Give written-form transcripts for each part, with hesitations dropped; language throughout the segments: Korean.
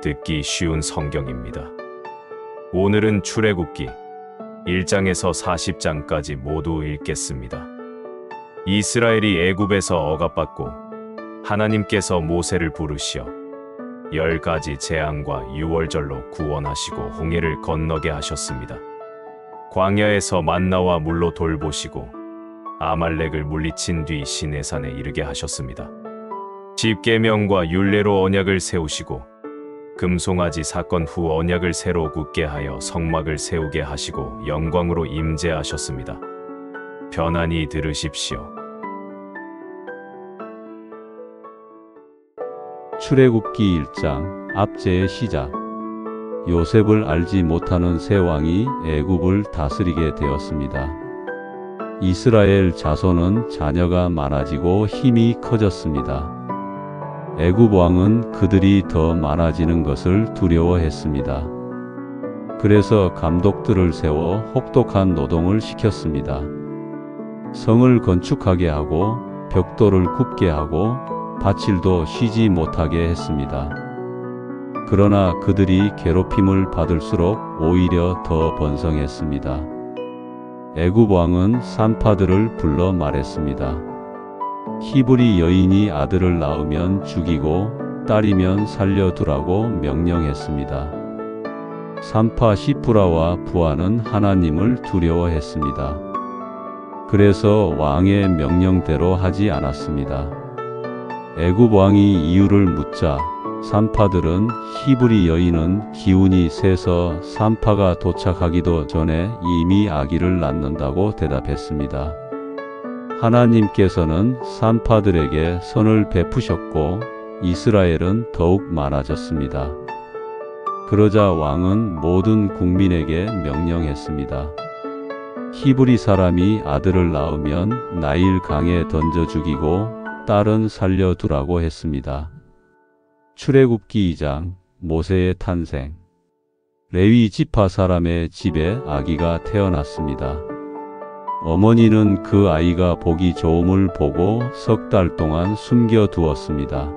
듣기 쉬운 성경입니다. 오늘은 출애굽기 1장에서 40장까지 모두 읽겠습니다. 이스라엘이 애굽에서 억압받고 하나님께서 모세를 부르시어 10가지 재앙과 유월절로 구원하시고 홍해를 건너게 하셨습니다. 광야에서 만나와 물로 돌보시고 아말렉을 물리친 뒤 시내산에 이르게 하셨습니다. 십계명과 율례로 언약을 세우시고 금송아지 사건 후 언약을 새로 굳게 하여 성막을 세우게 하시고 영광으로 임재하셨습니다. 편안히 들으십시오. 출애굽기 1장 압제의 시작. 요셉을 알지 못하는 새 왕이 애굽을 다스리게 되었습니다. 이스라엘 자손은 자녀가 많아지고 힘이 커졌습니다. 애굽 왕은 그들이 더 많아지는 것을 두려워했습니다. 그래서 감독들을 세워 혹독한 노동을 시켰습니다. 성을 건축하게 하고 벽돌을 굽게 하고 밭일도 쉬지 못하게 했습니다. 그러나 그들이 괴롭힘을 받을수록 오히려 더 번성했습니다. 애굽 왕은 산파들을 불러 말했습니다. 히브리 여인이 아들을 낳으면 죽이고 딸이면 살려두라고 명령했습니다. 산파 시프라와 부하는 하나님을 두려워했습니다. 그래서 왕의 명령대로 하지 않았습니다. 애굽 왕이 이유를 묻자 산파들은 히브리 여인은 기운이 세서 산파가 도착하기도 전에 이미 아기를 낳는다고 대답했습니다. 하나님께서는 산파들에게 선을 베푸셨고 이스라엘은 더욱 많아졌습니다. 그러자 왕은 모든 국민에게 명령했습니다. 히브리 사람이 아들을 낳으면 나일 강에 던져 죽이고 딸은 살려두라고 했습니다. 출애굽기 2장 모세의 탄생. 레위 지파 사람의 집에 아기가 태어났습니다. 어머니는 그 아이가 보기 좋음을 보고 석 달 동안 숨겨두었습니다.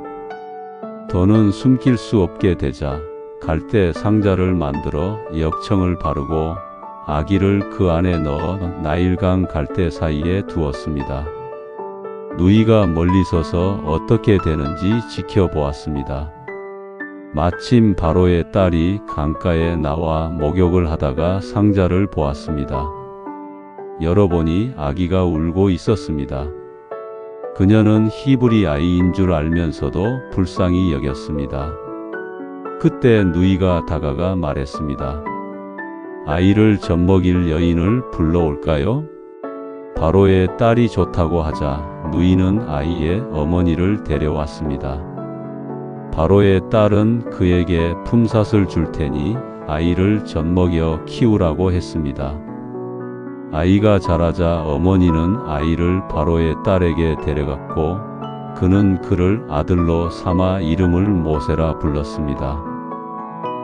더는 숨길 수 없게 되자 갈대 상자를 만들어 역청을 바르고 아기를 그 안에 넣어 나일강 갈대 사이에 두었습니다. 누이가 멀리 서서 어떻게 되는지 지켜보았습니다. 마침 바로의 딸이 강가에 나와 목욕을 하다가 상자를 보았습니다. 열어보니 아기가 울고 있었습니다. 그녀는 히브리 아이인 줄 알면서도 불쌍히 여겼습니다. 그때 누이가 다가가 말했습니다. 아이를 젖먹일 여인을 불러올까요? 바로의 딸이 좋다고 하자 누이는 아이의 어머니를 데려왔습니다. 바로의 딸은 그에게 품삯을 줄 테니 아이를 젖먹여 키우라고 했습니다. 아이가 자라자 어머니는 아이를 바로의 딸에게 데려갔고 그는 그를 아들로 삼아 이름을 모세라 불렀습니다.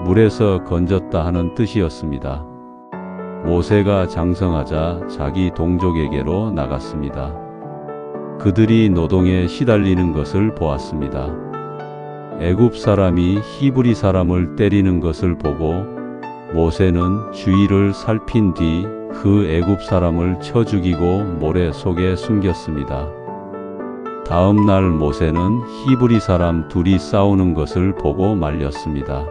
물에서 건졌다 하는 뜻이었습니다. 모세가 장성하자 자기 동족에게로 나갔습니다. 그들이 노동에 시달리는 것을 보았습니다. 애굽 사람이 히브리 사람을 때리는 것을 보고 모세는 주위를 살핀 뒤 그 애굽 사람을 쳐 죽이고 모래 속에 숨겼습니다. 다음 날 모세는 히브리 사람 둘이 싸우는 것을 보고 말렸습니다.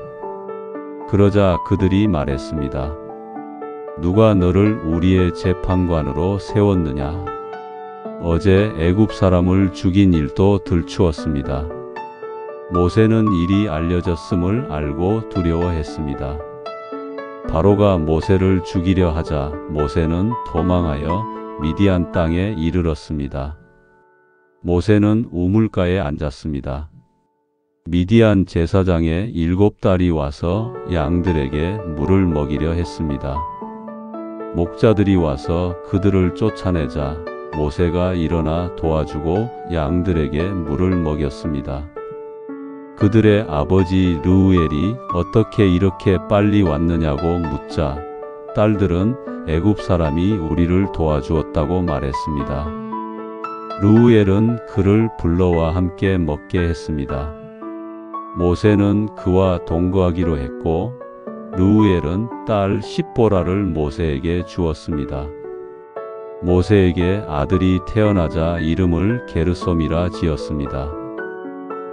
그러자 그들이 말했습니다. 누가 너를 우리의 재판관으로 세웠느냐? 어제 애굽 사람을 죽인 일도 들추었습니다. 모세는 일이 알려졌음을 알고 두려워했습니다. 바로가 모세를 죽이려 하자 모세는 도망하여 미디안 땅에 이르렀습니다. 모세는 우물가에 앉았습니다. 미디안 제사장의 7딸이 와서 양들에게 물을 먹이려 했습니다. 목자들이 와서 그들을 쫓아내자 모세가 일어나 도와주고 양들에게 물을 먹였습니다. 그들의 아버지 르우엘이 어떻게 이렇게 빨리 왔느냐고 묻자 딸들은 애굽 사람이 우리를 도와주었다고 말했습니다. 르우엘은 그를 불러와 함께 먹게 했습니다. 모세는 그와 동거하기로 했고 르우엘은 딸 십보라를 모세에게 주었습니다. 모세에게 아들이 태어나자 이름을 게르솜이라 지었습니다.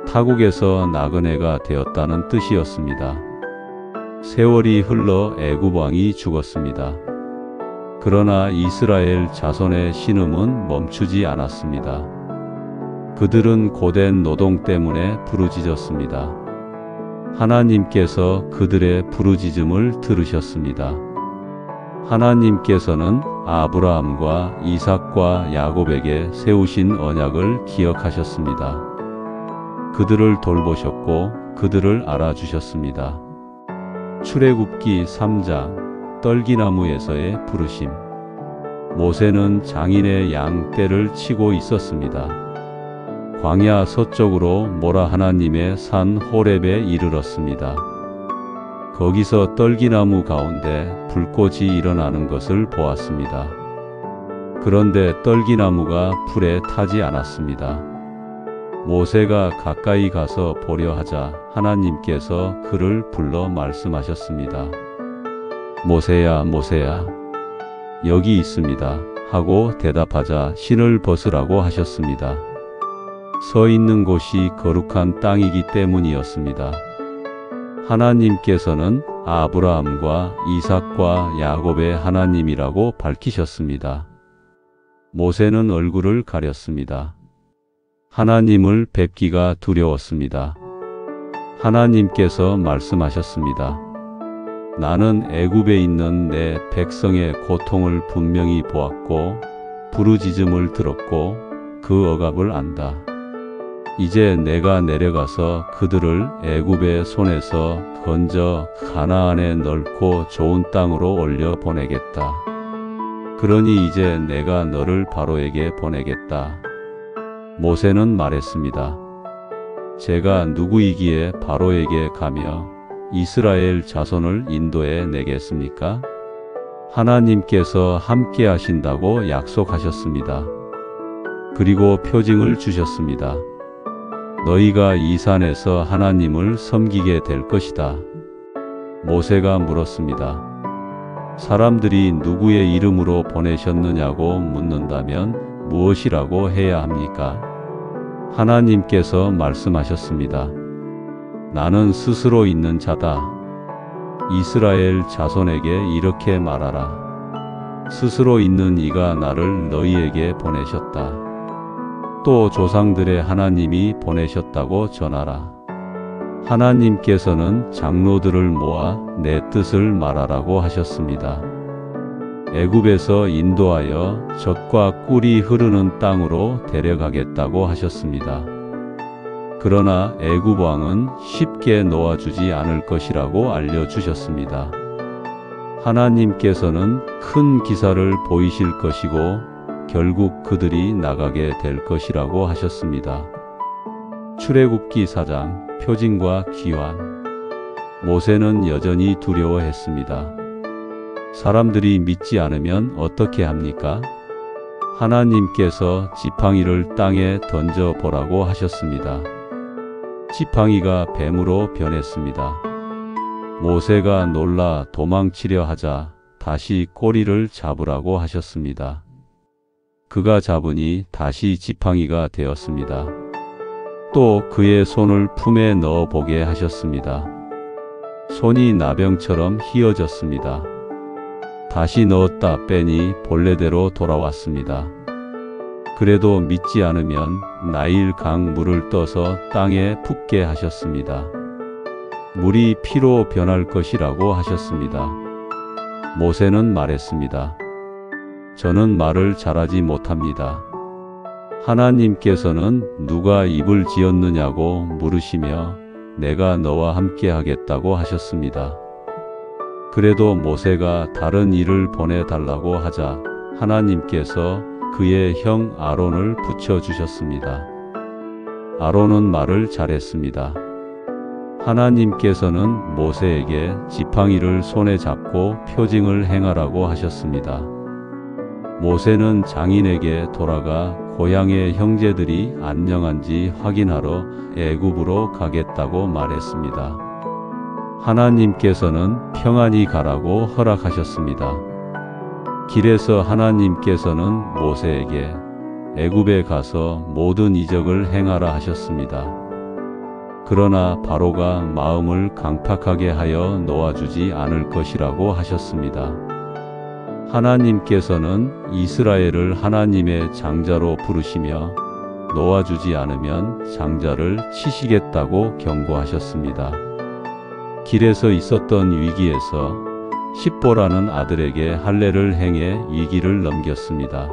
타국에서 나그네가 되었다는 뜻이었습니다. 세월이 흘러 애굽 왕이 죽었습니다. 그러나 이스라엘 자손의 신음은 멈추지 않았습니다. 그들은 고된 노동 때문에 부르짖었습니다. 하나님께서 그들의 부르짖음을 들으셨습니다. 하나님께서는 아브라함과 이삭과 야곱에게 세우신 언약을 기억하셨습니다. 그들을 돌보셨고 그들을 알아주셨습니다. 출애굽기 3장 떨기나무에서의 부르심. 모세는 장인의 양 떼를 치고 있었습니다. 광야 서쪽으로 모라 하나님의 산 호렙에 이르렀습니다. 거기서 떨기나무 가운데 불꽃이 일어나는 것을 보았습니다. 그런데 떨기나무가 불에 타지 않았습니다. 모세가 가까이 가서 보려 하자 하나님께서 그를 불러 말씀하셨습니다. 모세야, 모세야, 여기 있습니다. 하고 대답하자 신을 벗으라고 하셨습니다. 서 있는 곳이 거룩한 땅이기 때문이었습니다. 하나님께서는 아브라함과 이삭과 야곱의 하나님이라고 밝히셨습니다. 모세는 얼굴을 가렸습니다. 하나님을 뵙기가 두려웠습니다. 하나님께서 말씀하셨습니다. 나는 애굽에 있는 내 백성의 고통을 분명히 보았고 부르짖음을 들었고 그 억압을 안다. 이제 내가 내려가서 그들을 애굽의 손에서 건져 가나안의 넓고 좋은 땅으로 올려 보내겠다. 그러니 이제 내가 너를 바로에게 보내겠다. 모세는 말했습니다. 제가 누구이기에 바로에게 가며 이스라엘 자손을 인도해 내겠습니까? 하나님께서 함께 하신다고 약속하셨습니다. 그리고 표징을 주셨습니다. 너희가 이 산에서 하나님을 섬기게 될 것이다. 모세가 물었습니다. 사람들이 누구의 이름으로 보내셨느냐고 묻는다면 무엇이라고 해야 합니까? 하나님께서 말씀하셨습니다. 나는 스스로 있는 자다. 이스라엘 자손에게 이렇게 말하라. 스스로 있는 이가 나를 너희에게 보내셨다. 또 조상들의 하나님이 보내셨다고 전하라. 하나님께서는 장로들을 모아 내 뜻을 말하라고 하셨습니다. 애굽에서 인도하여 젖과 꿀이 흐르는 땅으로 데려가겠다고 하셨습니다. 그러나 애굽 왕은 쉽게 놓아주지 않을 것이라고 알려주셨습니다. 하나님께서는 큰 기사를 보이실 것이고 결국 그들이 나가게 될 것이라고 하셨습니다. 출애굽기 4장 표징과 귀환. 모세는 여전히 두려워했습니다. 사람들이 믿지 않으면 어떻게 합니까? 하나님께서 지팡이를 땅에 던져 보라고 하셨습니다. 지팡이가 뱀으로 변했습니다. 모세가 놀라 도망치려 하자 다시 꼬리를 잡으라고 하셨습니다. 그가 잡으니 다시 지팡이가 되었습니다. 또 그의 손을 품에 넣어 보게 하셨습니다. 손이 나병처럼 휘어졌습니다. 다시 넣었다 빼니 본래대로 돌아왔습니다. 그래도 믿지 않으면 나일 강 물을 떠서 땅에 붓게 하셨습니다. 물이 피로 변할 것이라고 하셨습니다. 모세는 말했습니다. 저는 말을 잘하지 못합니다. 하나님께서는 누가 입을 지었느냐고 물으시며 내가 너와 함께 하겠다고 하셨습니다. 그래도 모세가 다른 이를 보내달라고 하자 하나님께서 그의 형 아론을 붙여주셨습니다. 아론은 말을 잘했습니다. 하나님께서는 모세에게 지팡이를 손에 잡고 표징을 행하라고 하셨습니다. 모세는 장인에게 돌아가 고향의 형제들이 안녕한지 확인하러 애굽으로 가겠다고 말했습니다. 하나님께서는 평안히 가라고 허락하셨습니다. 길에서 하나님께서는 모세에게 애굽에 가서 모든 이적을 행하라 하셨습니다. 그러나 바로가 마음을 강팍하게 하여 놓아주지 않을 것이라고 하셨습니다. 하나님께서는 이스라엘을 하나님의 장자로 부르시며 놓아주지 않으면 장자를 치시겠다고 경고하셨습니다. 길에서 있었던 위기에서 십보라는 아들에게 할례를 행해 위기를 넘겼습니다.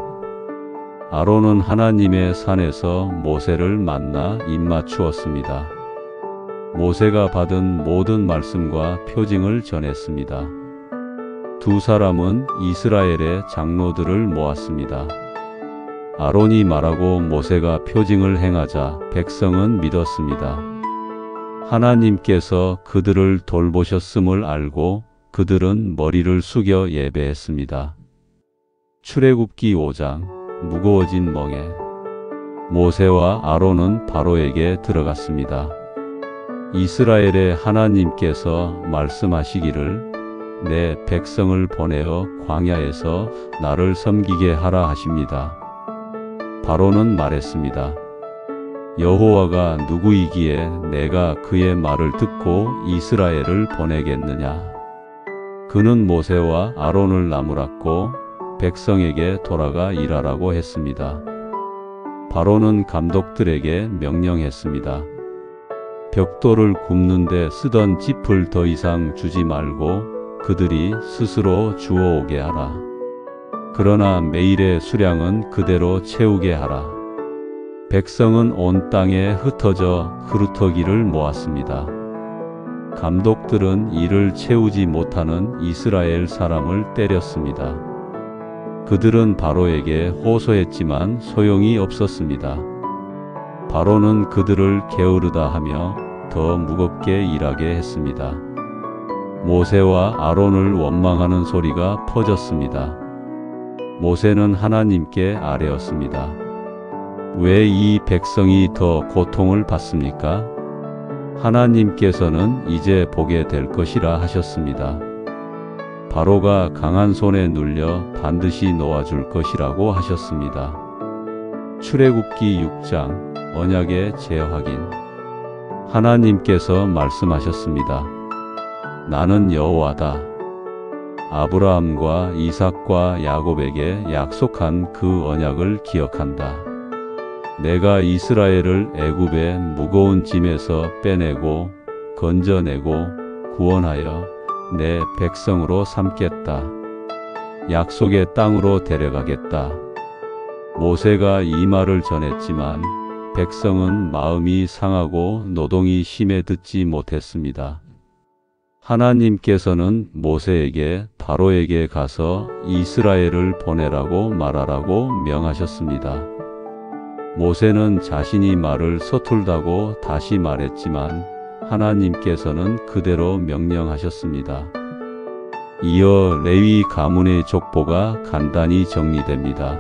아론은 하나님의 산에서 모세를 만나 입맞추었습니다. 모세가 받은 모든 말씀과 표징을 전했습니다. 두 사람은 이스라엘의 장로들을 모았습니다. 아론이 말하고 모세가 표징을 행하자 백성은 믿었습니다. 하나님께서 그들을 돌보셨음을 알고 그들은 머리를 숙여 예배했습니다. 출애굽기 5장 무거워진 멍에 모세와 아론은 바로에게 들어갔습니다. 이스라엘의 하나님께서 말씀하시기를 내 백성을 보내어 광야에서 나를 섬기게 하라 하십니다. 바로는 말했습니다. 여호와가 누구이기에 내가 그의 말을 듣고 이스라엘을 보내겠느냐. 그는 모세와 아론을 나무랐고 백성에게 돌아가 일하라고 했습니다. 바로는 감독들에게 명령했습니다. 벽돌을 굽는데 쓰던 짚을 더 이상 주지 말고 그들이 스스로 주워오게 하라. 그러나 매일의 수량은 그대로 채우게 하라. 백성은 온 땅에 흩어져 그루터기를 모았습니다. 감독들은 이를 채우지 못하는 이스라엘 사람을 때렸습니다. 그들은 바로에게 호소했지만 소용이 없었습니다. 바로는 그들을 게으르다 하며 더 무겁게 일하게 했습니다. 모세와 아론을 원망하는 소리가 퍼졌습니다. 모세는 하나님께 아뢰었습니다. 왜 이 백성이 더 고통을 받습니까? 하나님께서는 이제 보게 될 것이라 하셨습니다. 바로가 강한 손에 눌려 반드시 놓아줄 것이라고 하셨습니다. 출애굽기 6장 언약의 재확인. 하나님께서 말씀하셨습니다. 나는 여호와다. 아브라함과 이삭과 야곱에게 약속한 그 언약을 기억한다. 내가 이스라엘을 애굽의 무거운 짐에서 빼내고 건져내고 구원하여 내 백성으로 삼겠다. 약속의 땅으로 데려가겠다. 모세가 이 말을 전했지만 백성은 마음이 상하고 노동이 심해 듣지 못했습니다. 하나님께서는 모세에게 바로에게 가서 이스라엘을 보내라고 말하라고 명하셨습니다. 모세는 자신이 말을 서툴다고 다시 말했지만 하나님께서는 그대로 명령하셨습니다. 이어 레위 가문의 족보가 간단히 정리됩니다.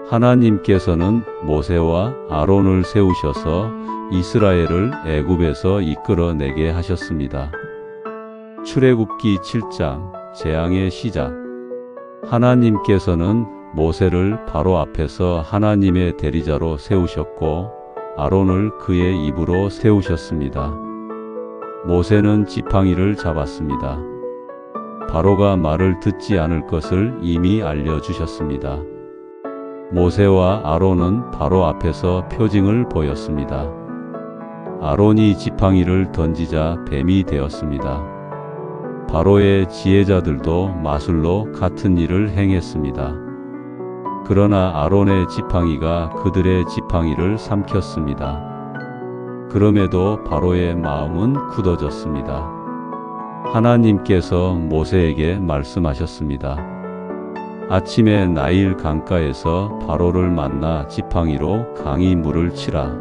하나님께서는 모세와 아론을 세우셔서 이스라엘을 애굽에서 이끌어내게 하셨습니다. 출애굽기 7장 재앙의 시작. 하나님께서는 모세를 바로 앞에서 하나님의 대리자로 세우셨고 아론을 그의 입으로 세우셨습니다. 모세는 지팡이를 잡았습니다. 바로가 말을 듣지 않을 것을 이미 알려주셨습니다. 모세와 아론은 바로 앞에서 표징을 보였습니다. 아론이 지팡이를 던지자 뱀이 되었습니다. 바로의 지혜자들도 마술로 같은 일을 행했습니다. 그러나 아론의 지팡이가 그들의 지팡이를 삼켰습니다. 그럼에도 바로의 마음은 굳어졌습니다. 하나님께서 모세에게 말씀하셨습니다. 아침에 나일 강가에서 바로를 만나 지팡이로 강이 물을 치라.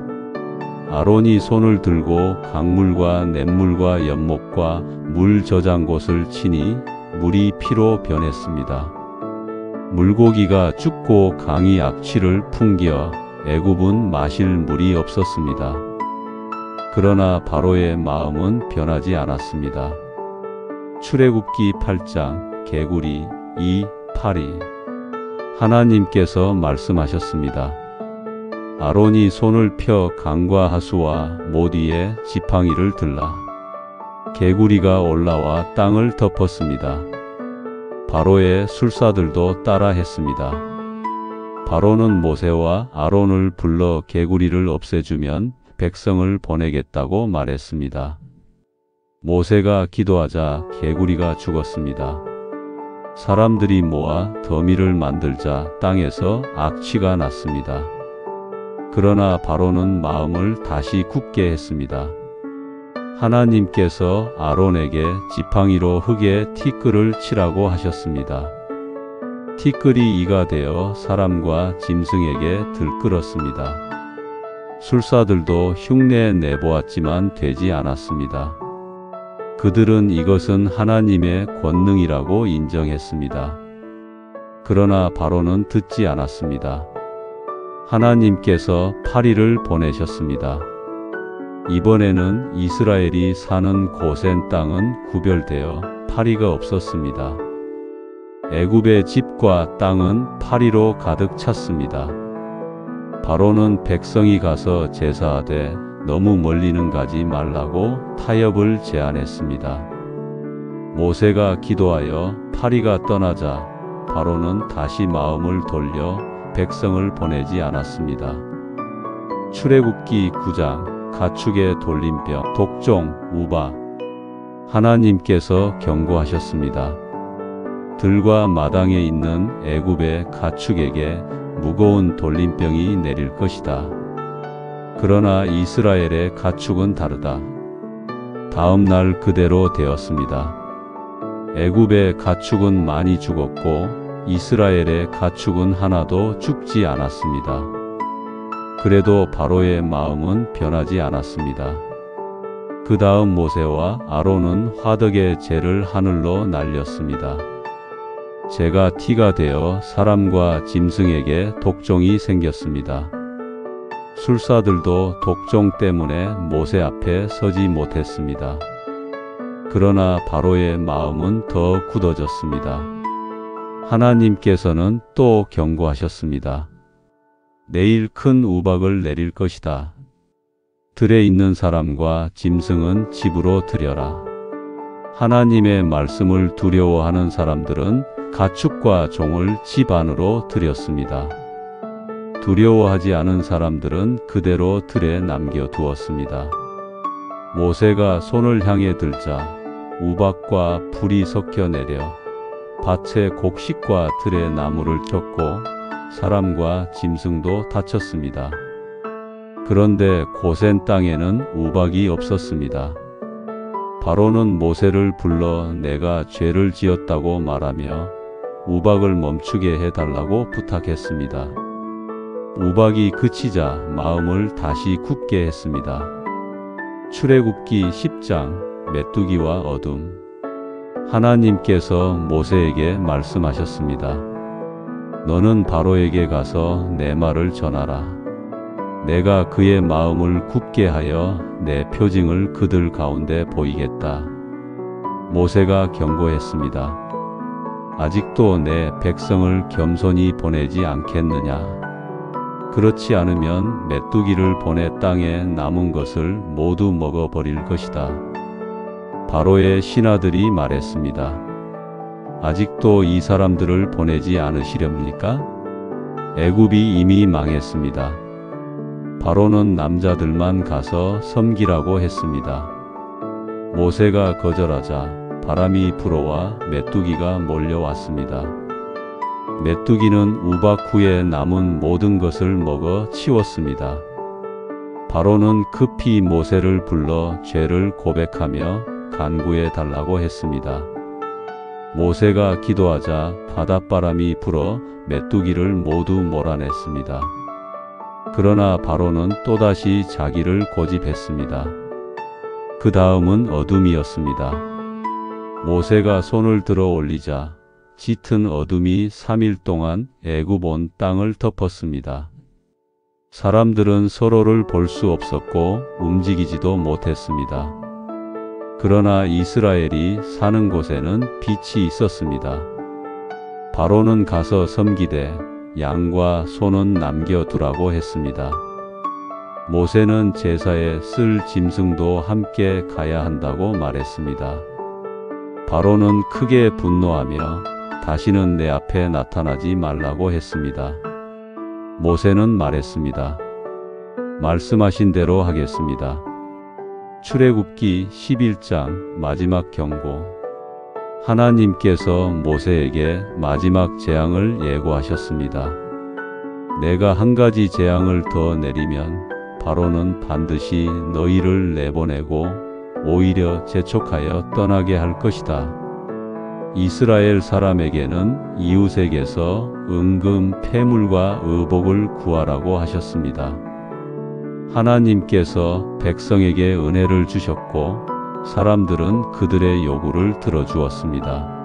아론이 손을 들고 강물과 냇물과 연못과 물 저장 곳을 치니 물이 피로 변했습니다. 물고기가 죽고 강이 악취를 풍겨 애굽은 마실 물이 없었습니다. 그러나 바로의 마음은 변하지 않았습니다. 출애굽기 8장 개구리 2, 8이 하나님께서 말씀하셨습니다. 아론이 손을 펴 강과 하수와 못 위에 지팡이를 들라. 개구리가 올라와 땅을 덮었습니다. 바로의 술사들도 따라 했습니다. 바로는 모세와 아론을 불러 개구리를 없애주면 백성을 보내겠다고 말했습니다. 모세가 기도하자 개구리가 죽었습니다. 사람들이 모아 더미를 만들자 땅에서 악취가 났습니다. 그러나 바로는 마음을 다시 굳게 했습니다. 하나님께서 아론에게 지팡이로 흙에 티끌을 치라고 하셨습니다. 티끌이 이가 되어 사람과 짐승에게 들끓었습니다. 술사들도 흉내 내보았지만 되지 않았습니다. 그들은 이것은 하나님의 권능이라고 인정했습니다. 그러나 바로는 듣지 않았습니다. 하나님께서 파리를 보내셨습니다. 이번에는 이스라엘이 사는 고센 땅은 구별되어 파리가 없었습니다. 애굽의 집과 땅은 파리로 가득 찼습니다. 바로는 백성이 가서 제사하되 너무 멀리는 가지 말라고 타협을 제안했습니다. 모세가 기도하여 파리가 떠나자 바로는 다시 마음을 돌려 백성을 보내지 않았습니다. 출애굽기 9장 가축의 돌림병, 독종, 우박. 하나님께서 경고하셨습니다. 들과 마당에 있는 애굽의 가축에게 무거운 돌림병이 내릴 것이다. 그러나 이스라엘의 가축은 다르다. 다음 날 그대로 되었습니다. 애굽의 가축은 많이 죽었고 이스라엘의 가축은 하나도 죽지 않았습니다. 그래도 바로의 마음은 변하지 않았습니다. 그 다음 모세와 아론은 화덕의 재를 하늘로 날렸습니다. 재가 티가 되어 사람과 짐승에게 독종이 생겼습니다. 술사들도 독종 때문에 모세 앞에 서지 못했습니다. 그러나 바로의 마음은 더 굳어졌습니다. 하나님께서는 또 경고하셨습니다. 내일 큰 우박을 내릴 것이다. 들에 있는 사람과 짐승은 집으로 들여라. 하나님의 말씀을 두려워하는 사람들은 가축과 종을 집 안으로 들였습니다. 두려워하지 않은 사람들은 그대로 들에 남겨두었습니다. 모세가 손을 향해 들자 우박과 불이 섞여 내려 밭의 곡식과 들의 나무를 쳤고 사람과 짐승도 다쳤습니다. 그런데 고센 땅에는 우박이 없었습니다. 바로는 모세를 불러 내가 죄를 지었다고 말하며 우박을 멈추게 해달라고 부탁했습니다. 우박이 그치자 마음을 다시 굳게 했습니다. 출애굽기 10장 메뚜기와 어둠. 하나님께서 모세에게 말씀하셨습니다. 너는 바로에게 가서 내 말을 전하라. 내가 그의 마음을 굳게 하여 내 표징을 그들 가운데 보이겠다. 모세가 경고했습니다. 아직도 내 백성을 겸손히 보내지 않겠느냐? 그렇지 않으면 메뚜기를 보내 땅에 남은 것을 모두 먹어버릴 것이다. 바로의 신하들이 말했습니다. 아직도 이 사람들을 보내지 않으시렵니까? 애굽이 이미 망했습니다. 바로는 남자들만 가서 섬기라고 했습니다. 모세가 거절하자 바람이 불어와 메뚜기가 몰려왔습니다. 메뚜기는 우박 후에 남은 모든 것을 먹어 치웠습니다. 바로는 급히 모세를 불러 죄를 고백하며 간구해 달라고 했습니다. 모세가 기도하자 바닷바람이 불어 메뚜기를 모두 몰아냈습니다. 그러나 바로는 또다시 자기를 고집했습니다. 그 다음은 어둠이었습니다. 모세가 손을 들어 올리자 짙은 어둠이 3일 동안 애굽 온 땅을 덮었습니다. 사람들은 서로를 볼 수 없었고 움직이지도 못했습니다. 그러나 이스라엘이 사는 곳에는 빛이 있었습니다. 바로는 가서 섬기되 양과 소는 남겨두라고 했습니다. 모세는 제사에 쓸 짐승도 함께 가야 한다고 말했습니다. 바로는 크게 분노하며 다시는 내 앞에 나타나지 말라고 했습니다. 모세는 말했습니다. 말씀하신 대로 하겠습니다. 출애굽기 11장 마지막 경고. 하나님께서 모세에게 마지막 재앙을 예고하셨습니다. 내가 한 가지 재앙을 더 내리면 바로는 반드시 너희를 내보내고 오히려 재촉하여 떠나게 할 것이다. 이스라엘 사람에게는 이웃에게서 은금, 패물과 의복을 구하라고 하셨습니다. 하나님께서 백성에게 은혜를 주셨고 사람들은 그들의 요구를 들어주었습니다.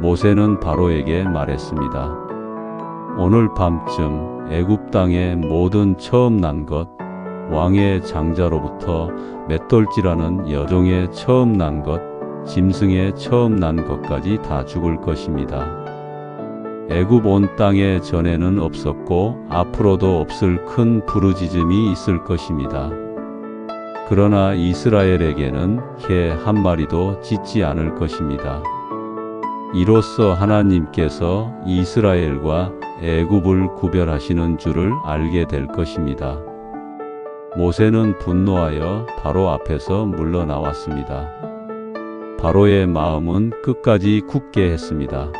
모세는 바로에게 말했습니다. 오늘 밤쯤 애굽 땅의 모든 처음 난 것, 왕의 장자로부터 맷돌질하는 여종의 처음 난 것, 짐승의 처음 난 것까지 다 죽을 것입니다. 애굽 온 땅에 전에는 없었고 앞으로도 없을 큰 부르짖음이 있을 것입니다. 그러나 이스라엘에게는 개 한 마리도 짖지 않을 것입니다. 이로써 하나님께서 이스라엘과 애굽을 구별하시는 줄을 알게 될 것입니다. 모세는 분노하여 바로 앞에서 물러나왔습니다. 바로의 마음은 끝까지 굳게 했습니다.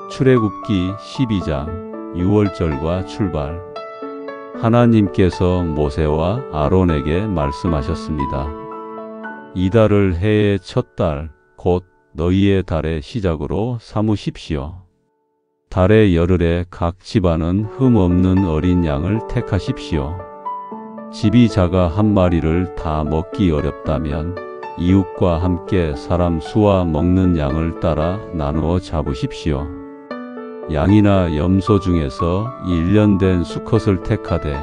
출애굽기 12장 6월절과 출발. 하나님께서 모세와 아론에게 말씀하셨습니다. 이달을 해의 첫 달, 곧 너희의 달의 시작으로 삼으십시오. 달의 열흘에 각 집안은 흠 없는 어린 양을 택하십시오. 집이 작아 한 마리를 다 먹기 어렵다면 이웃과 함께 사람 수와 먹는 양을 따라 나누어 잡으십시오. 양이나 염소 중에서 1년 된 수컷을 택하되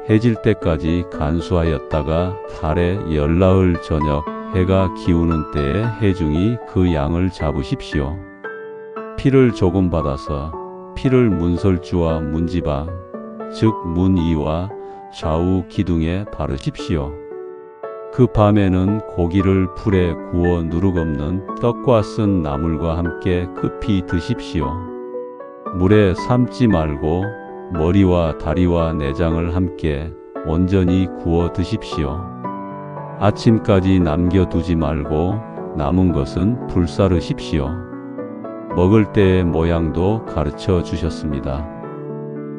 해질 때까지 간수하였다가 달의 열나흘 저녁 해가 기우는 때에 해중이 그 양을 잡으십시오. 피를 조금 받아서 피를 문설주와 문지방, 즉 문이와 좌우 기둥에 바르십시오. 그 밤에는 고기를 불에 구워 누룩없는 떡과 쓴 나물과 함께 급히 드십시오. 물에 삶지 말고 머리와 다리와 내장을 함께 온전히 구워 드십시오. 아침까지 남겨두지 말고 남은 것은 불사르십시오. 먹을 때의 모양도 가르쳐 주셨습니다.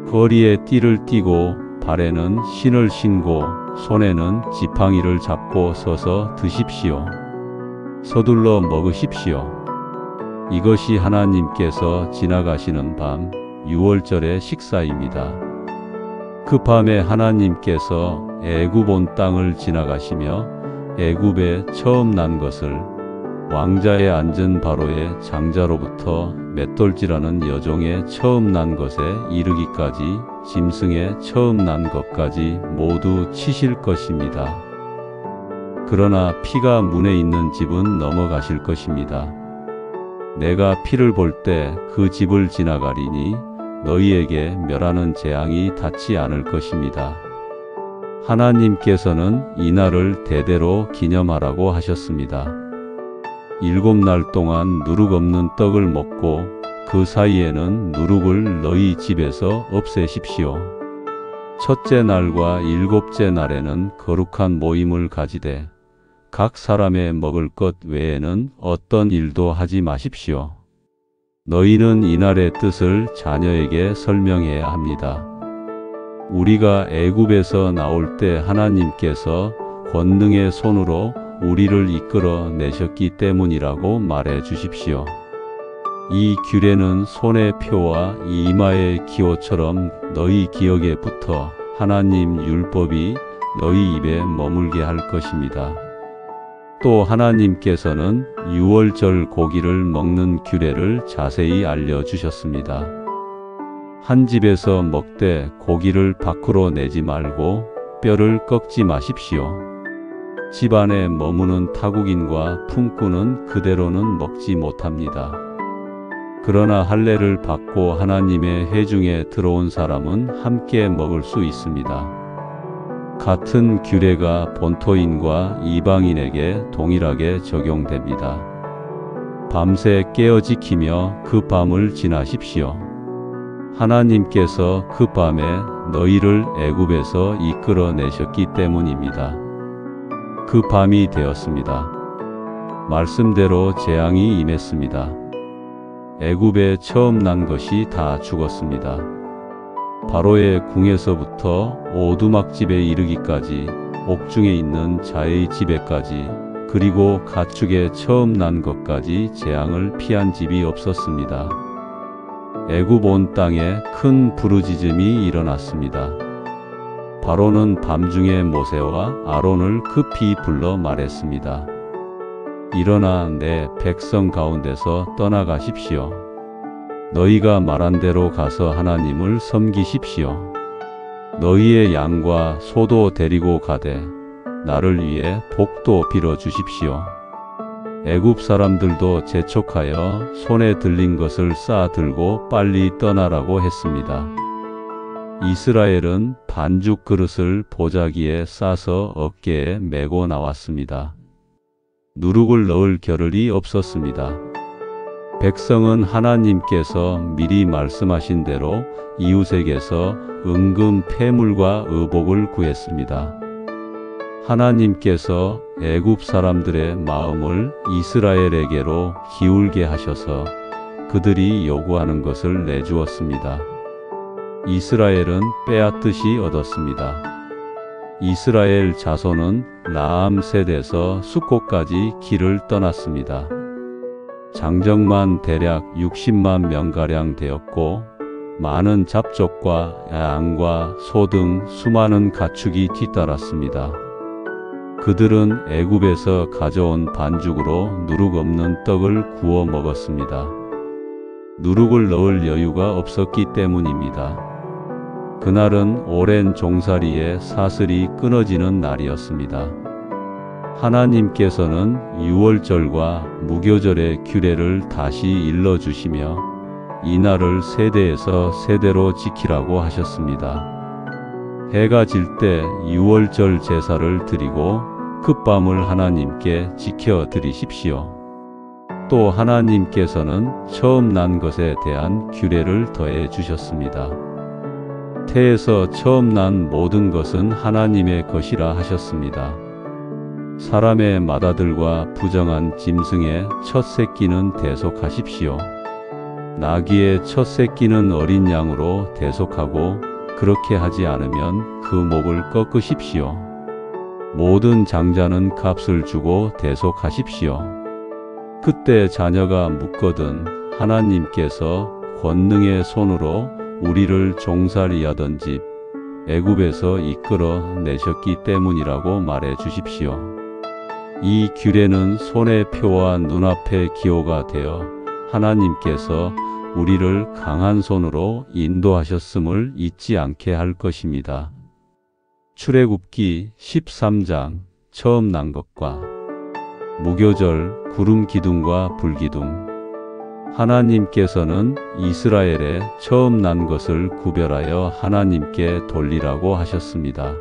거리에 띠를 띠고 발에는 신을 신고 손에는 지팡이를 잡고 서서 드십시오. 서둘러 먹으십시오. 이것이 하나님께서 지나가시는 밤 6월절의 식사입니다. 그 밤에 하나님께서 애굽 온 땅을 지나가시며 애굽에 처음 난 것을 왕자에 앉은 바로의 장자로부터 맷돌질하는 여종의 처음 난 것에 이르기까지 짐승의 처음 난 것까지 모두 치실 것입니다. 그러나 피가 문에 있는 집은 넘어가실 것입니다. 내가 피를 볼 때 그 집을 지나가리니 너희에게 멸하는 재앙이 닿지 않을 것입니다. 하나님께서는 이날을 대대로 기념하라고 하셨습니다. 7날 동안 누룩 없는 떡을 먹고 그 사이에는 누룩을 너희 집에서 없애십시오. 첫째 날과 7째 날에는 거룩한 모임을 가지되 각 사람의 먹을 것 외에는 어떤 일도 하지 마십시오. 너희는 이날의 뜻을 자녀에게 설명해야 합니다. 우리가 애굽에서 나올 때 하나님께서 권능의 손으로 우리를 이끌어 내셨기 때문이라고 말해 주십시오. 이 규례는 손의 표와 이마의 기호처럼 너희 기억에 붙어 하나님 율법이 너희 입에 머물게 할 것입니다. 또 하나님께서는 유월절 고기를 먹는 규례를 자세히 알려주셨습니다. 한 집에서 먹되 고기를 밖으로 내지 말고 뼈를 꺾지 마십시오. 집 안에 머무는 타국인과 품꾼은 그대로는 먹지 못합니다. 그러나 할례를 받고 하나님의 회중에 들어온 사람은 함께 먹을 수 있습니다. 같은 규례가 본토인과 이방인에게 동일하게 적용됩니다. 밤새 깨어 지키며 그 밤을 지나십시오. 하나님께서 그 밤에 너희를 애굽에서 이끌어내셨기 때문입니다. 그 밤이 되었습니다. 말씀대로 재앙이 임했습니다. 애굽에 처음 난 것이 다 죽었습니다. 바로의 궁에서부터 오두막집에 이르기까지 옥중에 있는 자의 집에까지 그리고 가축에 처음 난 것까지 재앙을 피한 집이 없었습니다. 애굽 온 땅에 큰 부르짖음이 일어났습니다. 바로는 밤중에 모세와 아론을 급히 불러 말했습니다. 일어나 내 백성 가운데서 떠나가십시오. 너희가 말한 대로 가서 하나님을 섬기십시오. 너희의 양과 소도 데리고 가되 나를 위해 복도 빌어 주십시오. 애굽 사람들도 재촉하여 손에 들린 것을 쌓아 들고 빨리 떠나라고 했습니다. 이스라엘은 반죽 그릇을 보자기에 싸서 어깨에 메고 나왔습니다. 누룩을 넣을 겨를이 없었습니다. 백성은 하나님께서 미리 말씀하신 대로 이웃에게서 은금 폐물과 의복을 구했습니다. 하나님께서 애굽 사람들의 마음을 이스라엘에게로 기울게 하셔서 그들이 요구하는 것을 내주었습니다. 이스라엘은 빼앗듯이 얻었습니다. 이스라엘 자손은 라암 셋에서 숫곳까지 길을 떠났습니다. 장정만 대략 60만 명가량 되었고 많은 잡족과 양과 소 등 수많은 가축이 뒤따랐습니다. 그들은 애굽에서 가져온 반죽으로 누룩 없는 떡을 구워 먹었습니다. 누룩을 넣을 여유가 없었기 때문입니다. 그날은 오랜 종살이의 사슬이 끊어지는 날이었습니다. 하나님께서는 유월절과 무교절의 규례를 다시 일러주시며 이날을 세대에서 세대로 지키라고 하셨습니다. 해가 질 때 유월절 제사를 드리고 그 밤을 하나님께 지켜 드리십시오. 또 하나님께서는 처음 난 것에 대한 규례를 더해 주셨습니다. 태에서 처음 난 모든 것은 하나님의 것이라 하셨습니다. 사람의 맏아들과 부정한 짐승의 첫 새끼는 대속하십시오. 나귀의 첫 새끼는 어린 양으로 대속하고 그렇게 하지 않으면 그 목을 꺾으십시오. 모든 장자는 값을 주고 대속하십시오. 그때 자녀가 묻거든 하나님께서 권능의 손으로 우리를 종살이 하던 집 애굽에서 이끌어 내셨기 때문이라고 말해 주십시오. 이 규례는 손의 표와 눈앞의 기호가 되어 하나님께서 우리를 강한 손으로 인도하셨음을 잊지 않게 할 것입니다. 출애굽기 13장 처음 난 것과 무교절 구름 기둥과 불기둥. 하나님께서는 이스라엘의 처음 난 것을 구별하여 하나님께 돌리라고 하셨습니다.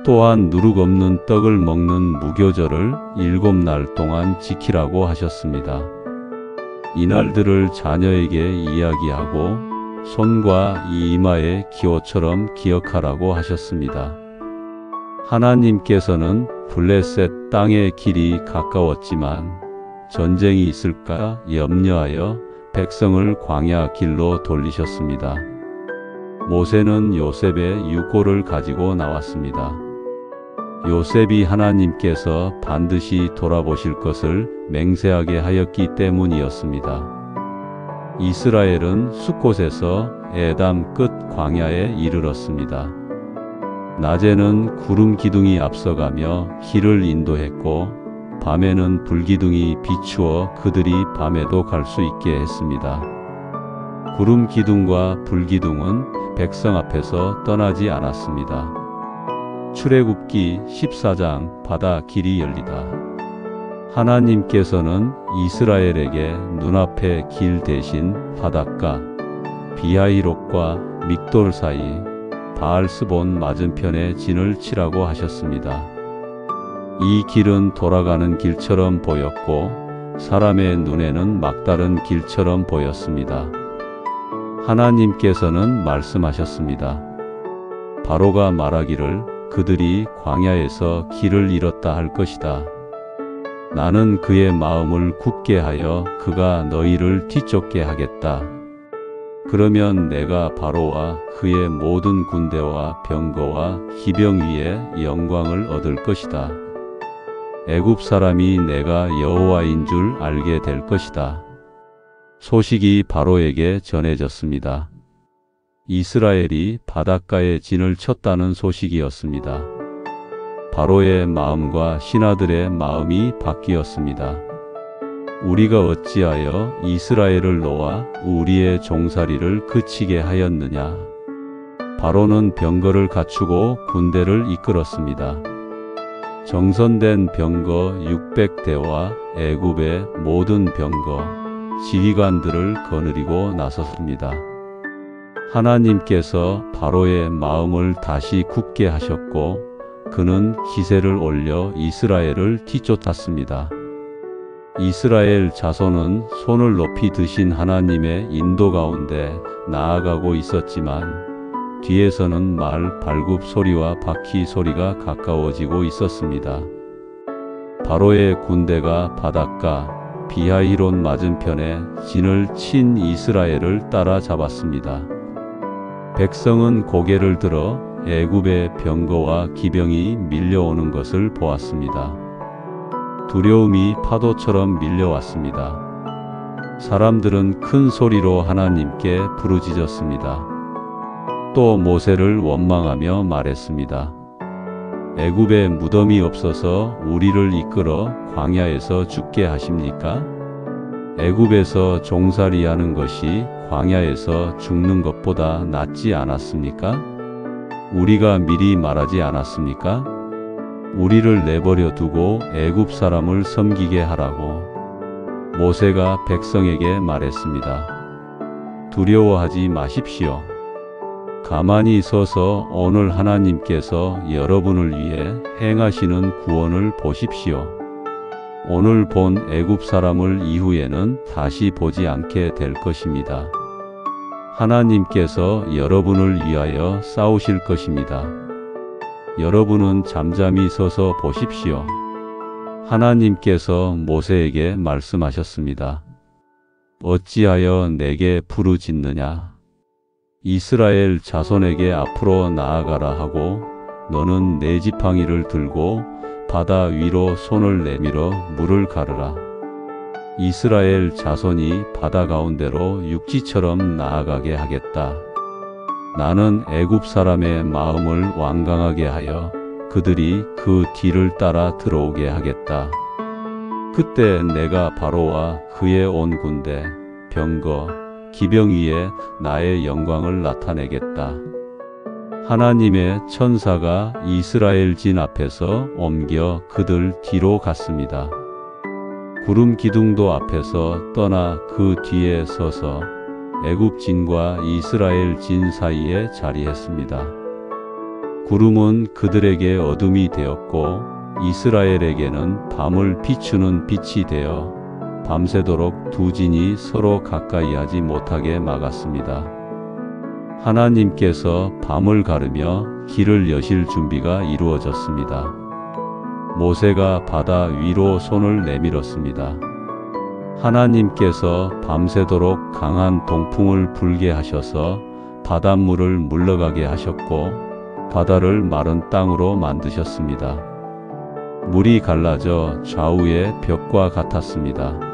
또한 누룩 없는 떡을 먹는 무교절을 7날 동안 지키라고 하셨습니다. 이날들을 자녀에게 이야기하고 손과 이마의 기호처럼 기억하라고 하셨습니다. 하나님께서는 블레셋 땅의 길이 가까웠지만 전쟁이 있을까 염려하여 백성을 광야 길로 돌리셨습니다. 모세는 요셉의 유고를 가지고 나왔습니다. 요셉이 하나님께서 반드시 돌아보실 것을 맹세하게 하였기 때문이었습니다. 이스라엘은 숫곳에서 에담 끝 광야에 이르렀습니다. 낮에는 구름 기둥이 앞서가며 길을 인도했고 밤에는 불기둥이 비추어 그들이 밤에도 갈 수 있게 했습니다. 구름 기둥과 불기둥은 백성 앞에서 떠나지 않았습니다. 출애굽기 14장 바다 길이 열리다. 하나님께서는 이스라엘에게 눈앞의 길 대신 바닷가 비하히롯과 믹돌 사이 바알스본 맞은편에 진을 치라고 하셨습니다. 이 길은 돌아가는 길처럼 보였고 사람의 눈에는 막다른 길처럼 보였습니다. 하나님께서는 말씀하셨습니다. 바로가 말하기를 그들이 광야에서 길을 잃었다 할 것이다. 나는 그의 마음을 굳게 하여 그가 너희를 뒤쫓게 하겠다. 그러면 내가 바로와 그의 모든 군대와 병거와 기병 위에 영광을 얻을 것이다. 애굽 사람이 내가 여호와인 줄 알게 될 것이다. 소식이 바로에게 전해졌습니다. 이스라엘이 바닷가에 진을 쳤다는 소식이었습니다. 바로의 마음과 신하들의 마음이 바뀌었습니다. 우리가 어찌하여 이스라엘을 놓아 우리의 종살이를 그치게 하였느냐? 바로는 병거를 갖추고 군대를 이끌었습니다. 정선된 병거 600대와 애굽의 모든 병거, 지휘관들을 거느리고 나섰습니다. 하나님께서 바로의 마음을 다시 굳게 하셨고 그는 기세를 올려 이스라엘을 뒤쫓았습니다. 이스라엘 자손은 손을 높이 드신 하나님의 인도 가운데 나아가고 있었지만 뒤에서는 말 발굽 소리와 바퀴 소리가 가까워지고 있었습니다. 바로의 군대가 바닷가 비하히롯 맞은편에 진을 친 이스라엘을 따라잡았습니다. 백성은 고개를 들어 애굽의 병거와 기병이 밀려오는 것을 보았습니다. 두려움이 파도처럼 밀려왔습니다. 사람들은 큰 소리로 하나님께 부르짖었습니다. 또 모세를 원망하며 말했습니다. 애굽에 무덤이 없어서 우리를 이끌어 광야에서 죽게 하십니까? 애굽에서 종살이하는 것이 광야에서 죽는 것보다 낫지 않았습니까? 우리가 미리 말하지 않았습니까? 우리를 내버려 두고 애굽 사람을 섬기게 하라고. 모세가 백성에게 말했습니다. 두려워하지 마십시오. 가만히 서서 오늘 하나님께서 여러분을 위해 행하시는 구원을 보십시오. 오늘 본 애굽 사람을 이후에는 다시 보지 않게 될 것입니다. 하나님께서 여러분을 위하여 싸우실 것입니다. 여러분은 잠잠히 서서 보십시오. 하나님께서 모세에게 말씀하셨습니다. 어찌하여 내게 부르짖느냐? 이스라엘 자손에게 앞으로 나아가라 하고 너는 내 지팡이를 들고 바다 위로 손을 내밀어 물을 가르라. 이스라엘 자손이 바다 가운데로 육지처럼 나아가게 하겠다. 나는 애굽 사람의 마음을 완강하게 하여 그들이 그 뒤를 따라 들어오게 하겠다. 그때 내가 바로와 그의 온 군대, 병거, 기병 위에 나의 영광을 나타내겠다. 하나님의 천사가 이스라엘 진 앞에서 옮겨 그들 뒤로 갔습니다. 구름 기둥도 앞에서 떠나 그 뒤에 서서 애굽 진과 이스라엘 진 사이에 자리했습니다. 구름은 그들에게 어둠이 되었고 이스라엘에게는 밤을 비추는 빛이 되어 밤새도록 두 진이 서로 가까이 하지 못하게 막았습니다. 하나님께서 밤을 가르며 길을 여실 준비가 이루어졌습니다. 모세가 바다 위로 손을 내밀었습니다. 하나님께서 밤새도록 강한 동풍을 불게 하셔서 바닷물을 물러가게 하셨고 바다를 마른 땅으로 만드셨습니다. 물이 갈라져 좌우의 벽과 같았습니다.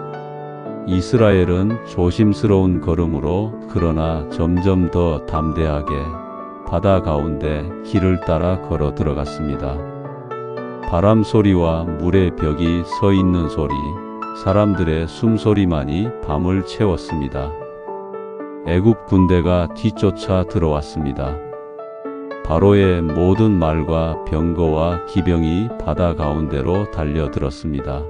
이스라엘은 조심스러운 걸음으로 그러나 점점 더 담대하게 바다 가운데 길을 따라 걸어 들어갔습니다. 바람 소리와 물의 벽이 서 있는 소리, 사람들의 숨소리만이 밤을 채웠습니다. 애굽 군대가 뒤쫓아 들어왔습니다. 바로의 모든 말과 병거와 기병이 바다 가운데로 달려들었습니다.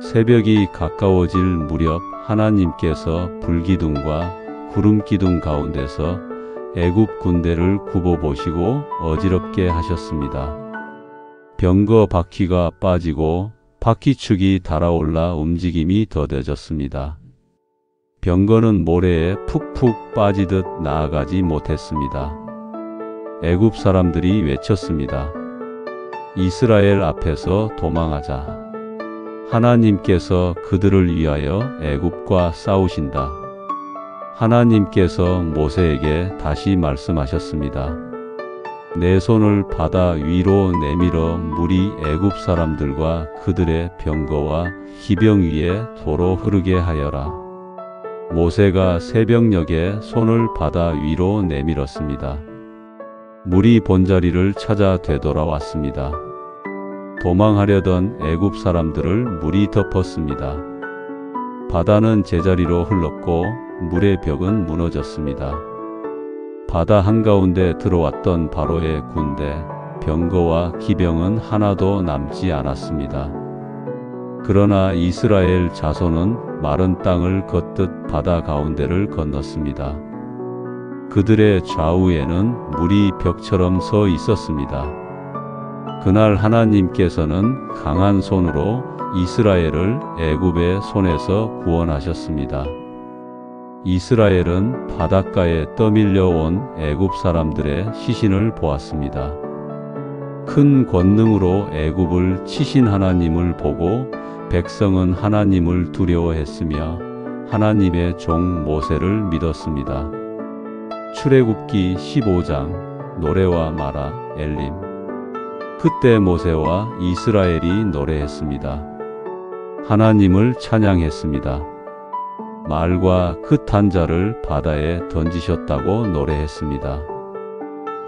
새벽이 가까워질 무렵 하나님께서 불기둥과 구름기둥 가운데서 애굽 군대를 굽어 보시고 어지럽게 하셨습니다. 병거 바퀴가 빠지고 바퀴축이 달아올라 움직임이 더뎌졌습니다. 병거는 모래에 푹푹 빠지듯 나아가지 못했습니다. 애굽 사람들이 외쳤습니다. 이스라엘 앞에서 도망하자. 하나님께서 그들을 위하여 애굽과 싸우신다. 하나님께서 모세에게 다시 말씀하셨습니다. 내 손을 바다 위로 내밀어 물이 애굽 사람들과 그들의 병거와 기병 위에 도로 흐르게 하여라. 모세가 새벽녘에 손을 바다 위로 내밀었습니다. 물이 본자리를 찾아 되돌아왔습니다. 도망하려던 애굽 사람들을 물이 덮었습니다. 바다는 제자리로 흘렀고 물의 벽은 무너졌습니다. 바다 한가운데 들어왔던 바로의 군대, 병거와 기병은 하나도 남지 않았습니다. 그러나 이스라엘 자손은 마른 땅을 걷듯 바다 가운데를 건넜습니다. 그들의 좌우에는 물이 벽처럼 서 있었습니다. 그날 하나님께서는 강한 손으로 이스라엘을 애굽의 손에서 구원하셨습니다. 이스라엘은 바닷가에 떠밀려 온 애굽 사람들의 시신을 보았습니다. 큰 권능으로 애굽을 치신 하나님을 보고 백성은 하나님을 두려워했으며 하나님의 종 모세를 믿었습니다. 출애굽기 15장 노래와 마라 엘림. 그때 모세와 이스라엘이 노래했습니다. 하나님을 찬양했습니다. 말과 그 탄자를 바다에 던지셨다고 노래했습니다.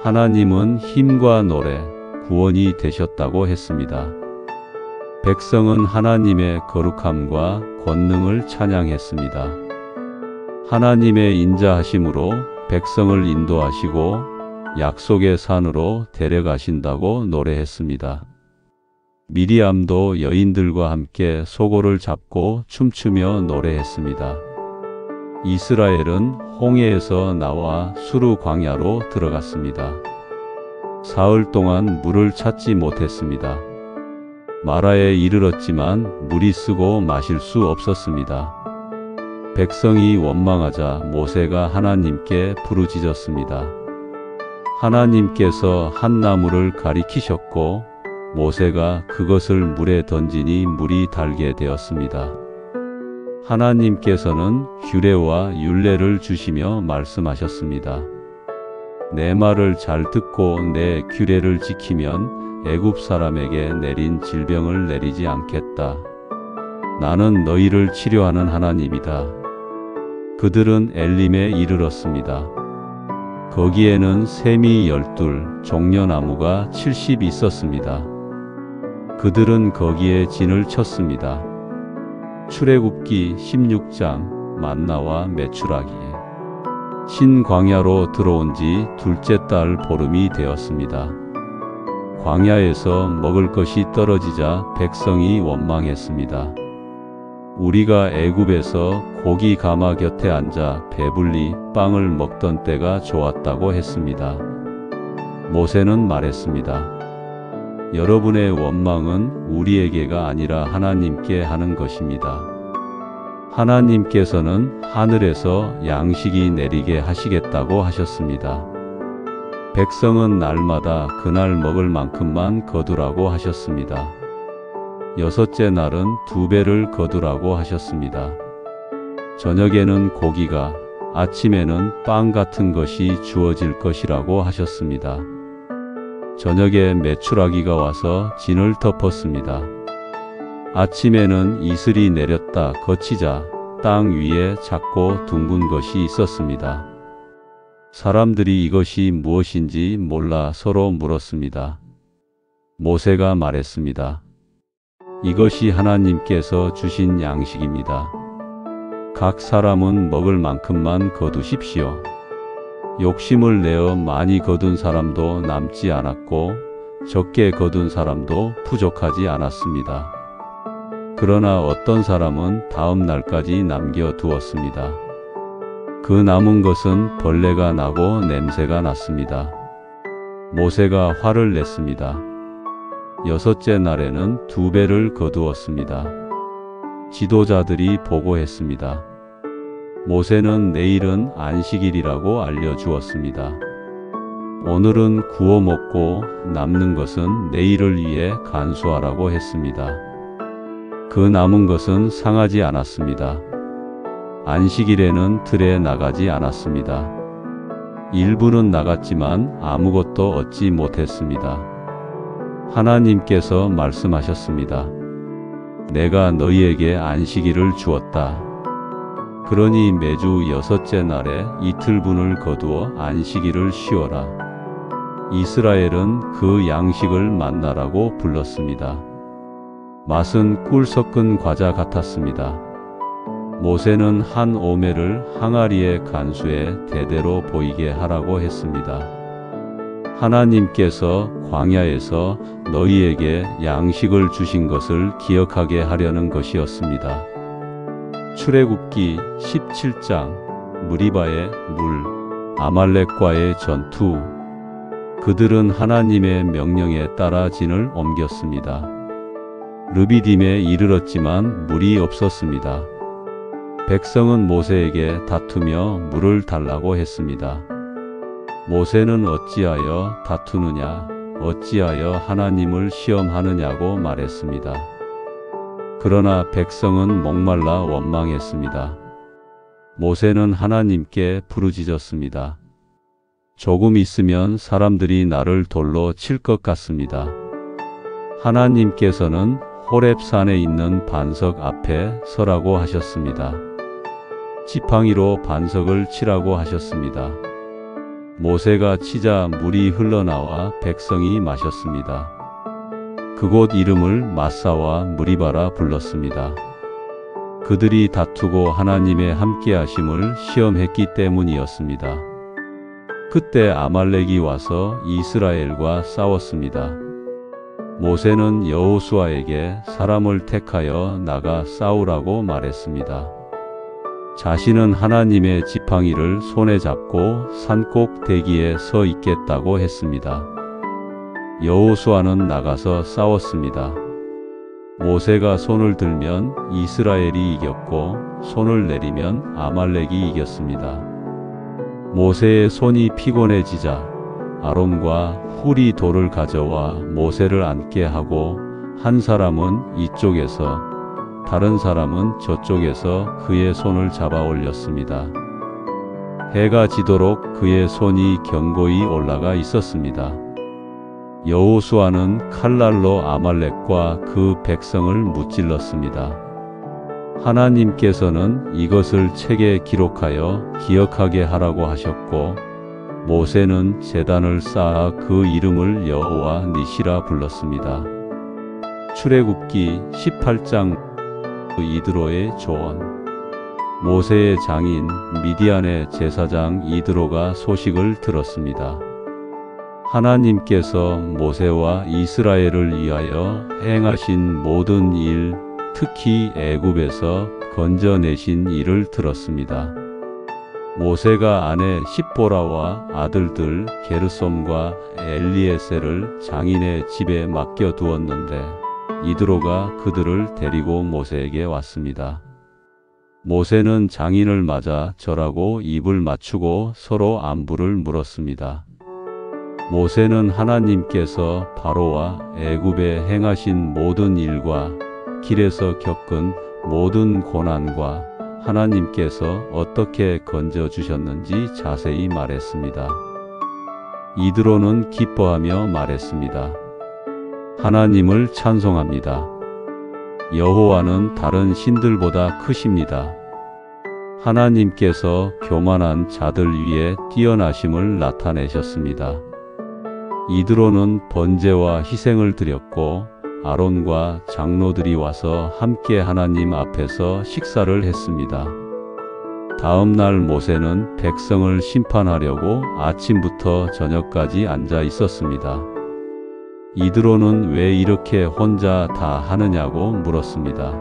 하나님은 힘과 노래, 구원이 되셨다고 했습니다. 백성은 하나님의 거룩함과 권능을 찬양했습니다. 하나님의 인자하심으로 백성을 인도하시고 약속의 산으로 데려가신다고 노래했습니다. 미리암도 여인들과 함께 소고를 잡고 춤추며 노래했습니다. 이스라엘은 홍해에서 나와 수르 광야로 들어갔습니다. 사흘 동안 물을 찾지 못했습니다. 마라에 이르렀지만 물이 쓰고 마실 수 없었습니다. 백성이 원망하자 모세가 하나님께 부르짖었습니다. 하나님께서 한 나무를 가리키셨고 모세가 그것을 물에 던지니 물이 달게 되었습니다. 하나님께서는 규례와 율례를 주시며 말씀하셨습니다. 내 말을 잘 듣고 내 규례를 지키면 애굽 사람에게 내린 질병을 내리지 않겠다. 나는 너희를 치료하는 하나님이다. 그들은 엘림에 이르렀습니다. 거기에는 샘이 12, 종려나무가 70 있었습니다. 그들은 거기에 진을 쳤습니다. 출애굽기 16장 만나와 메추라기. 신광야로 들어온 지 둘째 달 보름이 되었습니다. 광야에서 먹을 것이 떨어지자 백성이 원망했습니다. 우리가 애굽에서 고기 가마 곁에 앉아 배불리 빵을 먹던 때가 좋았다고 했습니다. 모세는 말했습니다. 여러분의 원망은 우리에게가 아니라 하나님께 하는 것입니다. 하나님께서는 하늘에서 양식이 내리게 하시겠다고 하셨습니다. 백성은 날마다 그날 먹을 만큼만 거두라고 하셨습니다. 여섯째 날은 2배를 거두라고 하셨습니다. 저녁에는 고기가, 아침에는 빵 같은 것이 주어질 것이라고 하셨습니다. 저녁에 메추라기가 와서 진을 덮었습니다. 아침에는 이슬이 내렸다 거치자 땅 위에 작고 둥근 것이 있었습니다. 사람들이 이것이 무엇인지 몰라 서로 물었습니다. 모세가 말했습니다. 이것이 하나님께서 주신 양식입니다. 각 사람은 먹을 만큼만 거두십시오. 욕심을 내어 많이 거둔 사람도 남지 않았고 적게 거둔 사람도 부족하지 않았습니다. 그러나 어떤 사람은 다음 날까지 남겨두었습니다. 그 남은 것은 벌레가 나고 냄새가 났습니다. 모세가 화를 냈습니다. 여섯째 날에는 2배를 거두었습니다. 지도자들이 보고했습니다. 모세는 내일은 안식일이라고 알려주었습니다. 오늘은 구워 먹고 남는 것은 내일을 위해 간수하라고 했습니다. 그 남은 것은 상하지 않았습니다. 안식일에는 들에 나가지 않았습니다. 일부는 나갔지만 아무것도 얻지 못했습니다. 하나님께서 말씀하셨습니다. 내가 너희에게 안식일을 주었다. 그러니 매주 여섯째 날에 이틀분을 거두어 안식일을 쉬어라. 이스라엘은 그 양식을 만나라고 불렀습니다. 맛은 꿀 섞은 과자 같았습니다. 모세는 한 오멜을 항아리의 간수에 대대로 보이게 하라고 했습니다. 하나님께서 광야에서 너희에게 양식을 주신 것을 기억하게 하려는 것이었습니다. 출애굽기 17장 무리바의 물, 아말렉과의 전투. 그들은 하나님의 명령에 따라 진을 옮겼습니다. 르비딤에 이르렀지만 물이 없었습니다. 백성은 모세에게 다투며 물을 달라고 했습니다. 모세는 어찌하여 다투느냐, 어찌하여 하나님을 시험하느냐고 말했습니다. 그러나 백성은 목말라 원망했습니다. 모세는 하나님께 부르짖었습니다. 조금 있으면 사람들이 나를 돌로 칠 것 같습니다. 하나님께서는 호렙산에 있는 반석 앞에 서라고 하셨습니다. 지팡이로 반석을 치라고 하셨습니다. 모세가 치자 물이 흘러나와 백성이 마셨습니다. 그곳 이름을 마사와 무리바라 불렀습니다. 그들이 다투고 하나님의 함께하심을 시험했기 때문이었습니다. 그때 아말렉이 와서 이스라엘과 싸웠습니다. 모세는 여호수아에게 사람을 택하여 나가 싸우라고 말했습니다. 자신은 하나님의 지팡이를 손에 잡고 산꼭대기에 서 있겠다고 했습니다. 여호수아는 나가서 싸웠습니다. 모세가 손을 들면 이스라엘이 이겼고 손을 내리면 아말렉이 이겼습니다. 모세의 손이 피곤해지자 아론과 훌이 돌을 가져와 모세를 앉게 하고 한 사람은 이쪽에서 다른 사람은 저쪽에서 그의 손을 잡아 올렸습니다. 해가 지도록 그의 손이 견고히 올라가 있었습니다. 여호수아는 칼날로 아말렉과 그 백성을 무찔렀습니다. 하나님께서는 이것을 책에 기록하여 기억하게 하라고 하셨고 모세는 제단을 쌓아 그 이름을 여호와 니시라 불렀습니다. 출애굽기 18장 이드로의 조언. 모세의 장인 미디안의 제사장 이드로가 소식을 들었습니다. 하나님께서 모세와 이스라엘을 위하여 행하신 모든 일, 특히 애굽에서 건져내신 일을 들었습니다. 모세가 아내 십보라와 아들들 게르솜과 엘리에셀을 장인의 집에 맡겨두었는데 이드로가 그들을 데리고 모세에게 왔습니다. 모세는 장인을 맞아 절하고 입을 맞추고 서로 안부를 물었습니다. 모세는 하나님께서 바로와 애굽에 행하신 모든 일과 길에서 겪은 모든 고난과 하나님께서 어떻게 건져주셨는지 자세히 말했습니다. 이드로는 기뻐하며 말했습니다. 하나님을 찬송합니다. 여호와는 다른 신들보다 크십니다. 하나님께서 교만한 자들 위에 뛰어나심을 나타내셨습니다. 이드로는 번제와 희생을 드렸고 아론과 장로들이 와서 함께 하나님 앞에서 식사를 했습니다. 다음 날 모세는 백성을 심판하려고 아침부터 저녁까지 앉아 있었습니다. 이드로는 왜 이렇게 혼자 다 하느냐고 물었습니다.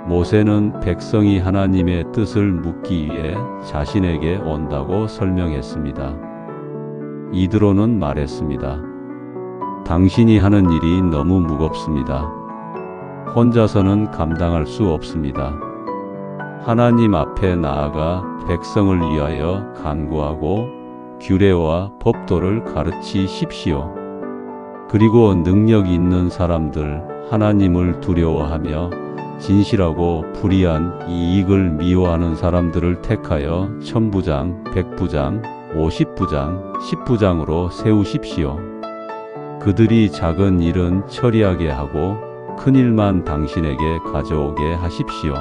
모세는 백성이 하나님의 뜻을 묻기 위해 자신에게 온다고 설명했습니다. 이드로는 말했습니다. 당신이 하는 일이 너무 무겁습니다. 혼자서는 감당할 수 없습니다. 하나님 앞에 나아가 백성을 위하여 간구하고 규례와 법도를 가르치십시오. 그리고 능력 있는 사람들, 하나님을 두려워하며 진실하고 불의한 이익을 미워하는 사람들을 택하여 1000부장, 100부장, 50부장, 10부장으로 세우십시오. 그들이 작은 일은 처리하게 하고 큰 일만 당신에게 가져오게 하십시오.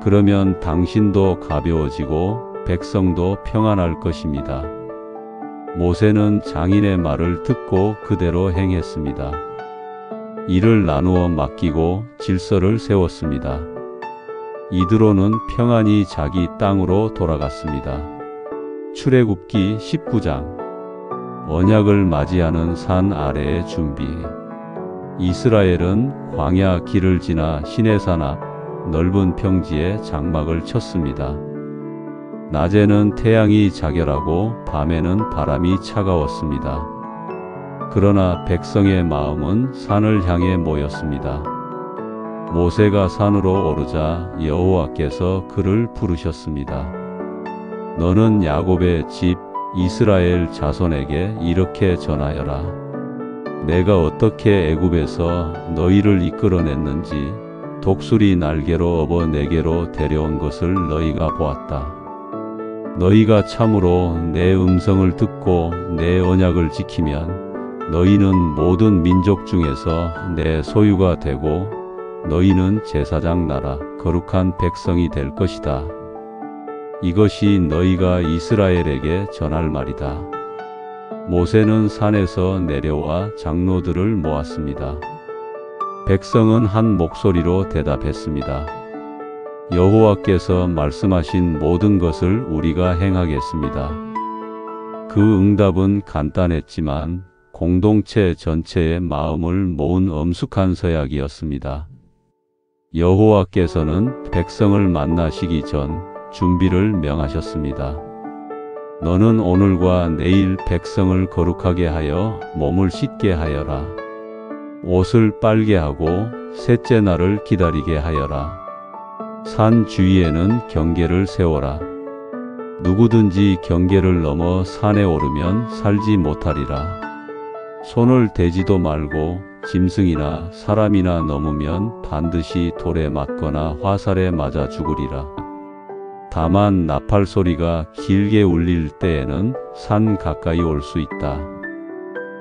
그러면 당신도 가벼워지고 백성도 평안할 것입니다. 모세는 장인의 말을 듣고 그대로 행했습니다. 일을 나누어 맡기고 질서를 세웠습니다. 이드로는 평안히 자기 땅으로 돌아갔습니다. 출애굽기 19장. 언약을 맞이하는 산 아래의 준비. 이스라엘은 광야 길을 지나 시내산 앞 넓은 평지에 장막을 쳤습니다. 낮에는 태양이 자결하고 밤에는 바람이 차가웠습니다. 그러나 백성의 마음은 산을 향해 모였습니다. 모세가 산으로 오르자 여호와께서 그를 부르셨습니다. 너는 야곱의 집 이스라엘 자손에게 이렇게 전하여라. 내가 어떻게 애굽에서 너희를 이끌어냈는지 독수리 날개로 업어 내게로 데려온 것을 너희가 보았다. 너희가 참으로 내 음성을 듣고 내 언약을 지키면 너희는 모든 민족 중에서 내 소유가 되고 너희는 제사장 나라 거룩한 백성이 될 것이다. 이것이 너희가 이스라엘에게 전할 말이다. 모세는 산에서 내려와 장로들을 모았습니다. 백성은 한 목소리로 대답했습니다. 여호와께서 말씀하신 모든 것을 우리가 행하겠습니다. 그 응답은 간단했지만 공동체 전체의 마음을 모은 엄숙한 서약이었습니다. 여호와께서는 백성을 만나시기 전 준비를 명하셨습니다. 너는 오늘과 내일 백성을 거룩하게 하여 몸을 씻게 하여라. 옷을 빨게 하고 셋째 날을 기다리게 하여라. 산 주위에는 경계를 세워라. 누구든지 경계를 넘어 산에 오르면 살지 못하리라. 손을 대지도 말고 짐승이나 사람이나 넘으면 반드시 돌에 맞거나 화살에 맞아 죽으리라. 다만 나팔 소리가 길게 울릴 때에는 산 가까이 올 수 있다.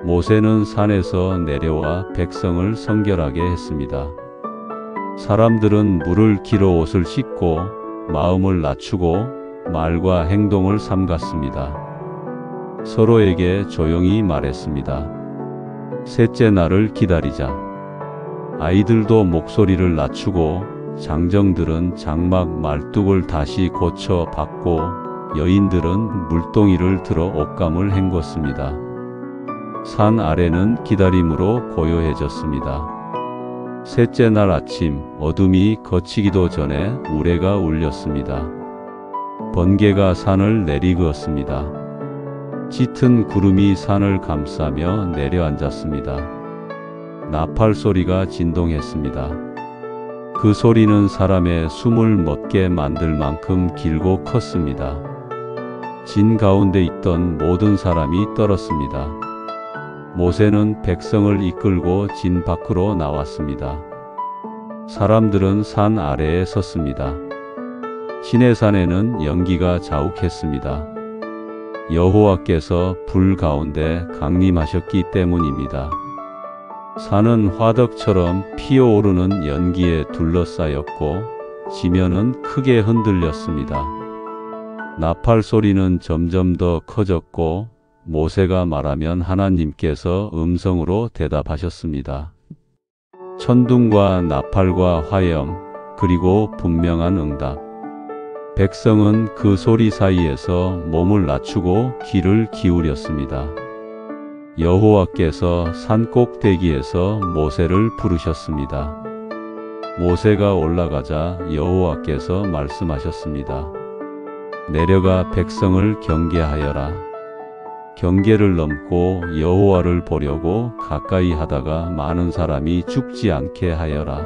모세는 산에서 내려와 백성을 성결하게 했습니다. 사람들은 물을 길어 옷을 씻고 마음을 낮추고 말과 행동을 삼갔습니다. 서로에게 조용히 말했습니다. 셋째 날을 기다리자. 아이들도 목소리를 낮추고 장정들은 장막 말뚝을 다시 고쳐 박고 여인들은 물동이를 들어 옷감을 헹궜습니다. 산 아래는 기다림으로 고요해졌습니다. 셋째 날 아침 어둠이 걷히기도 전에 우레가 울렸습니다. 번개가 산을 내리그었습니다. 짙은 구름이 산을 감싸며 내려앉았습니다. 나팔 소리가 진동했습니다. 그 소리는 사람의 숨을 멎게 만들 만큼 길고 컸습니다. 진 가운데 있던 모든 사람이 떨었습니다. 모세는 백성을 이끌고 진 밖으로 나왔습니다. 사람들은 산 아래에 섰습니다. 시내산에는 연기가 자욱했습니다. 여호와께서 불 가운데 강림하셨기 때문입니다. 산은 화덕처럼 피어오르는 연기에 둘러싸였고 지면은 크게 흔들렸습니다. 나팔 소리는 점점 더 커졌고 모세가 말하면 하나님께서 음성으로 대답하셨습니다. 천둥과 나팔과 화염, 그리고 분명한 응답. 백성은 그 소리 사이에서 몸을 낮추고 귀를 기울였습니다. 여호와께서 산 꼭대기에서 모세를 부르셨습니다. 모세가 올라가자 여호와께서 말씀하셨습니다. 내려가 백성을 경계하여라. 경계를 넘고 여호와를 보려고 가까이 하다가 많은 사람이 죽지 않게 하여라.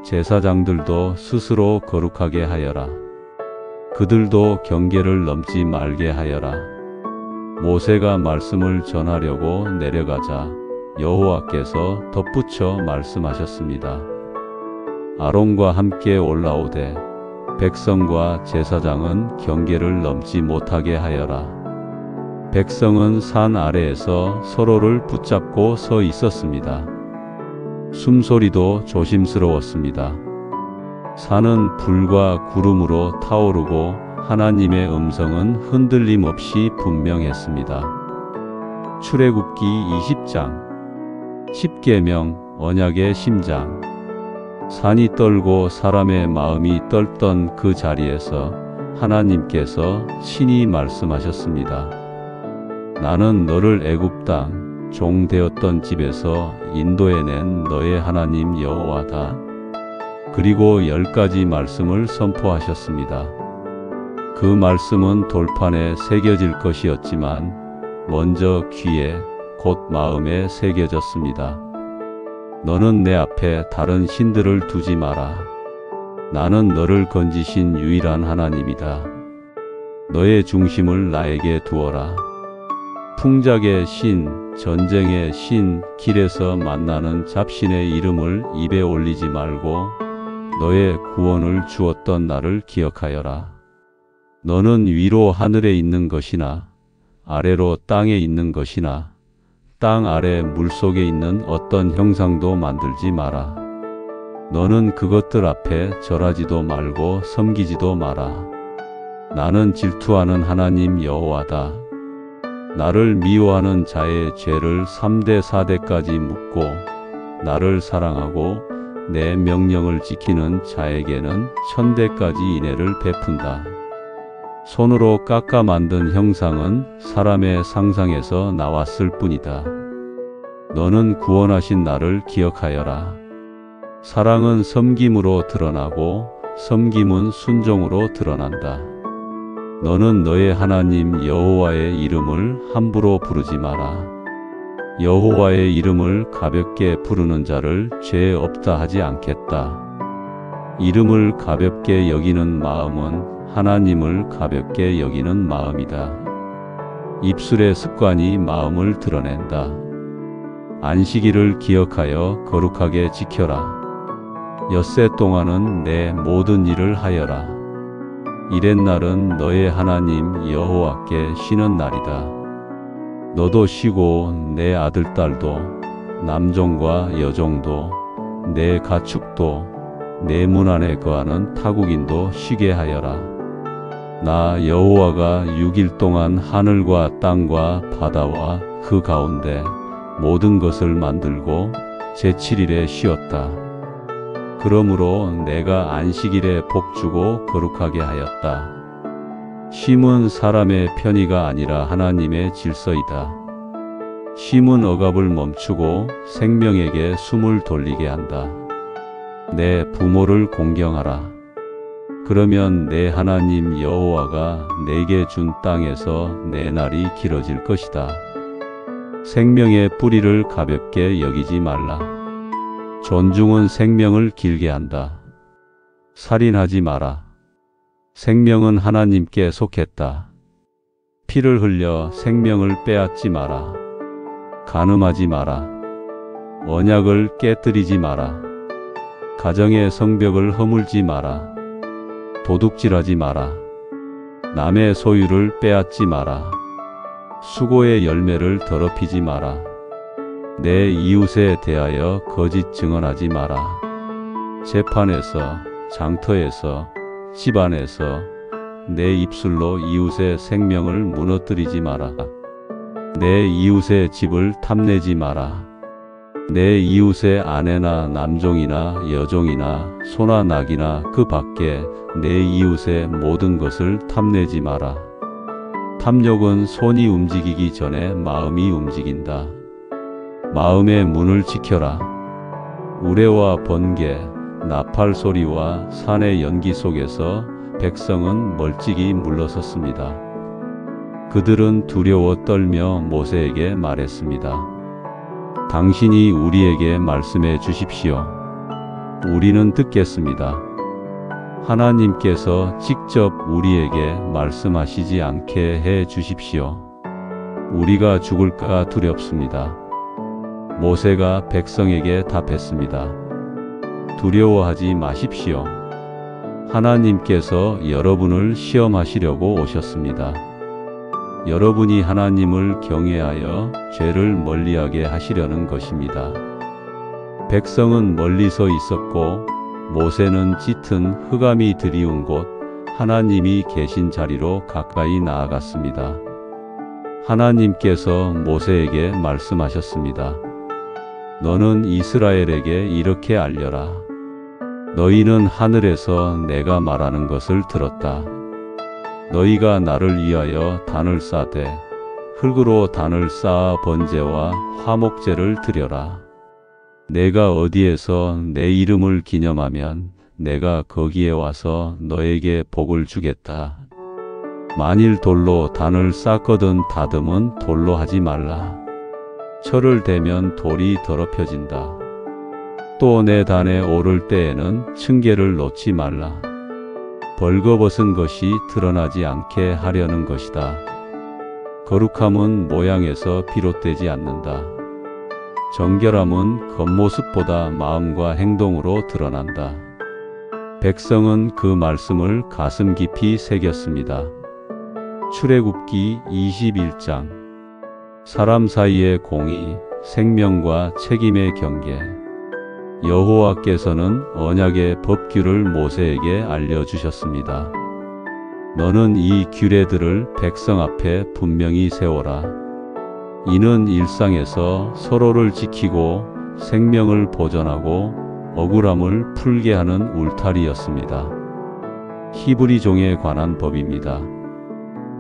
제사장들도 스스로 거룩하게 하여라. 그들도 경계를 넘지 말게 하여라. 모세가 말씀을 전하려고 내려가자 여호와께서 덧붙여 말씀하셨습니다. 아론과 함께 올라오되 백성과 제사장은 경계를 넘지 못하게 하여라. 백성은 산 아래에서 서로를 붙잡고 서 있었습니다. 숨소리도 조심스러웠습니다. 산은 불과 구름으로 타오르고 하나님의 음성은 흔들림 없이 분명했습니다. 출애굽기 20장 10계명 언약의 심장. 산이 떨고 사람의 마음이 떨던 그 자리에서 하나님께서 친히 말씀하셨습니다. 나는 너를 애굽 땅 종 되었던 집에서 인도해낸 너의 하나님 여호와다. 그리고 10가지 말씀을 선포하셨습니다. 그 말씀은 돌판에 새겨질 것이었지만 먼저 귀에 곧 마음에 새겨졌습니다. 너는 내 앞에 다른 신들을 두지 마라. 나는 너를 건지신 유일한 하나님이다. 너의 중심을 나에게 두어라. 풍작의 신, 전쟁의 신, 길에서 만나는 잡신의 이름을 입에 올리지 말고 너의 구원을 주었던 나를 기억하여라. 너는 위로 하늘에 있는 것이나 아래로 땅에 있는 것이나 땅 아래 물속에 있는 어떤 형상도 만들지 마라. 너는 그것들 앞에 절하지도 말고 섬기지도 마라. 나는 질투하는 하나님 여호와다. 나를 미워하는 자의 죄를 3대 4대까지 묻고 나를 사랑하고 내 명령을 지키는 자에게는 1000대까지 인애를 베푼다. 손으로 깎아 만든 형상은 사람의 상상에서 나왔을 뿐이다. 너는 구원하신 나를 기억하여라. 사랑은 섬김으로 드러나고 섬김은 순종으로 드러난다. 너는 너의 하나님 여호와의 이름을 함부로 부르지 마라. 여호와의 이름을 가볍게 부르는 자를 죄 없다 하지 않겠다. 이름을 가볍게 여기는 마음은 하나님을 가볍게 여기는 마음이다. 입술의 습관이 마음을 드러낸다. 안식일을 기억하여 거룩하게 지켜라. 엿새 동안은 내 모든 일을 하여라. 이렛날은 너의 하나님 여호와께 쉬는 날이다. 너도 쉬고 내 아들 딸도 남종과 여종도 내 가축도 내 문 안에 거하는 타국인도 쉬게 하여라. 나 여호와가 6일 동안 하늘과 땅과 바다와 그 가운데 모든 것을 만들고 제7일에 쉬었다. 그러므로 내가 안식일에 복주고 거룩하게 하였다. 쉼은 사람의 편의가 아니라 하나님의 질서이다. 쉼은 억압을 멈추고 생명에게 숨을 돌리게 한다. 내 부모를 공경하라. 그러면 내 하나님 여호와가 내게 준 땅에서 내 날이 길어질 것이다. 생명의 뿌리를 가볍게 여기지 말라. 존중은 생명을 길게 한다. 살인하지 마라. 생명은 하나님께 속했다. 피를 흘려 생명을 빼앗지 마라. 간음하지 마라. 언약을 깨뜨리지 마라. 가정의 성벽을 허물지 마라. 도둑질하지 마라. 남의 소유를 빼앗지 마라. 수고의 열매를 더럽히지 마라. 내 이웃에 대하여 거짓 증언하지 마라. 재판에서, 장터에서, 집안에서 내 입술로 이웃의 생명을 무너뜨리지 마라. 내 이웃의 집을 탐내지 마라. 내 이웃의 아내나 남종이나 여종이나 소나 낙이나 그 밖에 내 이웃의 모든 것을 탐내지 마라. 탐욕은 손이 움직이기 전에 마음이 움직인다. 마음의 문을 지켜라. 우레와 번개, 나팔 소리와 산의 연기 속에서 백성은 멀찍이 물러섰습니다. 그들은 두려워 떨며 모세에게 말했습니다. 당신이 우리에게 말씀해 주십시오. 우리는 듣겠습니다. 하나님께서 직접 우리에게 말씀하시지 않게 해 주십시오. 우리가 죽을까 두렵습니다. 모세가 백성에게 답했습니다. 두려워하지 마십시오. 하나님께서 여러분을 시험하시려고 오셨습니다. 여러분이 하나님을 경외하여 죄를 멀리하게 하시려는 것입니다. 백성은 멀리서 있었고 모세는 짙은 흑암이 드리운 곳 하나님이 계신 자리로 가까이 나아갔습니다. 하나님께서 모세에게 말씀하셨습니다. 너는 이스라엘에게 이렇게 알려라. 너희는 하늘에서 내가 말하는 것을 들었다. 너희가 나를 위하여 단을 싸되 흙으로 단을 쌓아 번제와 화목제를 드려라. 내가 어디에서 내 이름을 기념하면 내가 거기에 와서 너에게 복을 주겠다. 만일 돌로 단을 쌓거든 다듬은 돌로 하지 말라. 철을 대면 돌이 더럽혀진다. 또 내 단에 오를 때에는 층계를 놓지 말라. 벌거벗은 것이 드러나지 않게 하려는 것이다. 거룩함은 모양에서 비롯되지 않는다. 정결함은 겉모습보다 마음과 행동으로 드러난다. 백성은 그 말씀을 가슴 깊이 새겼습니다. 출애굽기 21장. 사람 사이의 공의, 생명과 책임의 경계. 여호와께서는 언약의 법규를 모세에게 알려주셨습니다. 너는 이 규례들을 백성 앞에 분명히 세워라. 이는 일상에서 서로를 지키고 생명을 보존하고 억울함을 풀게 하는 울타리였습니다. 히브리 종에 관한 법입니다.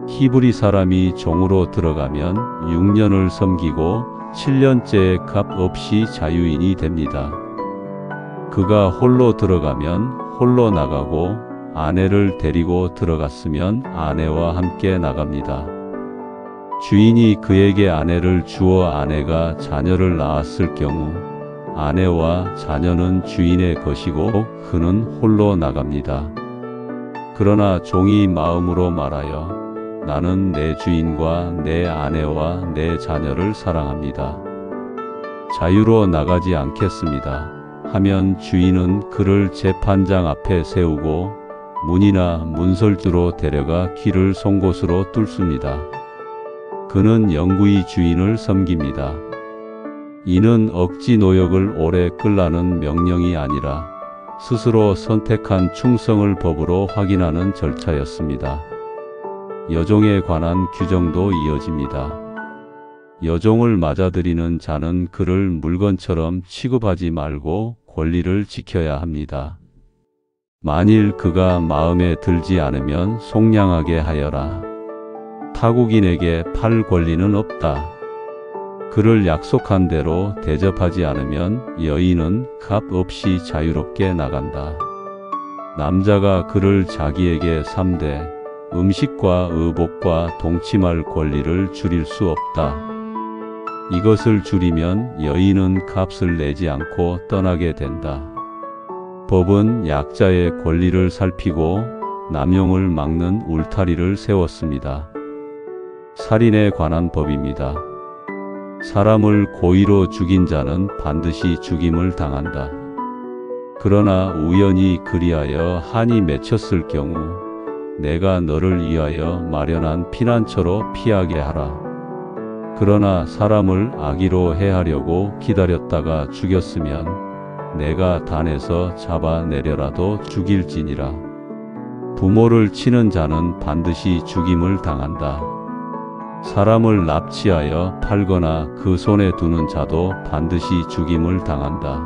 히브리 사람이 종으로 들어가면 6년을 섬기고 7년째에 값 없이 자유인이 됩니다. 그가 홀로 들어가면 홀로 나가고 아내를 데리고 들어갔으면 아내와 함께 나갑니다. 주인이 그에게 아내를 주어 아내가 자녀를 낳았을 경우 아내와 자녀는 주인의 것이고 그는 홀로 나갑니다. 그러나 종이 마음으로 말하여 나는 내 주인과 내 아내와 내 자녀를 사랑합니다. 자유로 나가지 않겠습니다. 하면 주인은 그를 재판장 앞에 세우고 문이나 문설주로 데려가 길을 송곳으로 뚫습니다. 그는 영구히 주인을 섬깁니다. 이는 억지 노역을 오래 끌라는 명령이 아니라 스스로 선택한 충성을 법으로 확인하는 절차였습니다. 여종에 관한 규정도 이어집니다. 여종을 맞아들이는 자는 그를 물건처럼 취급하지 말고 권리를 지켜야 합니다. 만일 그가 마음에 들지 않으면 속량하게 하여라. 타국인에게 팔 권리는 없다. 그를 약속한 대로 대접하지 않으면 여인은 값 없이 자유롭게 나간다. 남자가 그를 자기에게 삼되 음식과 의복과 동침할 권리를 줄일 수 없다. 이것을 줄이면 여인은 값을 내지 않고 떠나게 된다. 법은 약자의 권리를 살피고 남용을 막는 울타리를 세웠습니다. 살인에 관한 법입니다. 사람을 고의로 죽인 자는 반드시 죽임을 당한다. 그러나 우연히 그리하여 한이 맺혔을 경우 내가 너를 위하여 마련한 피난처로 피하게 하라. 그러나 사람을 악의로 해하려고 기다렸다가 죽였으면 내가 단에서 잡아내려라도 죽일지니라. 부모를 치는 자는 반드시 죽임을 당한다. 사람을 납치하여 팔거나 그 손에 두는 자도 반드시 죽임을 당한다.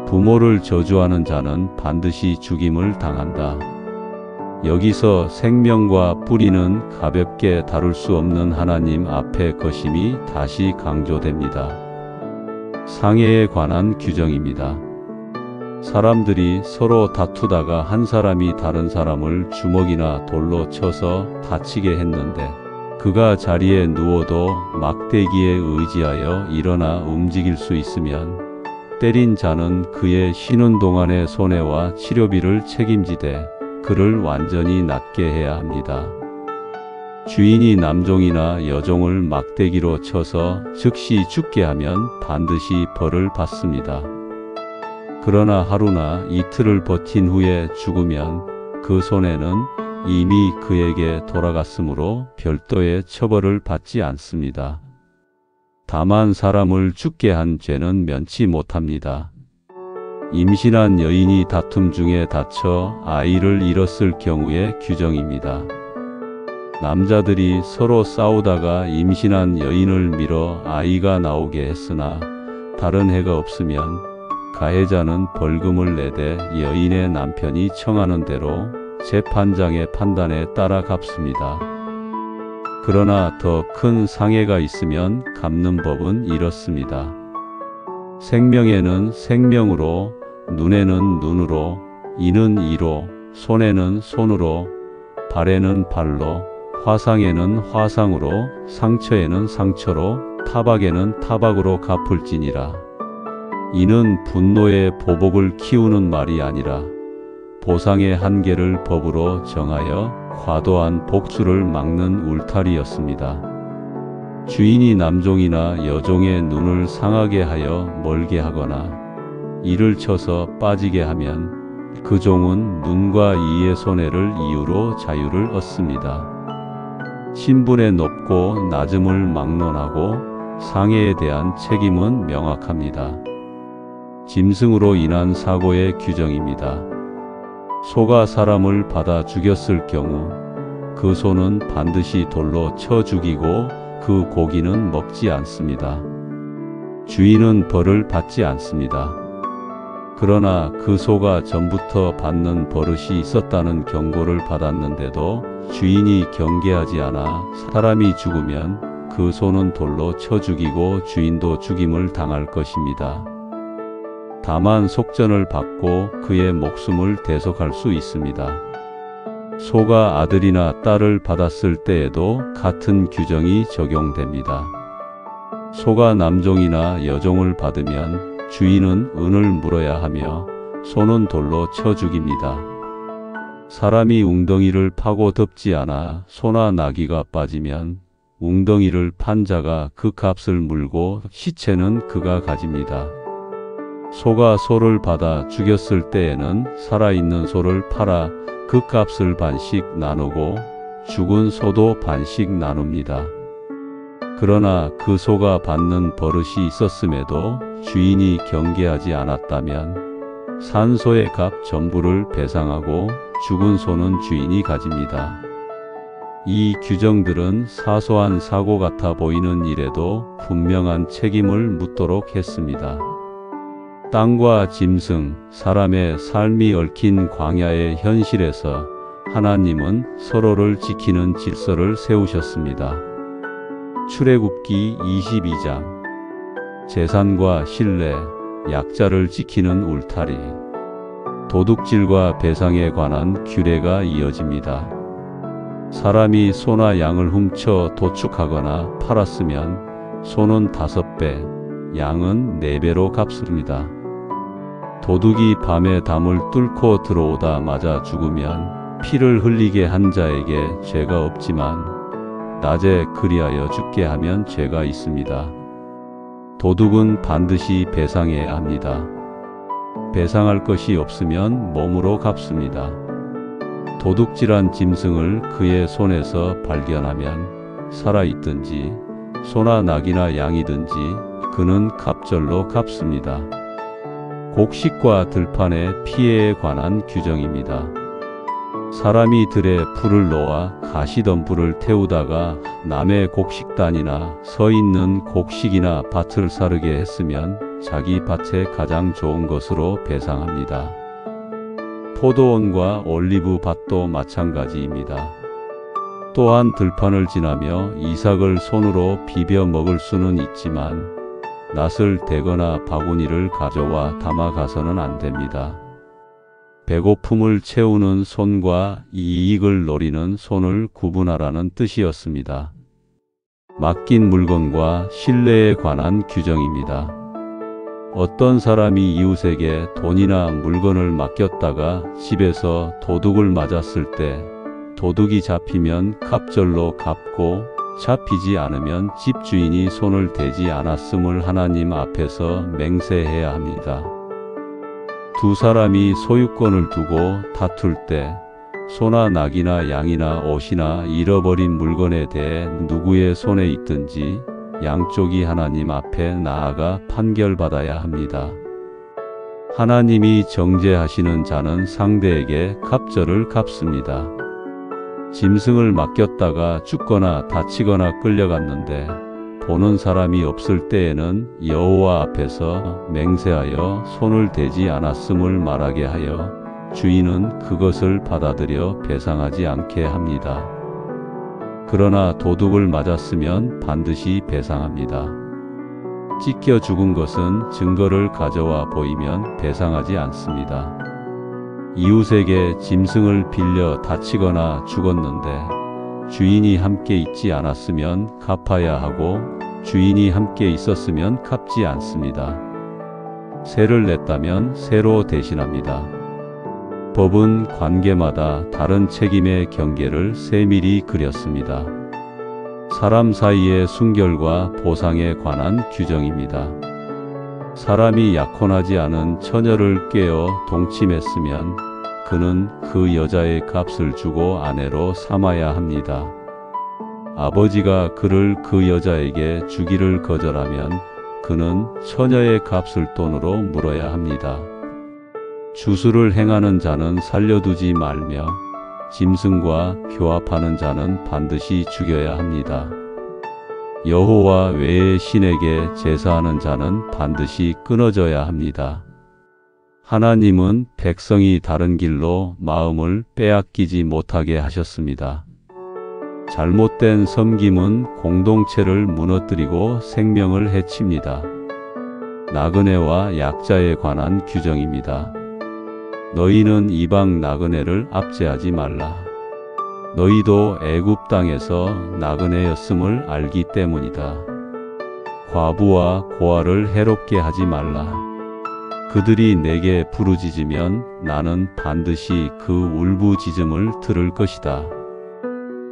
부모를 저주하는 자는 반드시 죽임을 당한다. 여기서 생명과 뿌리는 가볍게 다룰 수 없는 하나님 앞의 것임이 다시 강조됩니다. 상해에 관한 규정입니다. 사람들이 서로 다투다가 한 사람이 다른 사람을 주먹이나 돌로 쳐서 다치게 했는데 그가 자리에 누워도 막대기에 의지하여 일어나 움직일 수 있으면 때린 자는 그의 쉬는 동안의 손해와 치료비를 책임지되 그를 완전히 낫게 해야 합니다. 주인이 남종이나 여종을 막대기로 쳐서 즉시 죽게 하면 반드시 벌을 받습니다. 그러나 하루나 이틀을 버틴 후에 죽으면 그 손해는 이미 그에게 돌아갔으므로 별도의 처벌을 받지 않습니다. 다만 사람을 죽게 한 죄는 면치 못합니다. 임신한 여인이 다툼 중에 다쳐 아이를 잃었을 경우의 규정입니다. 남자들이 서로 싸우다가 임신한 여인을 밀어 아이가 나오게 했으나 다른 해가 없으면 가해자는 벌금을 내되 여인의 남편이 청하는 대로 재판장의 판단에 따라 갚습니다. 그러나 더 큰 상해가 있으면 갚는 법은 이렇습니다. 생명에는 생명으로, 눈에는 눈으로, 이는 이로, 손에는 손으로, 발에는 발로, 화상에는 화상으로, 상처에는 상처로, 타박에는 타박으로 갚을지니라. 이는 분노의 보복을 키우는 말이 아니라 보상의 한계를 법으로 정하여 과도한 복수를 막는 울타리였습니다. 주인이 남종이나 여종의 눈을 상하게 하여 멀게 하거나 이를 쳐서 빠지게 하면 그 종은 눈과 이의 손해를 이유로 자유를 얻습니다. 신분의 높고 낮음을 막론하고 상해에 대한 책임은 명확합니다. 짐승으로 인한 사고의 규정입니다. 소가 사람을 받아 죽였을 경우 그 소는 반드시 돌로 쳐 죽이고 그 고기는 먹지 않습니다. 주인은 벌을 받지 않습니다. 그러나 그 소가 전부터 받는 버릇이 있었다는 경고를 받았는데도 주인이 경계하지 않아 사람이 죽으면 그 소는 돌로 쳐 죽이고 주인도 죽임을 당할 것입니다. 다만 속전을 받고 그의 목숨을 대속할 수 있습니다. 소가 아들이나 딸을 받았을 때에도 같은 규정이 적용됩니다. 소가 남종이나 여종을 받으면 주인은 은을 물어야 하며 소는 돌로 쳐 죽입니다. 사람이 웅덩이를 파고 덮지 않아 소나 나귀가 빠지면 웅덩이를 판 자가 그 값을 물고 시체는 그가 가집니다. 소가 소를 받아 죽였을 때에는 살아있는 소를 팔아 그 값을 반씩 나누고 죽은 소도 반씩 나눕니다. 그러나 그 소가 받는 버릇이 있었음에도 주인이 경계하지 않았다면 산 소의 값 전부를 배상하고 죽은 소는 주인이 가집니다. 이 규정들은 사소한 사고 같아 보이는 일에도 분명한 책임을 묻도록 했습니다. 땅과 짐승, 사람의 삶이 얽힌 광야의 현실에서 하나님은 서로를 지키는 질서를 세우셨습니다. 출애굽기 22장 재산과 신뢰, 약자를 지키는 울타리, 도둑질과 배상에 관한 규례가 이어집니다. 사람이 소나 양을 훔쳐 도축하거나 팔았으면 소는 5배, 양은 4배로 갚습니다. 도둑이 밤에 담을 뚫고 들어오다 맞아 죽으면 피를 흘리게 한 자에게 죄가 없지만 낮에 그리하여 죽게 하면 죄가 있습니다. 도둑은 반드시 배상해야 합니다. 배상할 것이 없으면 몸으로 갚습니다. 도둑질한 짐승을 그의 손에서 발견하면 살아있든지 소나 낙이나 양이든지 그는 갑절로 갚습니다. 곡식과 들판의 피해에 관한 규정입니다. 사람이 들에 불을 놓아 가시덤불을 태우다가 남의 곡식단이나 서 있는 곡식이나 밭을 사르게 했으면 자기 밭에 가장 좋은 것으로 배상합니다. 포도원과 올리브 밭도 마찬가지입니다. 또한 들판을 지나며 이삭을 손으로 비벼 먹을 수는 있지만 낫을 대거나 바구니를 가져와 담아가서는 안 됩니다. 배고픔을 채우는 손과 이익을 노리는 손을 구분하라는 뜻이었습니다. 맡긴 물건과 신뢰에 관한 규정입니다. 어떤 사람이 이웃에게 돈이나 물건을 맡겼다가 집에서 도둑을 맞았을 때 도둑이 잡히면 갑절로 갚고 잡히지 않으면 집주인이 손을 대지 않았음을 하나님 앞에서 맹세해야 합니다. 두 사람이 소유권을 두고 다툴 때 소나 낙이나 양이나 옷이나 잃어버린 물건에 대해 누구의 손에 있든지 양쪽이 하나님 앞에 나아가 판결받아야 합니다. 하나님이 정죄하시는 자는 상대에게 갑절을 갚습니다. 짐승을 맡겼다가 죽거나 다치거나 끌려갔는데 보는 사람이 없을 때에는 여호와 앞에서 맹세하여 손을 대지 않았음을 말하게 하여 주인은 그것을 받아들여 배상하지 않게 합니다. 그러나 도둑을 맞았으면 반드시 배상합니다. 찢겨 죽은 것은 증거를 가져와 보이면 배상하지 않습니다. 이웃에게 짐승을 빌려 다치거나 죽었는데 주인이 함께 있지 않았으면 갚아야 하고 주인이 함께 있었으면 갚지 않습니다. 세를 냈다면 세로 대신합니다. 법은 관계마다 다른 책임의 경계를 세밀히 그렸습니다. 사람 사이의 순결과 보상에 관한 규정입니다. 사람이 약혼하지 않은 처녀를 꿰어 동침했으면 그는 그 여자의 값을 주고 아내로 삼아야 합니다. 아버지가 그를 그 여자에게 주기를 거절하면 그는 처녀의 값을 돈으로 물어야 합니다. 주수를 행하는 자는 살려두지 말며 짐승과 교합하는 자는 반드시 죽여야 합니다. 여호와 외의 신에게 제사하는 자는 반드시 끊어져야 합니다. 하나님은 백성이 다른 길로 마음을 빼앗기지 못하게 하셨습니다. 잘못된 섬김은 공동체를 무너뜨리고 생명을 해칩니다. 나그네와 약자에 관한 규정입니다. 너희는 이방 나그네를 압제하지 말라. 너희도 애굽 땅에서 나그네였음을 알기 때문이다. 과부와 고아를 해롭게 하지 말라. 그들이 내게 부르짖으면 나는 반드시 그 울부짖음을 들을 것이다.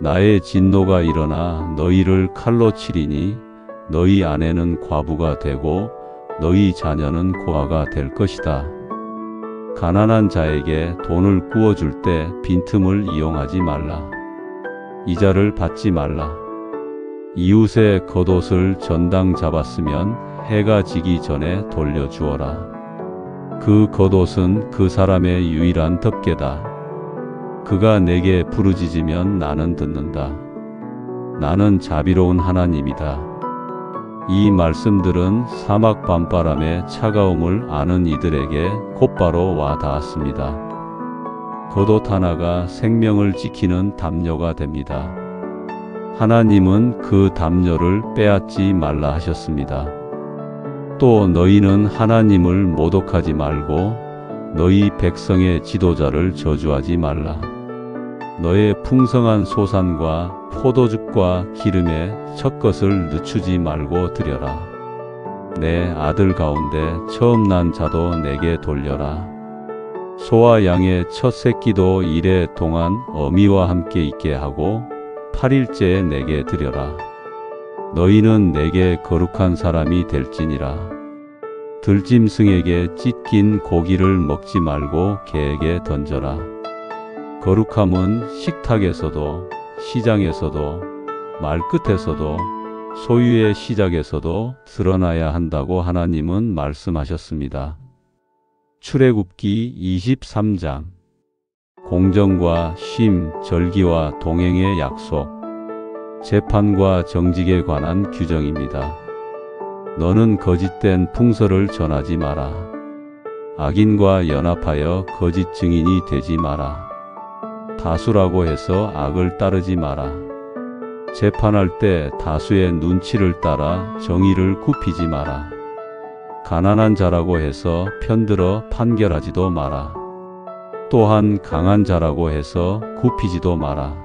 나의 진노가 일어나 너희를 칼로 치리니 너희 아내는 과부가 되고 너희 자녀는 고아가 될 것이다. 가난한 자에게 돈을 구워줄 때 빈틈을 이용하지 말라. 이자를 받지 말라. 이웃의 겉옷을 전당 잡았으면 해가 지기 전에 돌려주어라. 그 겉옷은 그 사람의 유일한 덮개다. 그가 내게 부르짖으면 나는 듣는다. 나는 자비로운 하나님이다. 이 말씀들은 사막 밤바람의 차가움을 아는 이들에게 곧바로 와 닿았습니다. 겉옷 하나가 생명을 지키는 담요가 됩니다. 하나님은 그 담요를 빼앗지 말라 하셨습니다. 또 너희는 하나님을 모독하지 말고 너희 백성의 지도자를 저주하지 말라. 너의 풍성한 소산과 포도즙과 기름에 첫것을 늦추지 말고 드려라. 내 아들 가운데 처음 난 자도 내게 돌려라. 소와 양의 첫 새끼도 이레 동안 어미와 함께 있게 하고 8일째에 내게 드려라. 너희는 내게 거룩한 사람이 될지니라. 들짐승에게 찢긴 고기를 먹지 말고 개에게 던져라. 거룩함은 식탁에서도 시장에서도 말끝에서도 소유의 시작에서도 드러나야 한다고 하나님은 말씀하셨습니다. 출애굽기 23장. 공정과 쉼, 절기와 동행의 약속, 재판과 정직에 관한 규정입니다. 너는 거짓된 풍설을 전하지 마라. 악인과 연합하여 거짓 증인이 되지 마라. 다수라고 해서 악을 따르지 마라. 재판할 때 다수의 눈치를 따라 정의를 굽히지 마라. 가난한 자라고 해서 편들어 판결하지도 마라. 또한 강한 자라고 해서 굽히지도 마라.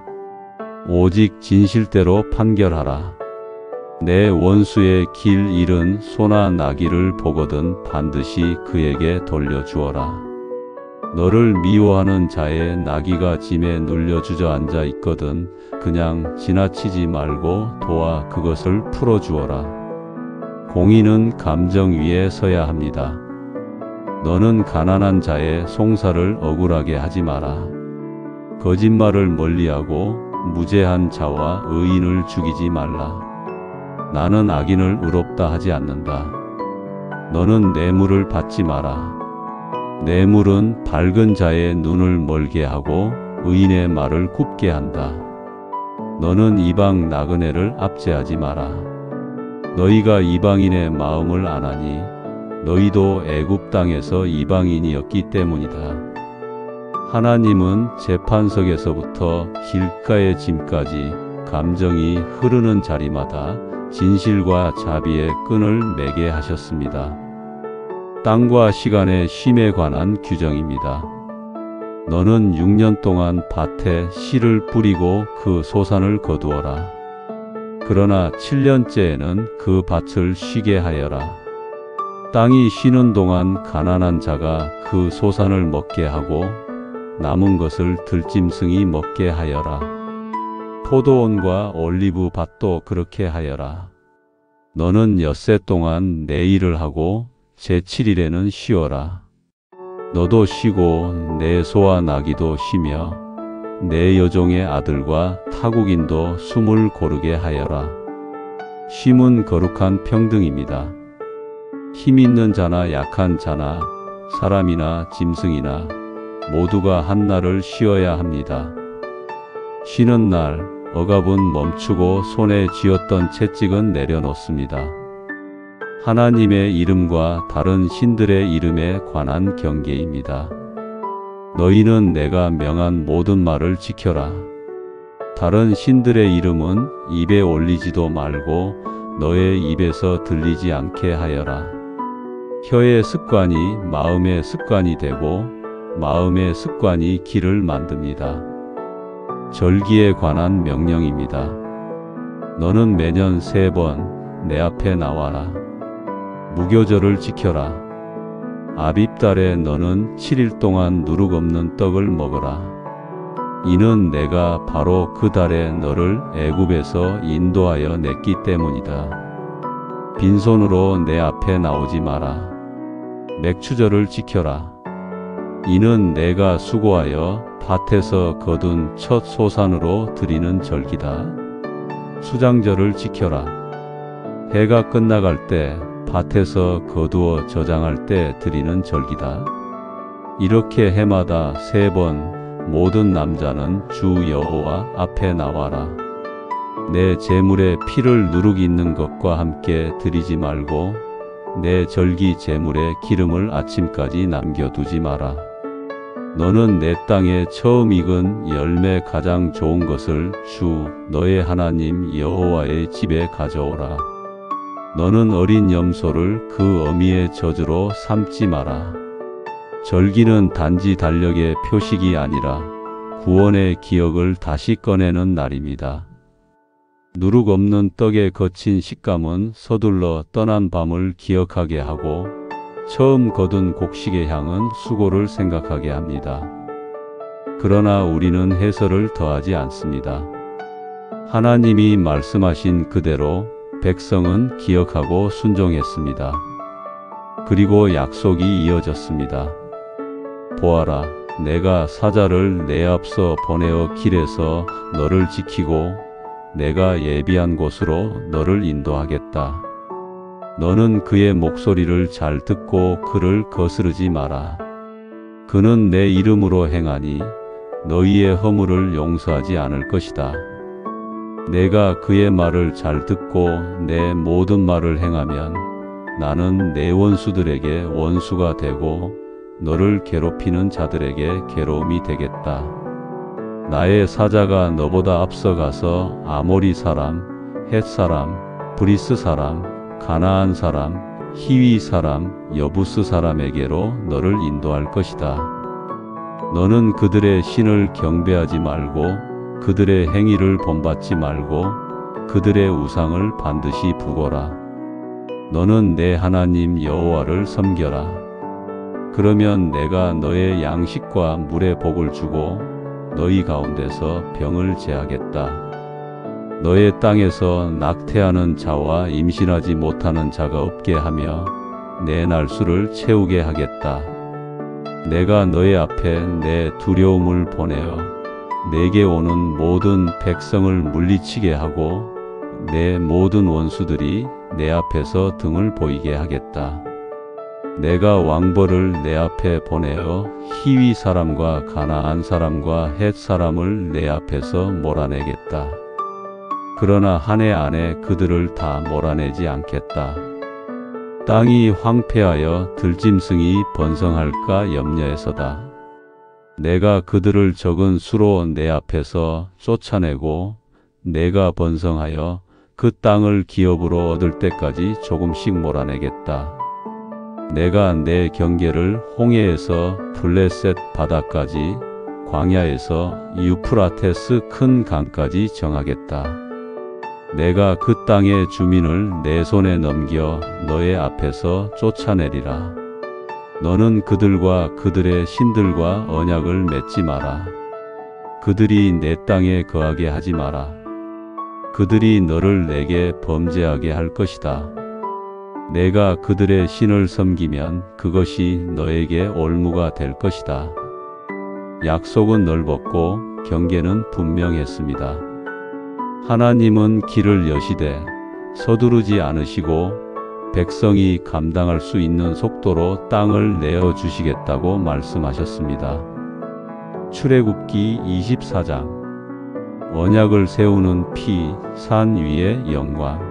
오직 진실대로 판결하라. 내 원수의 길 잃은 소나 나귀를 보거든 반드시 그에게 돌려주어라. 너를 미워하는 자의 나귀가 짐에 눌려 주저앉아 있거든 그냥 지나치지 말고 도와 그것을 풀어주어라. 공의는 감정 위에 서야 합니다. 너는 가난한 자의 송사를 억울하게 하지 마라. 거짓말을 멀리하고 무죄한 자와 의인을 죽이지 말라. 나는 악인을 의롭다 하지 않는다. 너는 뇌물을 받지 마라. 뇌물은 밝은 자의 눈을 멀게 하고 의인의 말을 굽게 한다. 너는 이방 나그네를 압제하지 마라. 너희가 이방인의 마음을 아나니 너희도 애굽 땅에서 이방인이었기 때문이다. 하나님은 재판석에서부터 길가의 짐까지 감정이 흐르는 자리마다 진실과 자비의 끈을 매게 하셨습니다. 땅과 시간의 쉼에 관한 규정입니다. 너는 6년 동안 밭에 씨를 뿌리고 그 소산을 거두어라. 그러나 7년째에는 그 밭을 쉬게 하여라. 땅이 쉬는 동안 가난한 자가 그 소산을 먹게 하고 남은 것을 들짐승이 먹게 하여라. 포도원과 올리브 밭도 그렇게 하여라. 너는 엿새 동안 내 일을 하고 제7일에는 쉬어라. 너도 쉬고 내 소와 나귀도 쉬며 내 여종의 아들과 타국인도 숨을 고르게 하여라. 쉼은 거룩한 평등입니다. 힘 있는 자나 약한 자나 사람이나 짐승이나 모두가 한 날을 쉬어야 합니다. 쉬는 날 억압은 멈추고 손에 쥐었던 채찍은 내려놓습니다. 하나님의 이름과 다른 신들의 이름에 관한 경계입니다. 너희는 내가 명한 모든 말을 지켜라. 다른 신들의 이름은 입에 올리지도 말고 너의 입에서 들리지 않게 하여라. 혀의 습관이 마음의 습관이 되고 마음의 습관이 길을 만듭니다. 절기에 관한 명령입니다. 너는 매년 3번 내 앞에 나와라. 무교절을 지켜라. 아빕달에 너는 7일 동안 누룩 없는 떡을 먹어라. 이는 내가 바로 그 달에 너를 애굽에서 인도하여 냈기 때문이다. 빈손으로 내 앞에 나오지 마라. 맥추절을 지켜라. 이는 내가 수고하여 밭에서 거둔 첫 소산으로 드리는 절기다. 수장절을 지켜라. 해가 끝나갈 때 밭에서 거두어 저장할 때 드리는 절기다. 이렇게 해마다 3번 모든 남자는 주 여호와 앞에 나와라. 내 제물에 피를 누룩 있는 것과 함께 드리지 말고 내 절기 제물에 기름을 아침까지 남겨두지 마라. 너는 내 땅에 처음 익은 열매 가장 좋은 것을 주 너의 하나님 여호와의 집에 가져오라. 너는 어린 염소를 그 어미의 젖으로 삼지 마라. 절기는 단지 달력의 표식이 아니라 구원의 기억을 다시 꺼내는 날입니다. 누룩 없는 떡의 거친 식감은 서둘러 떠난 밤을 기억하게 하고 처음 거둔 곡식의 향은 수고를 생각하게 합니다. 그러나 우리는 해설을 더하지 않습니다. 하나님이 말씀하신 그대로 백성은 기억하고 순종했습니다. 그리고 약속이 이어졌습니다. 보아라, 내가 사자를 내 앞서 보내어 길에서 너를 지키고 내가 예비한 곳으로 너를 인도하겠다. 너는 그의 목소리를 잘 듣고 그를 거스르지 마라. 그는 내 이름으로 행하니 너희의 허물을 용서하지 않을 것이다. 내가 그의 말을 잘 듣고 내 모든 말을 행하면 나는 내 원수들에게 원수가 되고 너를 괴롭히는 자들에게 괴로움이 되겠다. 나의 사자가 너보다 앞서가서 아모리 사람, 헷 사람, 브리스 사람, 가나안 사람, 히위 사람, 여부스 사람에게로 너를 인도할 것이다. 너는 그들의 신을 경배하지 말고 그들의 행위를 본받지 말고 그들의 우상을 반드시 부거라. 너는 내 하나님 여호와를 섬겨라. 그러면 내가 너의 양식과 물의 복을 주고 너희 가운데서 병을 제하겠다. 너의 땅에서 낙태하는 자와 임신하지 못하는 자가 없게 하며 내 날수를 채우게 하겠다. 내가 너의 앞에 내 두려움을 보내어 내게 오는 모든 백성을 물리치게 하고 내 모든 원수들이 내 앞에서 등을 보이게 하겠다. 내가 왕벌을 내 앞에 보내어 히위 사람과 가나안 사람과 헷 사람을 내 앞에서 몰아내겠다. 그러나 한 해 안에 그들을 다 몰아내지 않겠다. 땅이 황폐하여 들짐승이 번성할까 염려해서다. 내가 그들을 적은 수로 내 앞에서 쫓아내고 내가 번성하여 그 땅을 기업으로 얻을 때까지 조금씩 몰아내겠다. 내가 내 경계를 홍해에서 블레셋 바다까지 광야에서 유프라테스 큰 강까지 정하겠다. 내가 그 땅의 주민을 내 손에 넘겨 너의 앞에서 쫓아내리라. 너는 그들과 그들의 신들과 언약을 맺지 마라. 그들이 내 땅에 거하게 하지 마라. 그들이 너를 내게 범죄하게 할 것이다. 내가 그들의 신을 섬기면 그것이 너에게 올무가 될 것이다. 약속은 넓었고 경계는 분명했습니다. 하나님은 길을 여시되 서두르지 않으시고 백성이 감당할 수 있는 속도로 땅을 내어주시겠다고 말씀하셨습니다. 출애굽기 24장. 언약을 세우는 피, 산 위의 영광.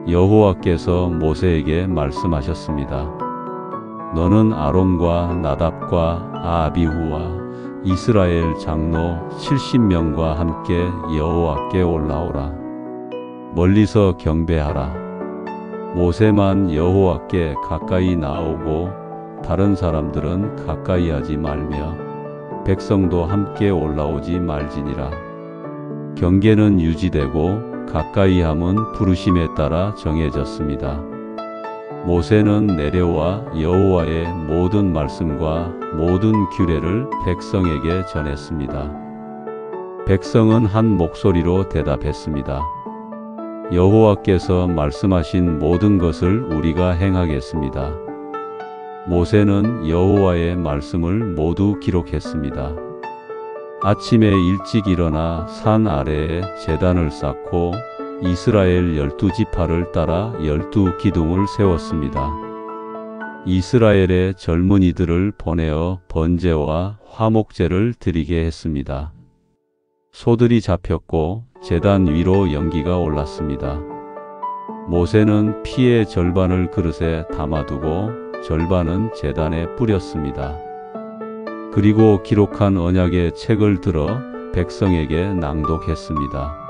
여호와께서 모세에게 말씀하셨습니다. 너는 아론과 나답과 아비후와 이스라엘 장로 70명과 함께 여호와께 올라오라. 멀리서 경배하라. 모세만 여호와께 가까이 나오고 다른 사람들은 가까이 하지 말며 백성도 함께 올라오지 말지니라. 경계는 유지되고 가까이 함은 부르심에 따라 정해졌습니다. 모세는 내려와 여호와의 모든 말씀과 모든 규례를 백성에게 전했습니다. 백성은 한 목소리로 대답했습니다. 여호와께서 말씀하신 모든 것을 우리가 행하겠습니다. 모세는 여호와의 말씀을 모두 기록했습니다. 아침에 일찍 일어나 산 아래에 제단을 쌓고 이스라엘 12지파를 따라 12기둥을 세웠습니다. 이스라엘의 젊은이들을 보내어 번제와 화목제를 드리게 했습니다. 소들이 잡혔고 제단 위로 연기가 올랐습니다. 모세는 피의 절반을 그릇에 담아두고 절반은 제단에 뿌렸습니다. 그리고 기록한 언약의 책을 들어 백성에게 낭독했습니다.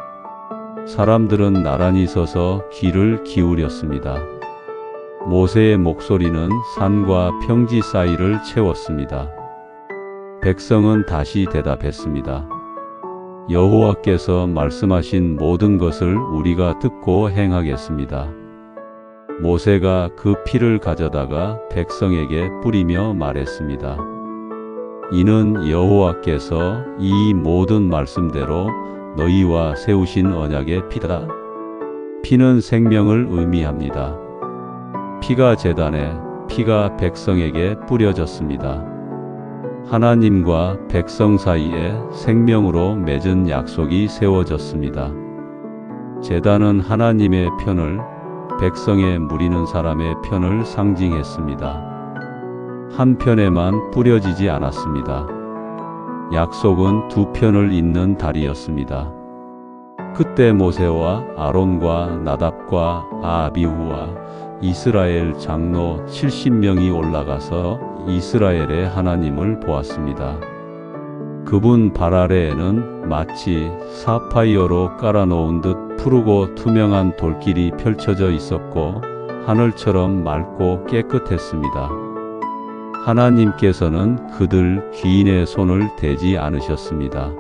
사람들은 나란히 서서 귀를 기울였습니다. 모세의 목소리는 산과 평지 사이를 채웠습니다. 백성은 다시 대답했습니다. 여호와께서 말씀하신 모든 것을 우리가 듣고 행하겠습니다. 모세가 그 피를 가져다가 백성에게 뿌리며 말했습니다. 이는 여호와께서 이 모든 말씀대로 너희와 세우신 언약의 피다. 피는 생명을 의미합니다. 피가 제단에, 피가 백성에게 뿌려졌습니다. 하나님과 백성 사이에 생명으로 맺은 약속이 세워졌습니다. 제단은 하나님의 편을, 백성에 무리는 사람의 편을 상징했습니다. 한 편에만 뿌려지지 않았습니다. 약속은 두 편을 잇는 다리였습니다. 그때 모세와 아론과 나답과 아비후와 이스라엘 장로 70명이 올라가서 이스라엘의 하나님을 보았습니다. 그분 발 아래에는 마치 사파이어로 깔아놓은 듯 푸르고 투명한 돌길이 펼쳐져 있었고 하늘처럼 맑고 깨끗했습니다. 하나님께서는 그들 귀인의 손을 대지 않으셨습니다.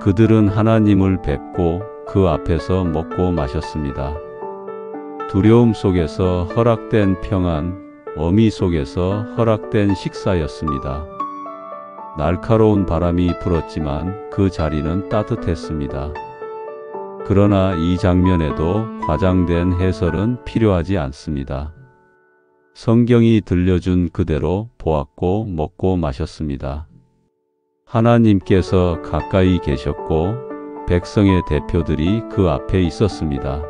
그들은 하나님을 뵙고 그 앞에서 먹고 마셨습니다. 두려움 속에서 허락된 평안, 어미 속에서 허락된 식사였습니다. 날카로운 바람이 불었지만 그 자리는 따뜻했습니다. 그러나 이 장면에도 과장된 해설은 필요하지 않습니다. 성경이 들려준 그대로 보았고 먹고 마셨습니다. 하나님께서 가까이 계셨고 백성의 대표들이 그 앞에 있었습니다.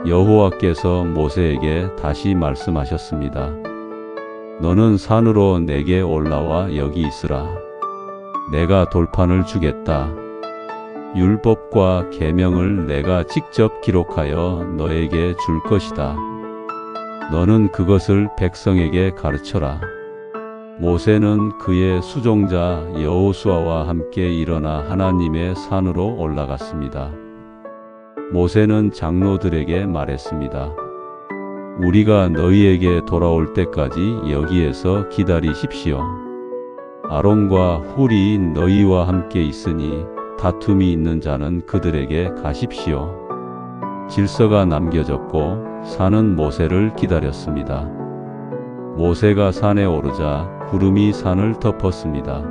여호와께서 모세에게 다시 말씀하셨습니다. 너는 산으로 내게 올라와 여기 있으라. 내가 돌판을 주겠다. 율법과 계명을 내가 직접 기록하여 너에게 줄 것이다. 너는 그것을 백성에게 가르쳐라. 모세는 그의 수종자 여호수아와 함께 일어나 하나님의 산으로 올라갔습니다. 모세는 장로들에게 말했습니다. 우리가 너희에게 돌아올 때까지 여기에서 기다리십시오. 아론과 훌이 너희와 함께 있으니 다툼이 있는 자는 그들에게 가십시오. 질서가 남겨졌고 산은 모세를 기다렸습니다. 모세가 산에 오르자 구름이 산을 덮었습니다.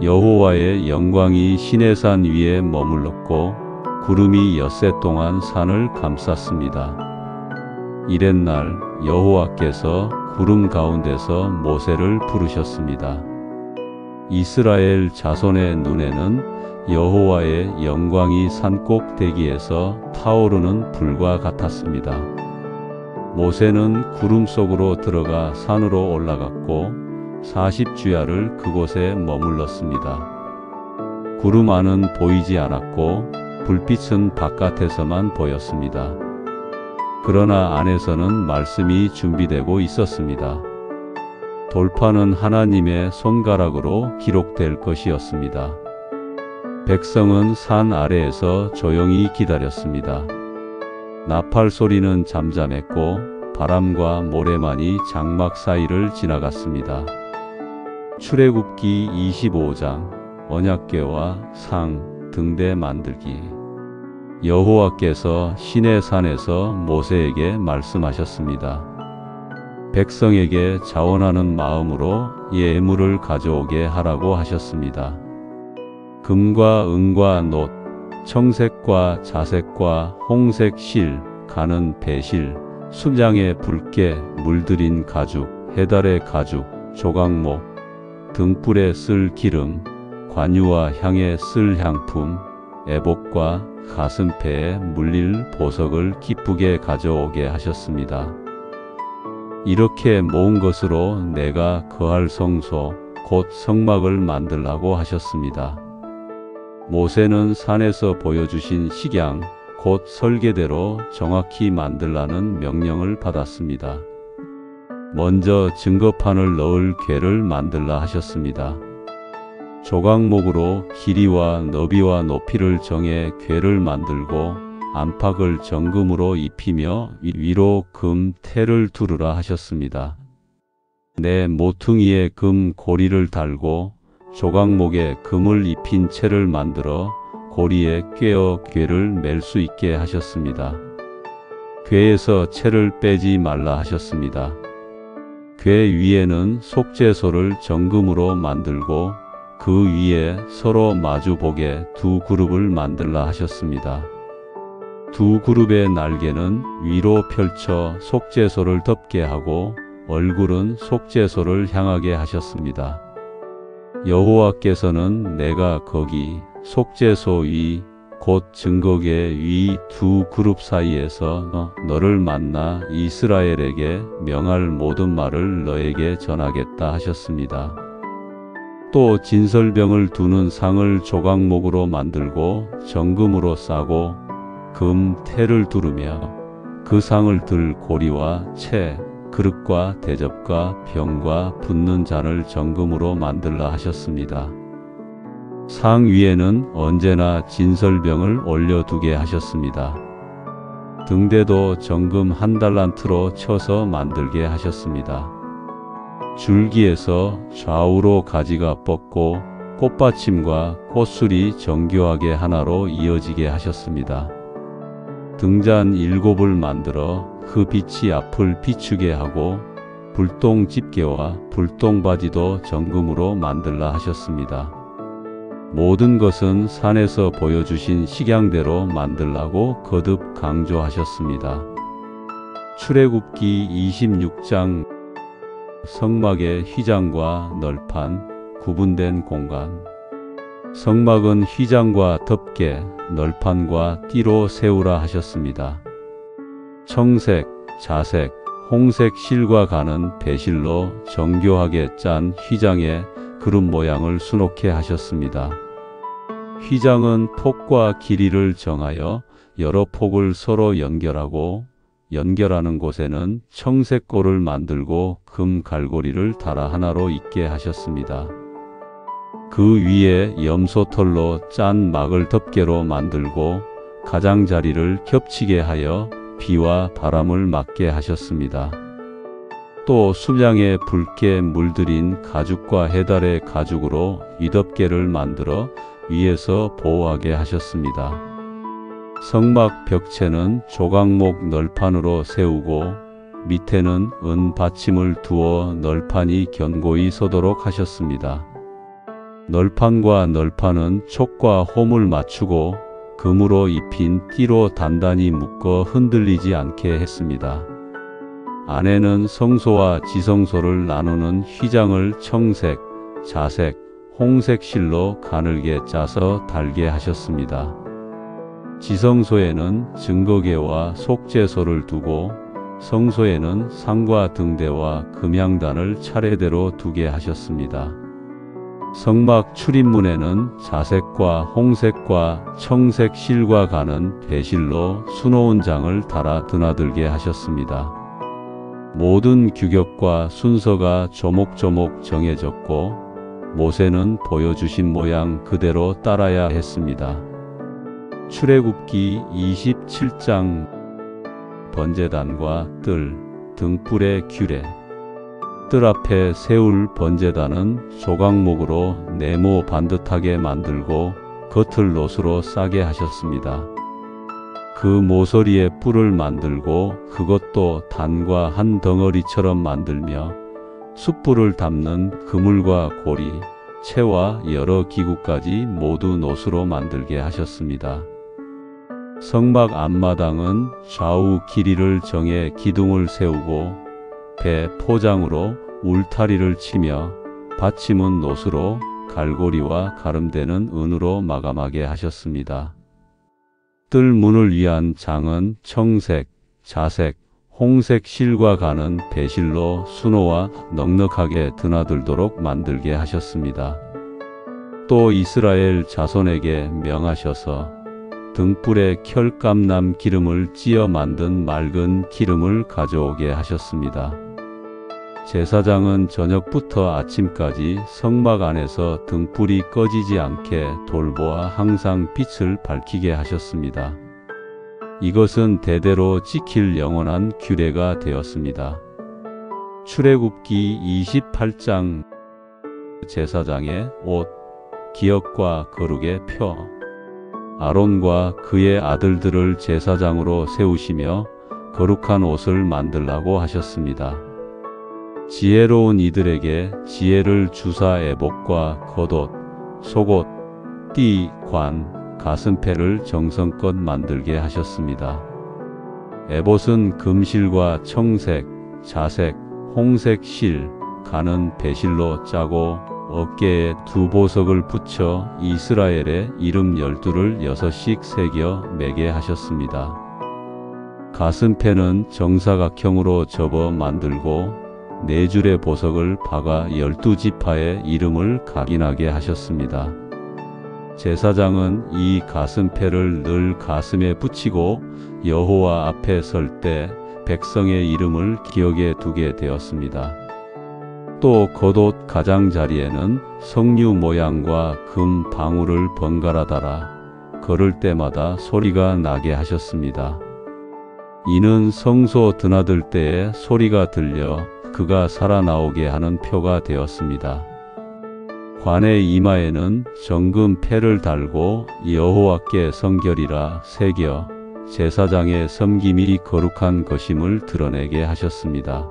여호와의 영광이 시내산 위에 머물렀고 구름이 엿새 동안 산을 감쌌습니다. 이튿날 여호와께서 구름 가운데서 모세를 부르셨습니다. 이스라엘 자손의 눈에는 여호와의 영광이 산 꼭대기에서 타오르는 불과 같았습니다. 모세는 구름 속으로 들어가 산으로 올라갔고 40주야를 그곳에 머물렀습니다. 구름 안은 보이지 않았고 불빛은 바깥에서만 보였습니다. 그러나 안에서는 말씀이 준비되고 있었습니다. 돌판은 하나님의 손가락으로 기록될 것이었습니다. 백성은 산 아래에서 조용히 기다렸습니다. 나팔 소리는 잠잠했고 바람과 모래만이 장막 사이를 지나갔습니다. 출애굽기 25장 언약궤와 상, 등대 만들기. 여호와께서 시내산에서 모세에게 말씀하셨습니다. 백성에게 자원하는 마음으로 예물을 가져오게 하라고 하셨습니다. 금과 은과 놋, 청색과 자색과 홍색 실, 가는 배실, 순장의 붉게 물들인 가죽, 해달의 가죽, 조각목, 등불에 쓸 기름, 관유와 향에 쓸 향품, 애복과 가슴패에 물릴 보석을 기쁘게 가져오게 하셨습니다. 이렇게 모은 것으로 내가 거할 성소, 곧 성막을 만들라고 하셨습니다. 모세는 산에서 보여주신 식양, 곧 설계대로 정확히 만들라는 명령을 받았습니다. 먼저 증거판을 넣을 궤를 만들라 하셨습니다. 조각목으로 길이와 너비와 높이를 정해 궤를 만들고 안팎을 정금으로 입히며 위로 금 태를 두르라 하셨습니다. 내 모퉁이에 금 고리를 달고 조각목에 금을 입힌 채를 만들어 고리에 꿰어 궤를 맬 수 있게 하셨습니다. 궤에서 채를 빼지 말라 하셨습니다. 궤 위에는 속죄소를 정금으로 만들고 그 위에 서로 마주보게 두 그룹을 만들라 하셨습니다. 두 그룹의 날개는 위로 펼쳐 속죄소를 덮게 하고 얼굴은 속죄소를 향하게 하셨습니다. 여호와께서는 내가 거기 속죄소 위 곧 증거궤 위 두 그룹 사이에서 너를 만나 이스라엘에게 명할 모든 말을 너에게 전하겠다 하셨습니다. 또 진설병을 두는 상을 조각목으로 만들고 정금으로 싸고 금 태를 두르며 그 상을 들 고리와 채, 그릇과 대접과 병과 붓는 잔을 정금으로 만들라 하셨습니다. 상 위에는 언제나 진설병을 올려두게 하셨습니다. 등대도 정금 1달란트로 쳐서 만들게 하셨습니다. 줄기에서 좌우로 가지가 뻗고 꽃받침과 꽃술이 정교하게 하나로 이어지게 하셨습니다. 등잔 7을 만들어 그 빛이 앞을 비추게 하고 불똥 집게와 불똥 바지도 정금으로 만들라 하셨습니다. 모든 것은 산에서 보여주신 식양대로 만들라고 거듭 강조하셨습니다. 출애굽기 26장 성막의 휘장과 널판, 구분된 공간. 성막은 휘장과 덮개, 널판과 띠로 세우라 하셨습니다. 청색, 자색, 홍색 실과 가는 배실로 정교하게 짠 휘장에 그룹 모양을 수놓게 하셨습니다. 휘장은 폭과 길이를 정하여 여러 폭을 서로 연결하고 연결하는 곳에는 청색골을 만들고 금 갈고리를 달아 하나로 있게 하셨습니다. 그 위에 염소털로 짠 막을 덮개로 만들고 가장자리를 겹치게 하여 비와 바람을 막게 하셨습니다. 또 수량에 붉게 물들인 가죽과 해달의 가죽으로 윗덮개를 만들어 위에서 보호하게 하셨습니다. 성막 벽체는 조각목 널판으로 세우고 밑에는 은 받침을 두어 널판이 견고히 서도록 하셨습니다. 널판과 널판은 촉과 홈을 맞추고 금으로 입힌 띠로 단단히 묶어 흔들리지 않게 했습니다. 안에는 성소와 지성소를 나누는 휘장을 청색, 자색, 홍색 실로 가늘게 짜서 달게 하셨습니다. 지성소에는 증거계와 속죄소를 두고 성소에는 상과 등대와 금향단을 차례대로 두게 하셨습니다. 성막 출입문에는 자색과 홍색과 청색 실과 가는 배실로 수놓은 장을 달아 드나들게 하셨습니다. 모든 규격과 순서가 조목조목 정해졌고 모세는 보여주신 모양 그대로 따라야 했습니다. 출애굽기 27장 번제단과 뜰, 등불의 규례. 뜰 앞에 세울 번제단은 조각목으로 네모 반듯하게 만들고 겉을 놋으로 싸게 하셨습니다. 그 모서리에 뿔을 만들고 그것도 단과 한 덩어리처럼 만들며 숯불을 담는 그물과 고리, 채와 여러 기구까지 모두 놋으로 만들게 하셨습니다. 성막 앞마당은 좌우 길이를 정해 기둥을 세우고 배 포장으로 울타리를 치며 받침은 놋으로 갈고리와 가름대는 은으로 마감하게 하셨습니다. 뜰 문을 위한 장은 청색, 자색, 홍색 실과 가는 배실로 수놓아 넉넉하게 드나들도록 만들게 하셨습니다. 또 이스라엘 자손에게 명하셔서 등불에 켤감남 기름을 찌어 만든 맑은 기름을 가져오게 하셨습니다. 제사장은 저녁부터 아침까지 성막 안에서 등불이 꺼지지 않게 돌보아 항상 빛을 밝히게 하셨습니다. 이것은 대대로 지킬 영원한 규례가 되었습니다. 출애굽기 28장 제사장의 옷, 기역과 거룩의 표. 아론과 그의 아들들을 제사장으로 세우시며 거룩한 옷을 만들라고 하셨습니다. 지혜로운 이들에게 지혜를 주사 에봇과 겉옷, 속옷, 띠, 관, 가슴패를 정성껏 만들게 하셨습니다. 에봇은 금실과 청색, 자색, 홍색 실, 가는 배실로 짜고 어깨에 두 보석을 붙여 이스라엘의 이름 12를 6씩 새겨 매게 하셨습니다. 가슴패는 정사각형으로 접어 만들고 네 줄의 보석을 박아 12지파의 이름을 각인하게 하셨습니다. 제사장은 이 가슴패를 늘 가슴에 붙이고 여호와 앞에 설 때 백성의 이름을 기억에 두게 되었습니다. 또 겉옷 가장자리에는 석류 모양과 금 방울을 번갈아 달아 걸을 때마다 소리가 나게 하셨습니다. 이는 성소 드나들 때에 소리가 들려 그가 살아나오게 하는 표가 되었습니다. 관의 이마에는 정금 패를 달고 여호와께 성결이라 새겨 제사장의 섬김이 거룩한 것임을 드러내게 하셨습니다.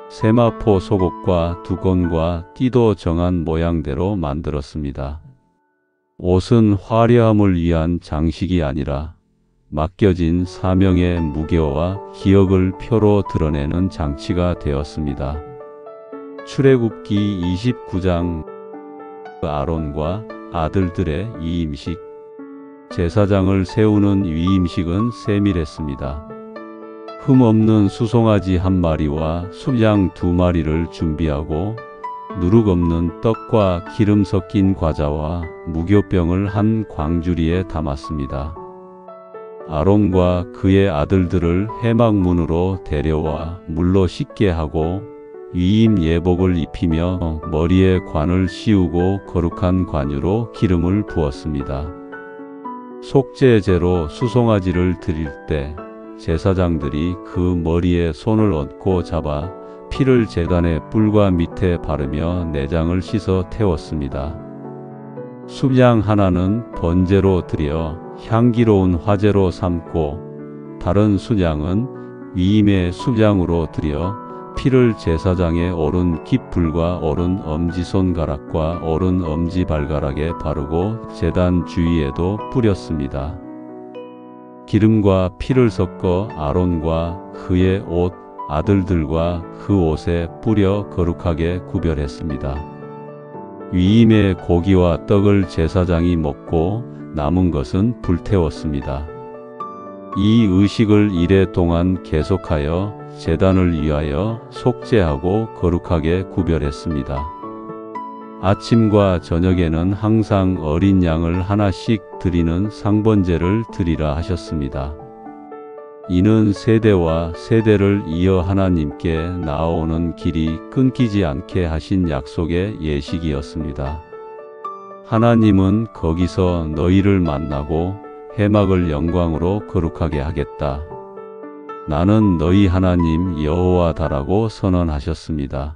세마포 속옷과 두건과 띠도 정한 모양대로 만들었습니다. 옷은 화려함을 위한 장식이 아니라 맡겨진 사명의 무게와 기억을 표로 드러내는 장치가 되었습니다. 출애굽기 29장 아론과 아들들의 위임식. 제사장을 세우는 위임식은 세밀했습니다. 흠없는 수송아지 1마리와 숫양 2마리를 준비하고 누룩 없는 떡과 기름 섞인 과자와 무교병을 한 광주리에 담았습니다. 아론과 그의 아들들을 회막문으로 데려와 물로 씻게 하고 위임 예복을 입히며 머리에 관을 씌우고 거룩한 관유로 기름을 부었습니다. 속죄제로 수송아지를 드릴 때 제사장들이 그 머리에 손을 얹고 잡아 피를 제단의 뿔과 밑에 바르며 내장을 씻어 태웠습니다. 숫양 하나는 번제로 드려 향기로운 화제로 삼고 다른 숫양은 위임의 숫양으로 드려 피를 제사장의 오른 깃불과 오른 엄지손가락과 오른 엄지발가락에 바르고 제단 주위에도 뿌렸습니다. 기름과 피를 섞어 아론과 그의 옷, 아들들과 그 옷에 뿌려 거룩하게 구별했습니다. 위임의 고기와 떡을 제사장이 먹고 남은 것은 불태웠습니다. 이 의식을 이래 동안 계속하여 제단을 위하여 속죄하고 거룩하게 구별했습니다. 아침과 저녁에는 항상 어린 양을 하나씩 드리는 상번제를 드리라 하셨습니다. 이는 세대와 세대를 이어 하나님께 나아오는 길이 끊기지 않게 하신 약속의 예식이었습니다. 하나님은 거기서 너희를 만나고 회막을 영광으로 거룩하게 하겠다. 나는 너희 하나님 여호와다라고 선언하셨습니다.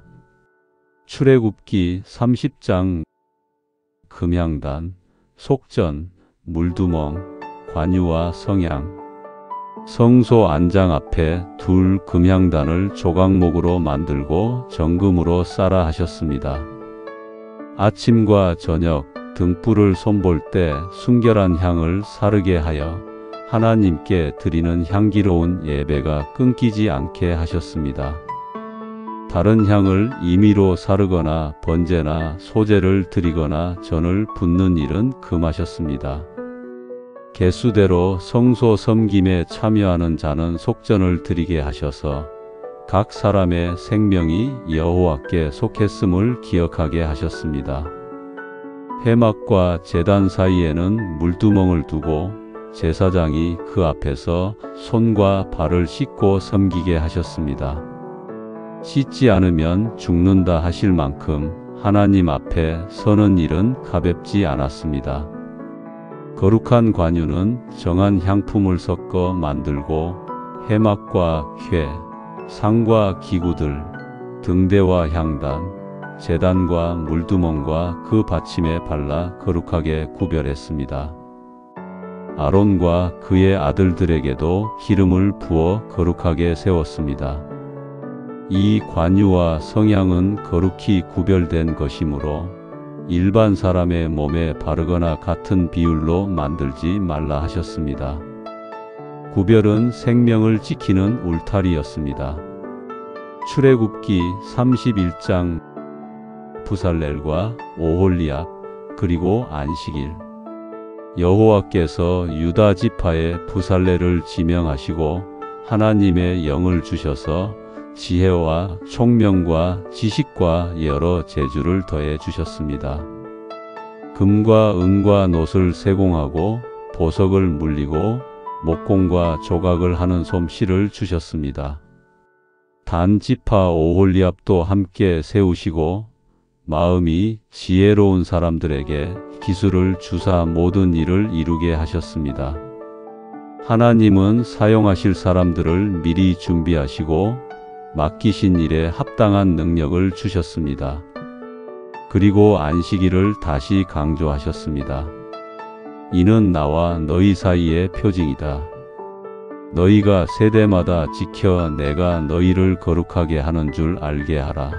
출애굽기 30장 금향단, 속전, 물두멍, 관유와 성향. 성소 안장 앞에 둘 금향단을 조각목으로 만들고 정금으로 쌓아 하셨습니다. 아침과 저녁 등불을 손볼 때 순결한 향을 사르게 하여 하나님께 드리는 향기로운 예배가 끊기지 않게 하셨습니다. 다른 향을 임의로 사르거나 번제나 소제를 드리거나 전을 붓는 일은 금하셨습니다. 개수대로 성소 섬김에 참여하는 자는 속전을 드리게 하셔서 각 사람의 생명이 여호와께 속했음을 기억하게 하셨습니다. 회막과 제단 사이에는 물두멍을 두고 제사장이 그 앞에서 손과 발을 씻고 섬기게 하셨습니다. 씻지 않으면 죽는다 하실 만큼 하나님 앞에 서는 일은 가볍지 않았습니다. 거룩한 관유는 정한 향품을 섞어 만들고 회막과 회, 상과 기구들, 등대와 향단, 제단과 물두멍과 그 받침에 발라 거룩하게 구별했습니다. 아론과 그의 아들들에게도 기름을 부어 거룩하게 세웠습니다. 이 관유와 성향은 거룩히 구별된 것이므로 일반 사람의 몸에 바르거나 같은 비율로 만들지 말라 하셨습니다. 구별은 생명을 지키는 울타리였습니다. 출애굽기 31장 부살렐과 오홀리압 그리고 안식일. 여호와께서 유다 지파에 부살렐을 지명하시고 하나님의 영을 주셔서 지혜와 총명과 지식과 여러 재주를 더해 주셨습니다. 금과 은과 놋을 세공하고 보석을 물리고 목공과 조각을 하는 솜씨를 주셨습니다. 단지파 오홀리압도 함께 세우시고 마음이 지혜로운 사람들에게 기술을 주사 모든 일을 이루게 하셨습니다. 하나님은 사용하실 사람들을 미리 준비하시고 맡기신 일에 합당한 능력을 주셨습니다. 그리고 안식일을 다시 강조하셨습니다. 이는 나와 너희 사이의 표징이다. 너희가 세대마다 지켜 내가 너희를 거룩하게 하는 줄 알게 하라.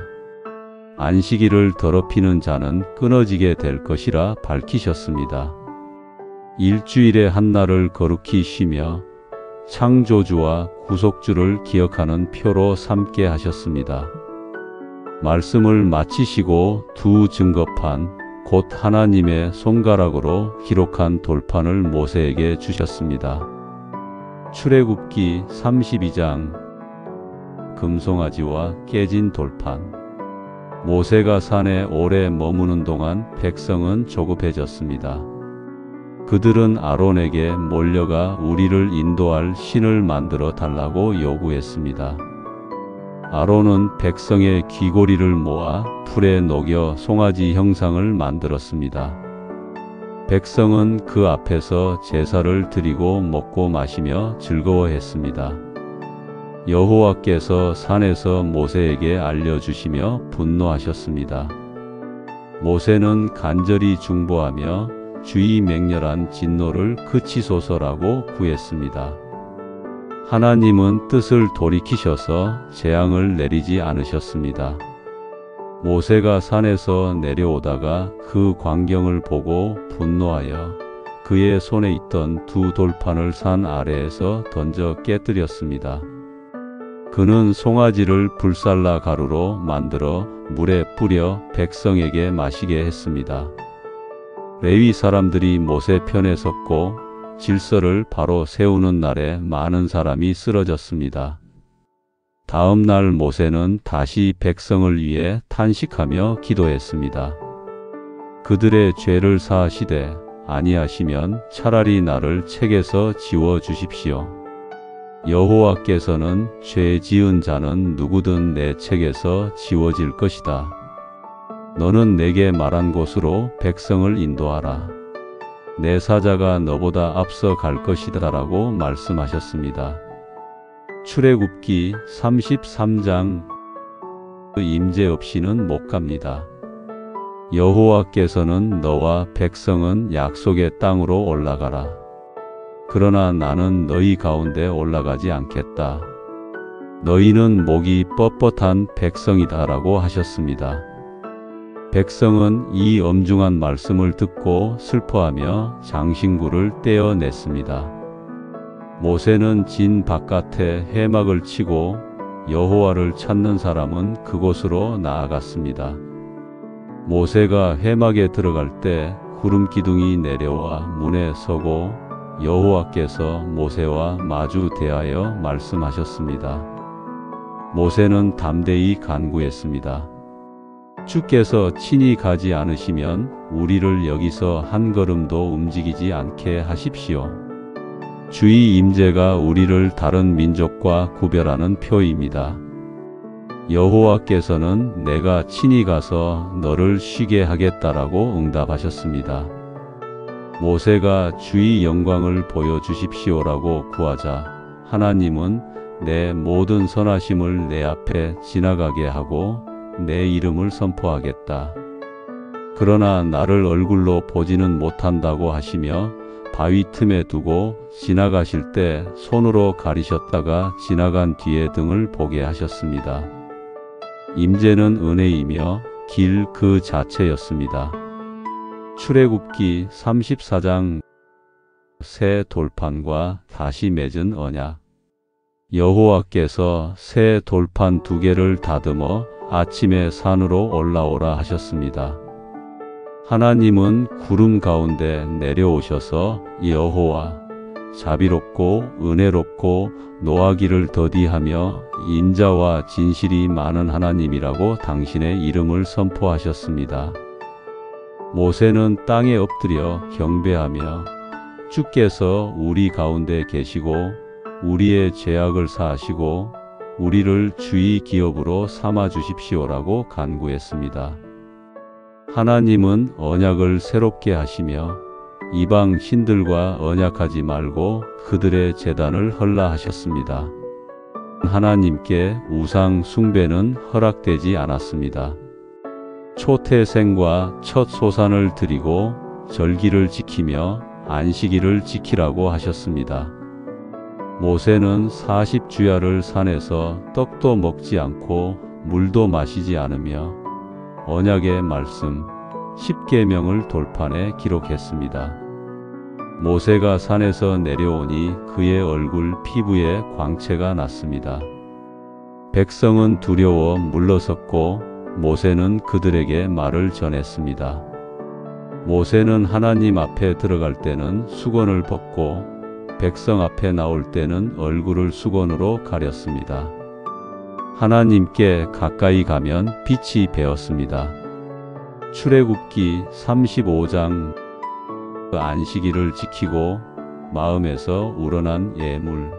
안식일을 더럽히는 자는 끊어지게 될 것이라 밝히셨습니다. 일주일에 한 날을 거룩히 쉬며 창조주와 구속주를 기억하는 표로 삼게 하셨습니다. 말씀을 마치시고 두 증거판, 곧 하나님의 손가락으로 기록한 돌판을 모세에게 주셨습니다. 출애굽기 32장. 금송아지와 깨진 돌판. 모세가 산에 오래 머무는 동안 백성은 조급해졌습니다. 그들은 아론에게 몰려가 우리를 인도할 신을 만들어 달라고 요구했습니다. 아론은 백성의 귀고리를 모아 풀에 녹여 송아지 형상을 만들었습니다. 백성은 그 앞에서 제사를 드리고 먹고 마시며 즐거워했습니다. 여호와께서 산에서 모세에게 알려주시며 분노하셨습니다. 모세는 간절히 중보하며 주의 맹렬한 진노를 그치소서라고 구했습니다. 하나님은 뜻을 돌이키셔서 재앙을 내리지 않으셨습니다. 모세가 산에서 내려오다가 그 광경을 보고 분노하여 그의 손에 있던 두 돌판을 산 아래에서 던져 깨뜨렸습니다. 그는 송아지를 불살라 가루로 만들어 물에 뿌려 백성에게 마시게 했습니다. 레위 사람들이 모세 편에 섰고 질서를 바로 세우는 날에 많은 사람이 쓰러졌습니다. 다음 날 모세는 다시 백성을 위해 탄식하며 기도했습니다. 그들의 죄를 사하시되 아니하시면 차라리 나를 책에서 지워 주십시오. 여호와께서는 죄 지은 자는 누구든 내 책에서 지워질 것이다. 너는 내게 말한 곳으로 백성을 인도하라. 내 사자가 너보다 앞서 갈 것이다 라고 말씀하셨습니다. 출애굽기 33장. 그 임재 없이는 못 갑니다. 여호와께서는 너와 백성은 약속의 땅으로 올라가라. 그러나 나는 너희 가운데 올라가지 않겠다. 너희는 목이 뻣뻣한 백성이다 라고 하셨습니다. 백성은 이 엄중한 말씀을 듣고 슬퍼하며 장신구를 떼어냈습니다. 모세는 진 바깥에 해막을 치고 여호와를 찾는 사람은 그곳으로 나아갔습니다. 모세가 해막에 들어갈 때 구름 기둥이 내려와 문에 서고 여호와께서 모세와 마주 대하여 말씀하셨습니다. 모세는 담대히 간구했습니다. 주께서 친히 가지 않으시면 우리를 여기서 한 걸음도 움직이지 않게 하십시오. 주의 임재가 우리를 다른 민족과 구별하는 표입니다. 여호와께서는 내가 친히 가서 너를 쉬게 하겠다라고 응답하셨습니다. 모세가 주의 영광을 보여주십시오라고 구하자 하나님은 내 모든 선하심을 내 앞에 지나가게 하고 내 이름을 선포하겠다. 그러나 나를 얼굴로 보지는 못한다고 하시며 바위 틈에 두고 지나가실 때 손으로 가리셨다가 지나간 뒤에 등을 보게 하셨습니다. 임재는 은혜이며 길 그 자체였습니다. 출애굽기 34장. 새 돌판과 다시 맺은 언약. 여호와께서 새 돌판 2개를 다듬어 아침에 산으로 올라오라 하셨습니다. 하나님은 구름 가운데 내려오셔서 여호와 자비롭고 은혜롭고 노하기를 더디하며 인자와 진실이 많은 하나님이라고 당신의 이름을 선포하셨습니다. 모세는 땅에 엎드려 경배하며 주께서 우리 가운데 계시고 우리의 죄악을 사하시고 우리를 주의 기업으로 삼아 주십시오라고 간구했습니다. 하나님은 언약을 새롭게 하시며 이방 신들과 언약하지 말고 그들의 제단을 헐라 하셨습니다. 하나님께 우상 숭배는 허락되지 않았습니다. 초태생과 첫 소산을 드리고 절기를 지키며 안식일을 지키라고 하셨습니다. 모세는 40주야를 산에서 떡도 먹지 않고 물도 마시지 않으며 언약의 말씀 10계명을 돌판에 기록했습니다. 모세가 산에서 내려오니 그의 얼굴 피부에 광채가 났습니다. 백성은 두려워 물러섰고 모세는 그들에게 말을 전했습니다. 모세는 하나님 앞에 들어갈 때는 수건을 벗고 백성 앞에 나올 때는 얼굴을 수건으로 가렸습니다. 하나님께 가까이 가면 빛이 배었습니다. 출애굽기 35장 안식일을 지키고 마음에서 우러난 예물.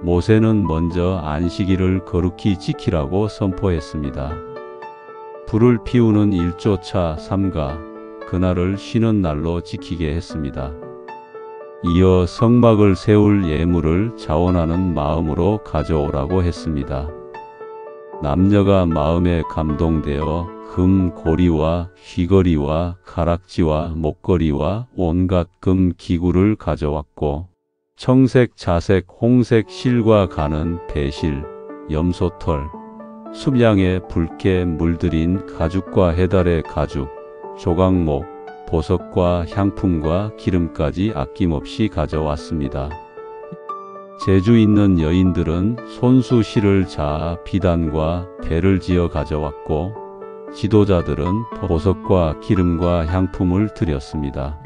모세는 먼저 안식일을 거룩히 지키라고 선포했습니다. 불을 피우는 일조차 삼가 그날을 쉬는 날로 지키게 했습니다. 이어 성막을 세울 예물을 자원하는 마음으로 가져오라고 했습니다. 남녀가 마음에 감동되어 금 고리와 휘거리와 가락지와 목걸이와 온갖 금 기구를 가져왔고 청색, 자색, 홍색 실과 가는 배실, 염소털, 숲양에 붉게 물들인 가죽과 해달의 가죽, 조각목, 보석과 향품과 기름까지 아낌없이 가져왔습니다. 재주 있는 여인들은 손수 실을 자아 비단과 배를 지어 가져왔고 지도자들은 보석과 기름과 향품을 드렸습니다.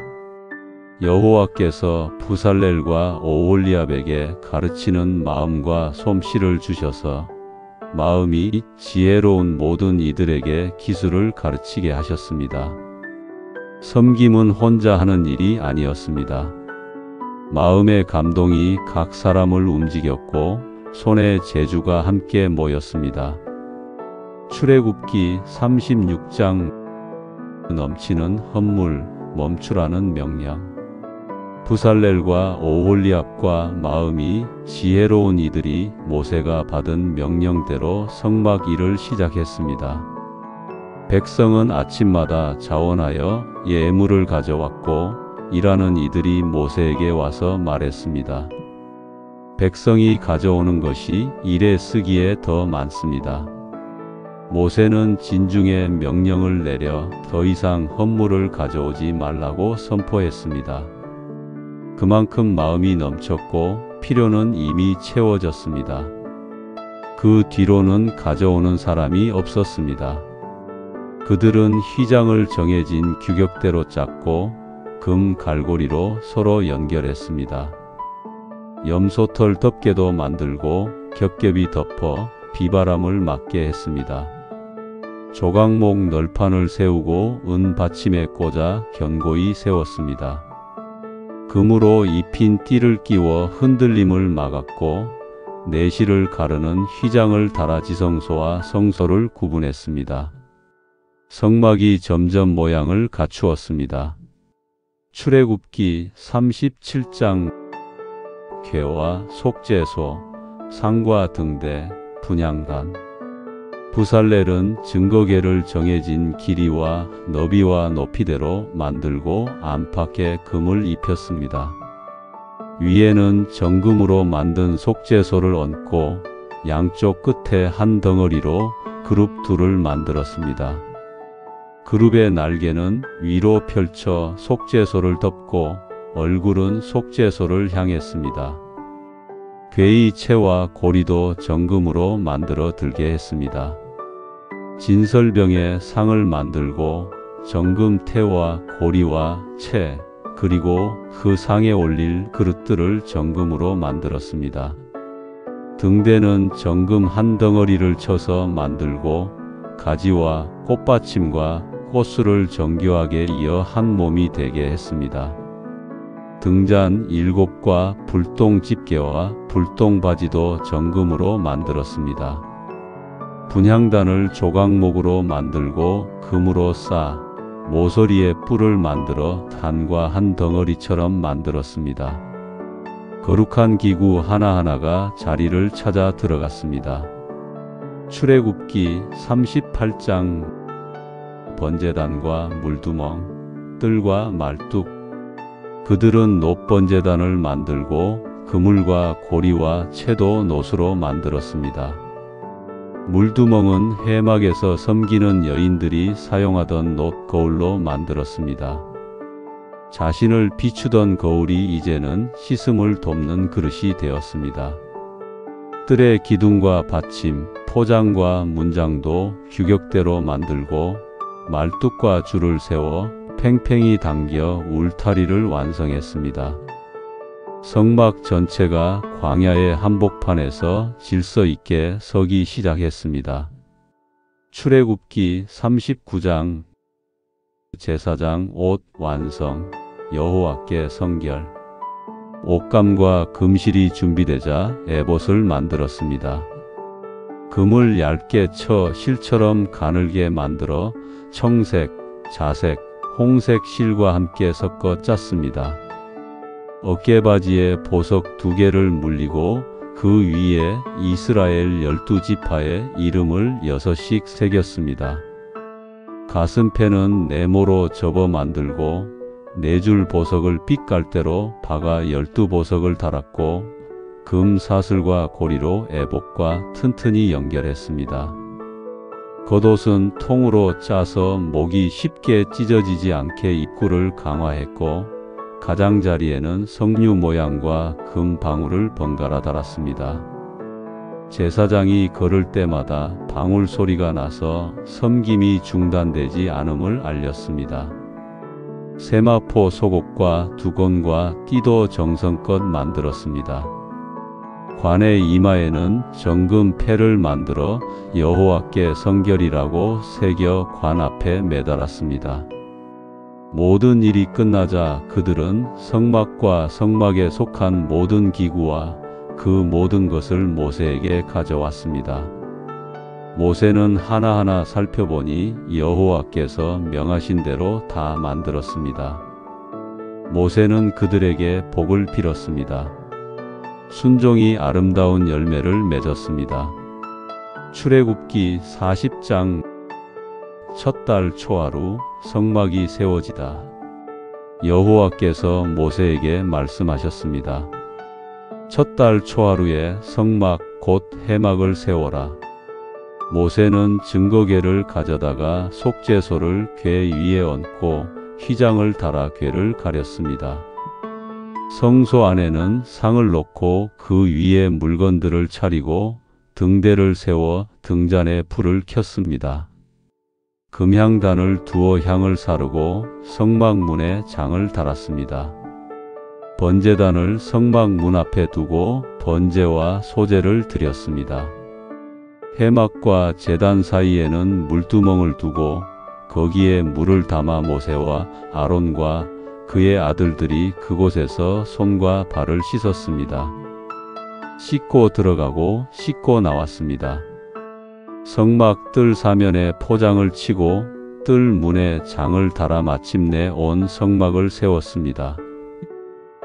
여호와께서 부살렐과 오홀리압에게 가르치는 마음과 솜씨를 주셔서 마음이 지혜로운 모든 이들에게 기술을 가르치게 하셨습니다. 섬김은 혼자 하는 일이 아니었습니다. 마음의 감동이 각 사람을 움직였고 손에 재주가 함께 모였습니다. 출애굽기 36장 넘치는 헌물 멈추라는 명령. 부살렐과 오홀리압과 마음이 지혜로운 이들이 모세가 받은 명령대로 성막 일을 시작했습니다. 백성은 아침마다 자원하여 예물을 가져왔고 일하는 이들이 모세에게 와서 말했습니다. 백성이 가져오는 것이 일에 쓰기에 더 많습니다. 모세는 진중의 명령을 내려 더 이상 헌물을 가져오지 말라고 선포했습니다. 그만큼 마음이 넘쳤고 필요는 이미 채워졌습니다. 그 뒤로는 가져오는 사람이 없었습니다. 그들은 휘장을 정해진 규격대로 짰고 금 갈고리로 서로 연결했습니다. 염소털 덮개도 만들고 겹겹이 덮어 비바람을 막게 했습니다. 조각목 널판을 세우고 은 받침에 꽂아 견고히 세웠습니다. 금으로 입힌 띠를 끼워 흔들림을 막았고 내실을 가르는 휘장을 달아 지성소와 성소를 구분했습니다. 성막이 점점 모양을 갖추었습니다. 출애굽기 37장 궤와 속죄소, 상과 등대, 분향단. 부살렐은 증거궤를 정해진 길이와 너비와 높이대로 만들고 안팎에 금을 입혔습니다. 위에는 정금으로 만든 속죄소를 얹고 양쪽 끝에 한 덩어리로 그룹 둘을 만들었습니다. 그룹의 날개는 위로 펼쳐 속죄소를 덮고 얼굴은 속죄소를 향했습니다. 궤의 채와 고리도 정금으로 만들어 들게 했습니다. 진설병에 상을 만들고 정금 태와 고리와 채, 그리고 그 상에 올릴 그릇들을 정금으로 만들었습니다. 등대는 정금 한 덩어리를 쳐서 만들고 가지와 꽃받침과 꽃술을 정교하게 이어 한 몸이 되게 했습니다. 등잔 7과 불똥 집게와 불똥 바지도 정금으로 만들었습니다. 분향단을 조각목으로 만들고 금으로 쌓아 모서리에 뿔을 만들어 단과 한 덩어리처럼 만들었습니다. 거룩한 기구 하나하나가 자리를 찾아 들어갔습니다. 출애굽기 38장 번제단과 물두멍, 뜰과 말뚝. 그들은 놋번제단을 만들고 그물과 고리와 채도 놋으로 만들었습니다. 물두멍은 해막에서 섬기는 여인들이 사용하던 놋 거울로 만들었습니다. 자신을 비추던 거울이 이제는 씻음을 돕는 그릇이 되었습니다. 뜰의 기둥과 받침, 포장과 문장도 규격대로 만들고 말뚝과 줄을 세워 팽팽히 당겨 울타리를 완성했습니다. 성막 전체가 광야의 한복판에서 질서 있게 서기 시작했습니다. 출애굽기 39장 제사장 옷 완성, 여호와께 성결. 옷감과 금실이 준비되자 에봇을 만들었습니다. 금을 얇게 쳐 실처럼 가늘게 만들어 청색, 자색, 홍색 실과 함께 섞어 짰습니다. 어깨바지에 보석 2개를 물리고 그 위에 이스라엘 12지파의 이름을 6씩 새겼습니다. 가슴패는 네모로 접어 만들고 4줄 보석을 빛깔대로 박아 12보석을 달았고 금 사슬과 고리로 에봇과 튼튼히 연결했습니다. 겉옷은 통으로 짜서 목이 쉽게 찢어지지 않게 입구를 강화했고 가장자리에는 석류 모양과 금 방울을 번갈아 달았습니다. 제사장이 걸을 때마다 방울 소리가 나서 섬김이 중단되지 않음을 알렸습니다. 세마포 속옷과 두건과 띠도 정성껏 만들었습니다. 관의 이마에는 정금 패를 만들어 여호와께 성결이라고 새겨 관 앞에 매달았습니다. 모든 일이 끝나자 그들은 성막과 성막에 속한 모든 기구와 그 모든 것을 모세에게 가져왔습니다. 모세는 하나하나 살펴보니 여호와께서 명하신 대로 다 만들었습니다. 모세는 그들에게 복을 빌었습니다. 순종이 아름다운 열매를 맺었습니다. 출애굽기 40장 첫 달 초하루 성막이 세워지다. 여호와께서 모세에게 말씀하셨습니다. 첫 달 초하루에 성막 곧 해막을 세워라. 모세는 증거궤를 가져다가 속죄소를 궤 위에 얹고 휘장을 달아 궤를 가렸습니다. 성소 안에는 상을 놓고 그 위에 물건들을 차리고 등대를 세워 등잔에 불을 켰습니다. 금향단을 두어 향을 사르고 성막 문에 장을 달았습니다. 번제단을 성막 문 앞에 두고 번제와 소제를 드렸습니다. 해막과 제단 사이에는 물두멍을 두고 거기에 물을 담아 모세와 아론과 그의 아들들이 그곳에서 손과 발을 씻었습니다. 씻고 들어가고 씻고 나왔습니다. 성막 뜰 사면에 포장을 치고 뜰 문에 장을 달아 마침내 온 성막을 세웠습니다.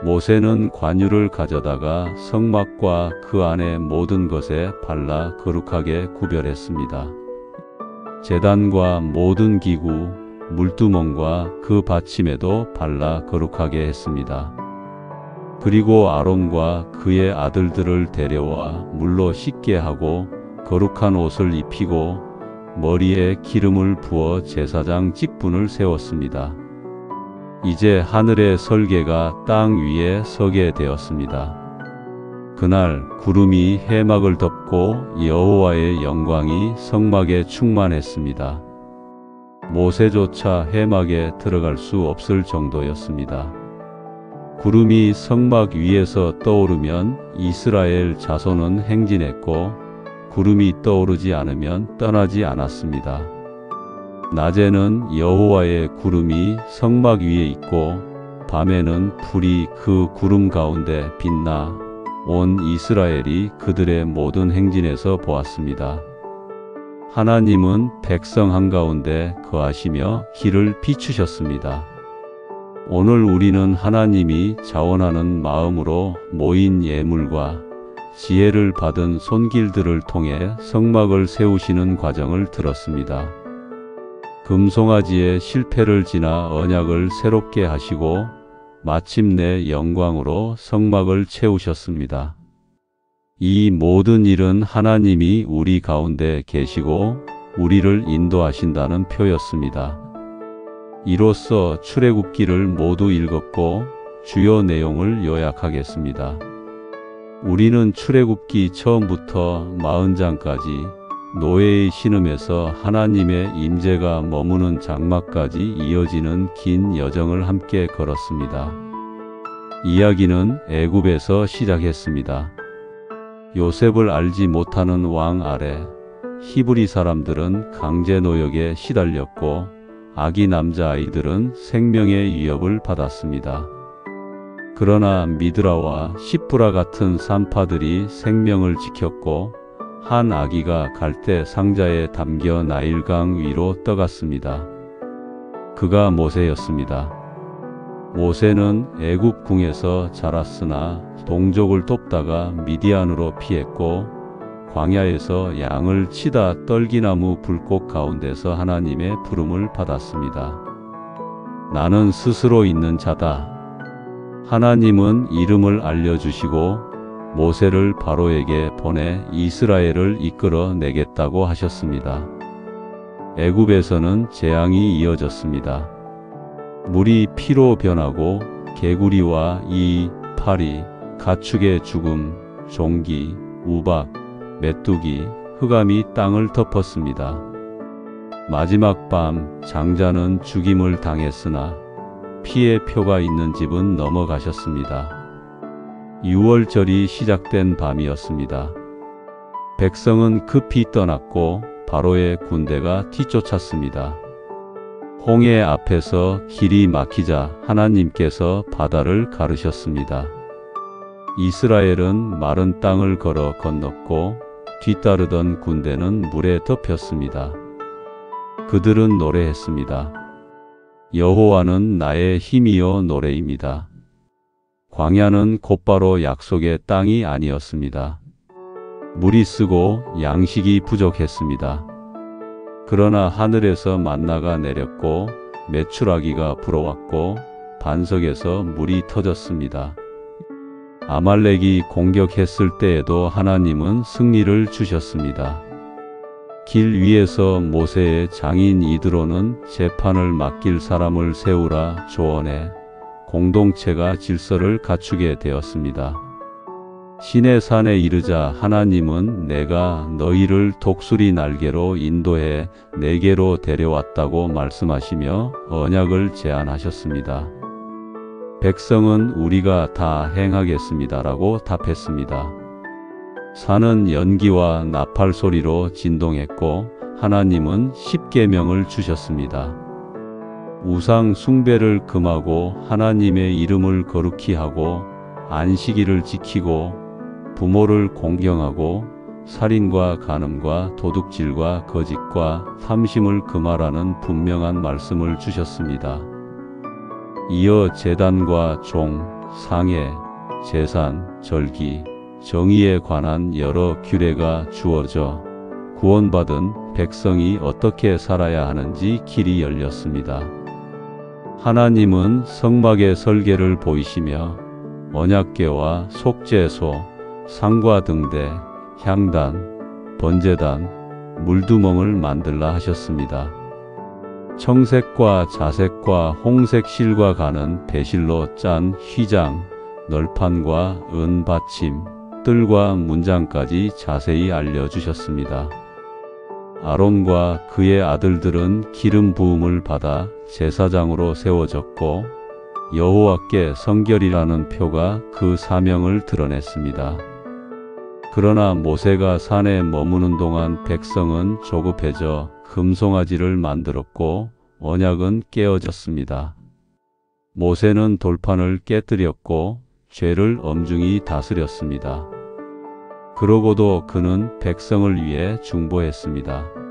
모세는 관유를 가져다가 성막과 그 안의 모든 것에 발라 거룩하게 구별했습니다. 제단과 모든 기구, 물두멍과 그 받침에도 발라 거룩하게 했습니다. 그리고 아론과 그의 아들들을 데려와 물로 씻게 하고 거룩한 옷을 입히고 머리에 기름을 부어 제사장 직분을 세웠습니다. 이제 하늘의 설계가 땅 위에 서게 되었습니다. 그날 구름이 해막을 덮고 여호와의 영광이 성막에 충만했습니다. 모세조차 해막에 들어갈 수 없을 정도였습니다. 구름이 성막 위에서 떠오르면 이스라엘 자손은 행진했고 구름이 떠오르지 않으면 떠나지 않았습니다. 낮에는 여호와의 구름이 성막 위에 있고 밤에는 불이 그 구름 가운데 빛나 온 이스라엘이 그들의 모든 행진에서 보았습니다. 하나님은 백성 한가운데 거하시며 길을 비추셨습니다. 오늘 우리는 하나님이 자원하는 마음으로 모인 예물과 지혜를 받은 손길들을 통해 성막을 세우시는 과정을 들었습니다. 금송아지의 실패를 지나 언약을 새롭게 하시고 마침내 영광으로 성막을 채우셨습니다. 이 모든 일은 하나님이 우리 가운데 계시고 우리를 인도하신다는 표였습니다. 이로써 출애굽기를 모두 읽었고 주요 내용을 요약하겠습니다. 우리는 출애굽기 처음부터 40장까지 노예의 신음에서 하나님의 임재가 머무는 장막까지 이어지는 긴 여정을 함께 걸었습니다. 이야기는 애굽에서 시작했습니다. 요셉을 알지 못하는 왕 아래 히브리 사람들은 강제 노역에 시달렸고 아기 남자아이들은 생명의 위협을 받았습니다. 그러나 미드라와 시프라 같은 산파들이 생명을 지켰고 한 아기가 갈대 상자에 담겨 나일강 위로 떠갔습니다. 그가 모세였습니다. 모세는 애굽 궁에서 자랐으나 동족을 돕다가 미디안으로 피했고 광야에서 양을 치다 떨기나무 불꽃 가운데서 하나님의 부름을 받았습니다. 나는 스스로 있는 자다. 하나님은 이름을 알려주시고 모세를 바로에게 보내 이스라엘을 이끌어 내겠다고 하셨습니다. 애굽에서는 재앙이 이어졌습니다. 물이 피로 변하고 개구리와 이, 파리, 가축의 죽음, 종기, 우박, 메뚜기, 흑암이 땅을 덮었습니다. 마지막 밤 장자는 죽임을 당했으나 피의 표가 있는 집은 넘어가셨습니다. 6월절이 시작된 밤이었습니다. 백성은 급히 떠났고 바로의 군대가 뒤쫓았습니다. 홍해 앞에서 길이 막히자 하나님께서 바다를 가르셨습니다. 이스라엘은 마른 땅을 걸어 건넜고 뒤따르던 군대는 물에 덮였습니다. 그들은 노래했습니다. 여호와는 나의 힘이요 노래입니다. 광야는 곧바로 약속의 땅이 아니었습니다. 물이 쓰고 양식이 부족했습니다. 그러나 하늘에서 만나가 내렸고 메추라기가 불어왔고 반석에서 물이 터졌습니다. 아말렉이 공격했을 때에도 하나님은 승리를 주셨습니다. 길 위에서 모세의 장인 이드로는 재판을 맡길 사람을 세우라 조언해 공동체가 질서를 갖추게 되었습니다. 시내산에 이르자 하나님은 내가 너희를 독수리 날개로 인도해 내게로 데려왔다고 말씀하시며 언약을 제안하셨습니다. 백성은 우리가 다 행하겠습니다라고 답했습니다. 산은 연기와 나팔 소리로 진동했고 하나님은 십계명을 주셨습니다. 우상 숭배를 금하고 하나님의 이름을 거룩히 하고 안식일을 지키고 부모를 공경하고 살인과 간음과 도둑질과 거짓과 탐심을 금하라는 분명한 말씀을 주셨습니다. 이어 제단과 종, 상해, 제산, 절기, 정의에 관한 여러 규례가 주어져 구원받은 백성이 어떻게 살아야 하는지 길이 열렸습니다. 하나님은 성막의 설계를 보이시며 언약궤와 속죄소, 상과 등대, 향단, 번제단, 물두멍을 만들라 하셨습니다. 청색과 자색과 홍색 실과 가는 배실로 짠 휘장, 널판과 은 받침, 뜰과 문장까지 자세히 알려주셨습니다. 아론과 그의 아들들은 기름 부음을 받아 제사장으로 세워졌고 여호와께 성결이라는 표가 그 사명을 드러냈습니다. 그러나 모세가 산에 머무는 동안 백성은 조급해져 금송아지를 만들었고 언약은 깨어졌습니다. 모세는 돌판을 깨뜨렸고 죄를 엄중히 다스렸습니다. 그러고도 그는 백성을 위해 중보했습니다.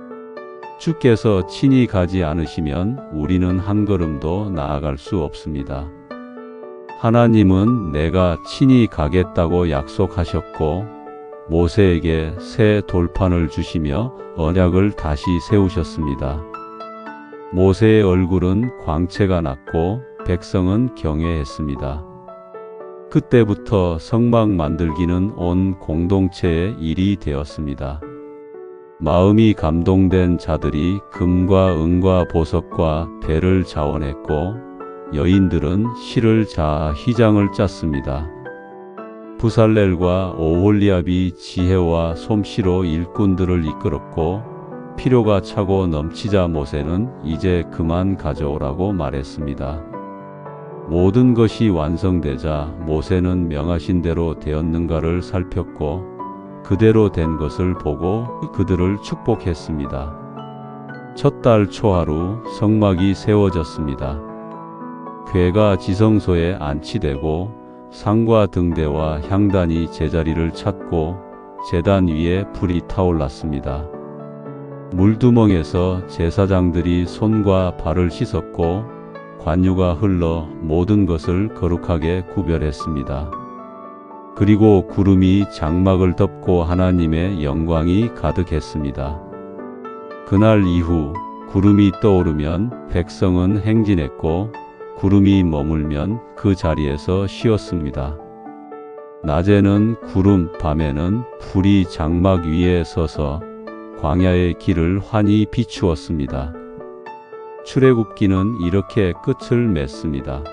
주께서 친히 가지 않으시면 우리는 한 걸음도 나아갈 수 없습니다. 하나님은 내가 친히 가겠다고 약속하셨고 모세에게 새 돌판을 주시며 언약을 다시 세우셨습니다. 모세의 얼굴은 광채가 났고 백성은 경외했습니다. 그때부터 성막 만들기는 온 공동체의 일이 되었습니다. 마음이 감동된 자들이 금과 은과 보석과 배를 자원했고 여인들은 실을 자아 휘장을 짰습니다. 부살렐과 오홀리압이 지혜와 솜씨로 일꾼들을 이끌었고 필요가 차고 넘치자 모세는 이제 그만 가져오라고 말했습니다. 모든 것이 완성되자 모세는 명하신 대로 되었는가를 살폈고 그대로 된 것을 보고 그들을 축복했습니다. 첫 달 초하루 성막이 세워졌습니다. 궤가 지성소에 안치되고 상과 등대와 향단이 제자리를 찾고 제단 위에 불이 타올랐습니다. 물두멍에서 제사장들이 손과 발을 씻었고 관유가 흘러 모든 것을 거룩하게 구별했습니다. 그리고 구름이 장막을 덮고 하나님의 영광이 가득했습니다. 그날 이후 구름이 떠오르면 백성은 행진했고 구름이 머물면 그 자리에서 쉬었습니다. 낮에는 구름, 밤에는 불이 장막 위에 서서 광야의 길을 환히 비추었습니다. 출애굽기는 이렇게 끝을 맺습니다.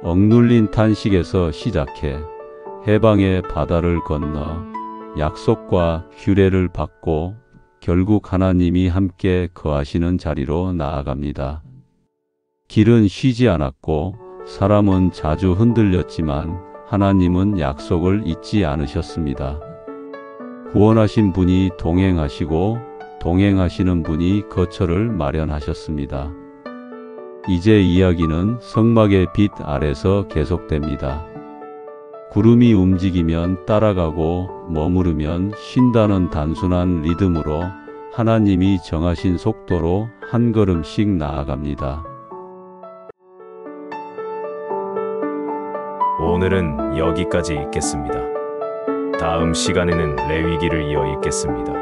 억눌린 탄식에서 시작해 해방의 바다를 건너 약속과 규례를 받고 결국 하나님이 함께 거하시는 자리로 나아갑니다. 길은 쉬지 않았고 사람은 자주 흔들렸지만 하나님은 약속을 잊지 않으셨습니다. 구원하신 분이 동행하시고 동행하시는 분이 거처를 마련하셨습니다. 이제 이야기는 성막의 빛 아래서 계속됩니다. 구름이 움직이면 따라가고 머무르면 쉰다는 단순한 리듬으로 하나님이 정하신 속도로 한 걸음씩 나아갑니다. 오늘은 여기까지 읽겠습니다. 다음 시간에는 레위기를 이어 읽겠습니다.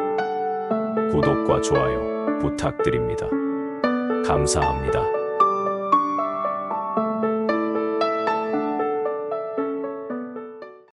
구독과 좋아요 부탁드립니다. 감사합니다.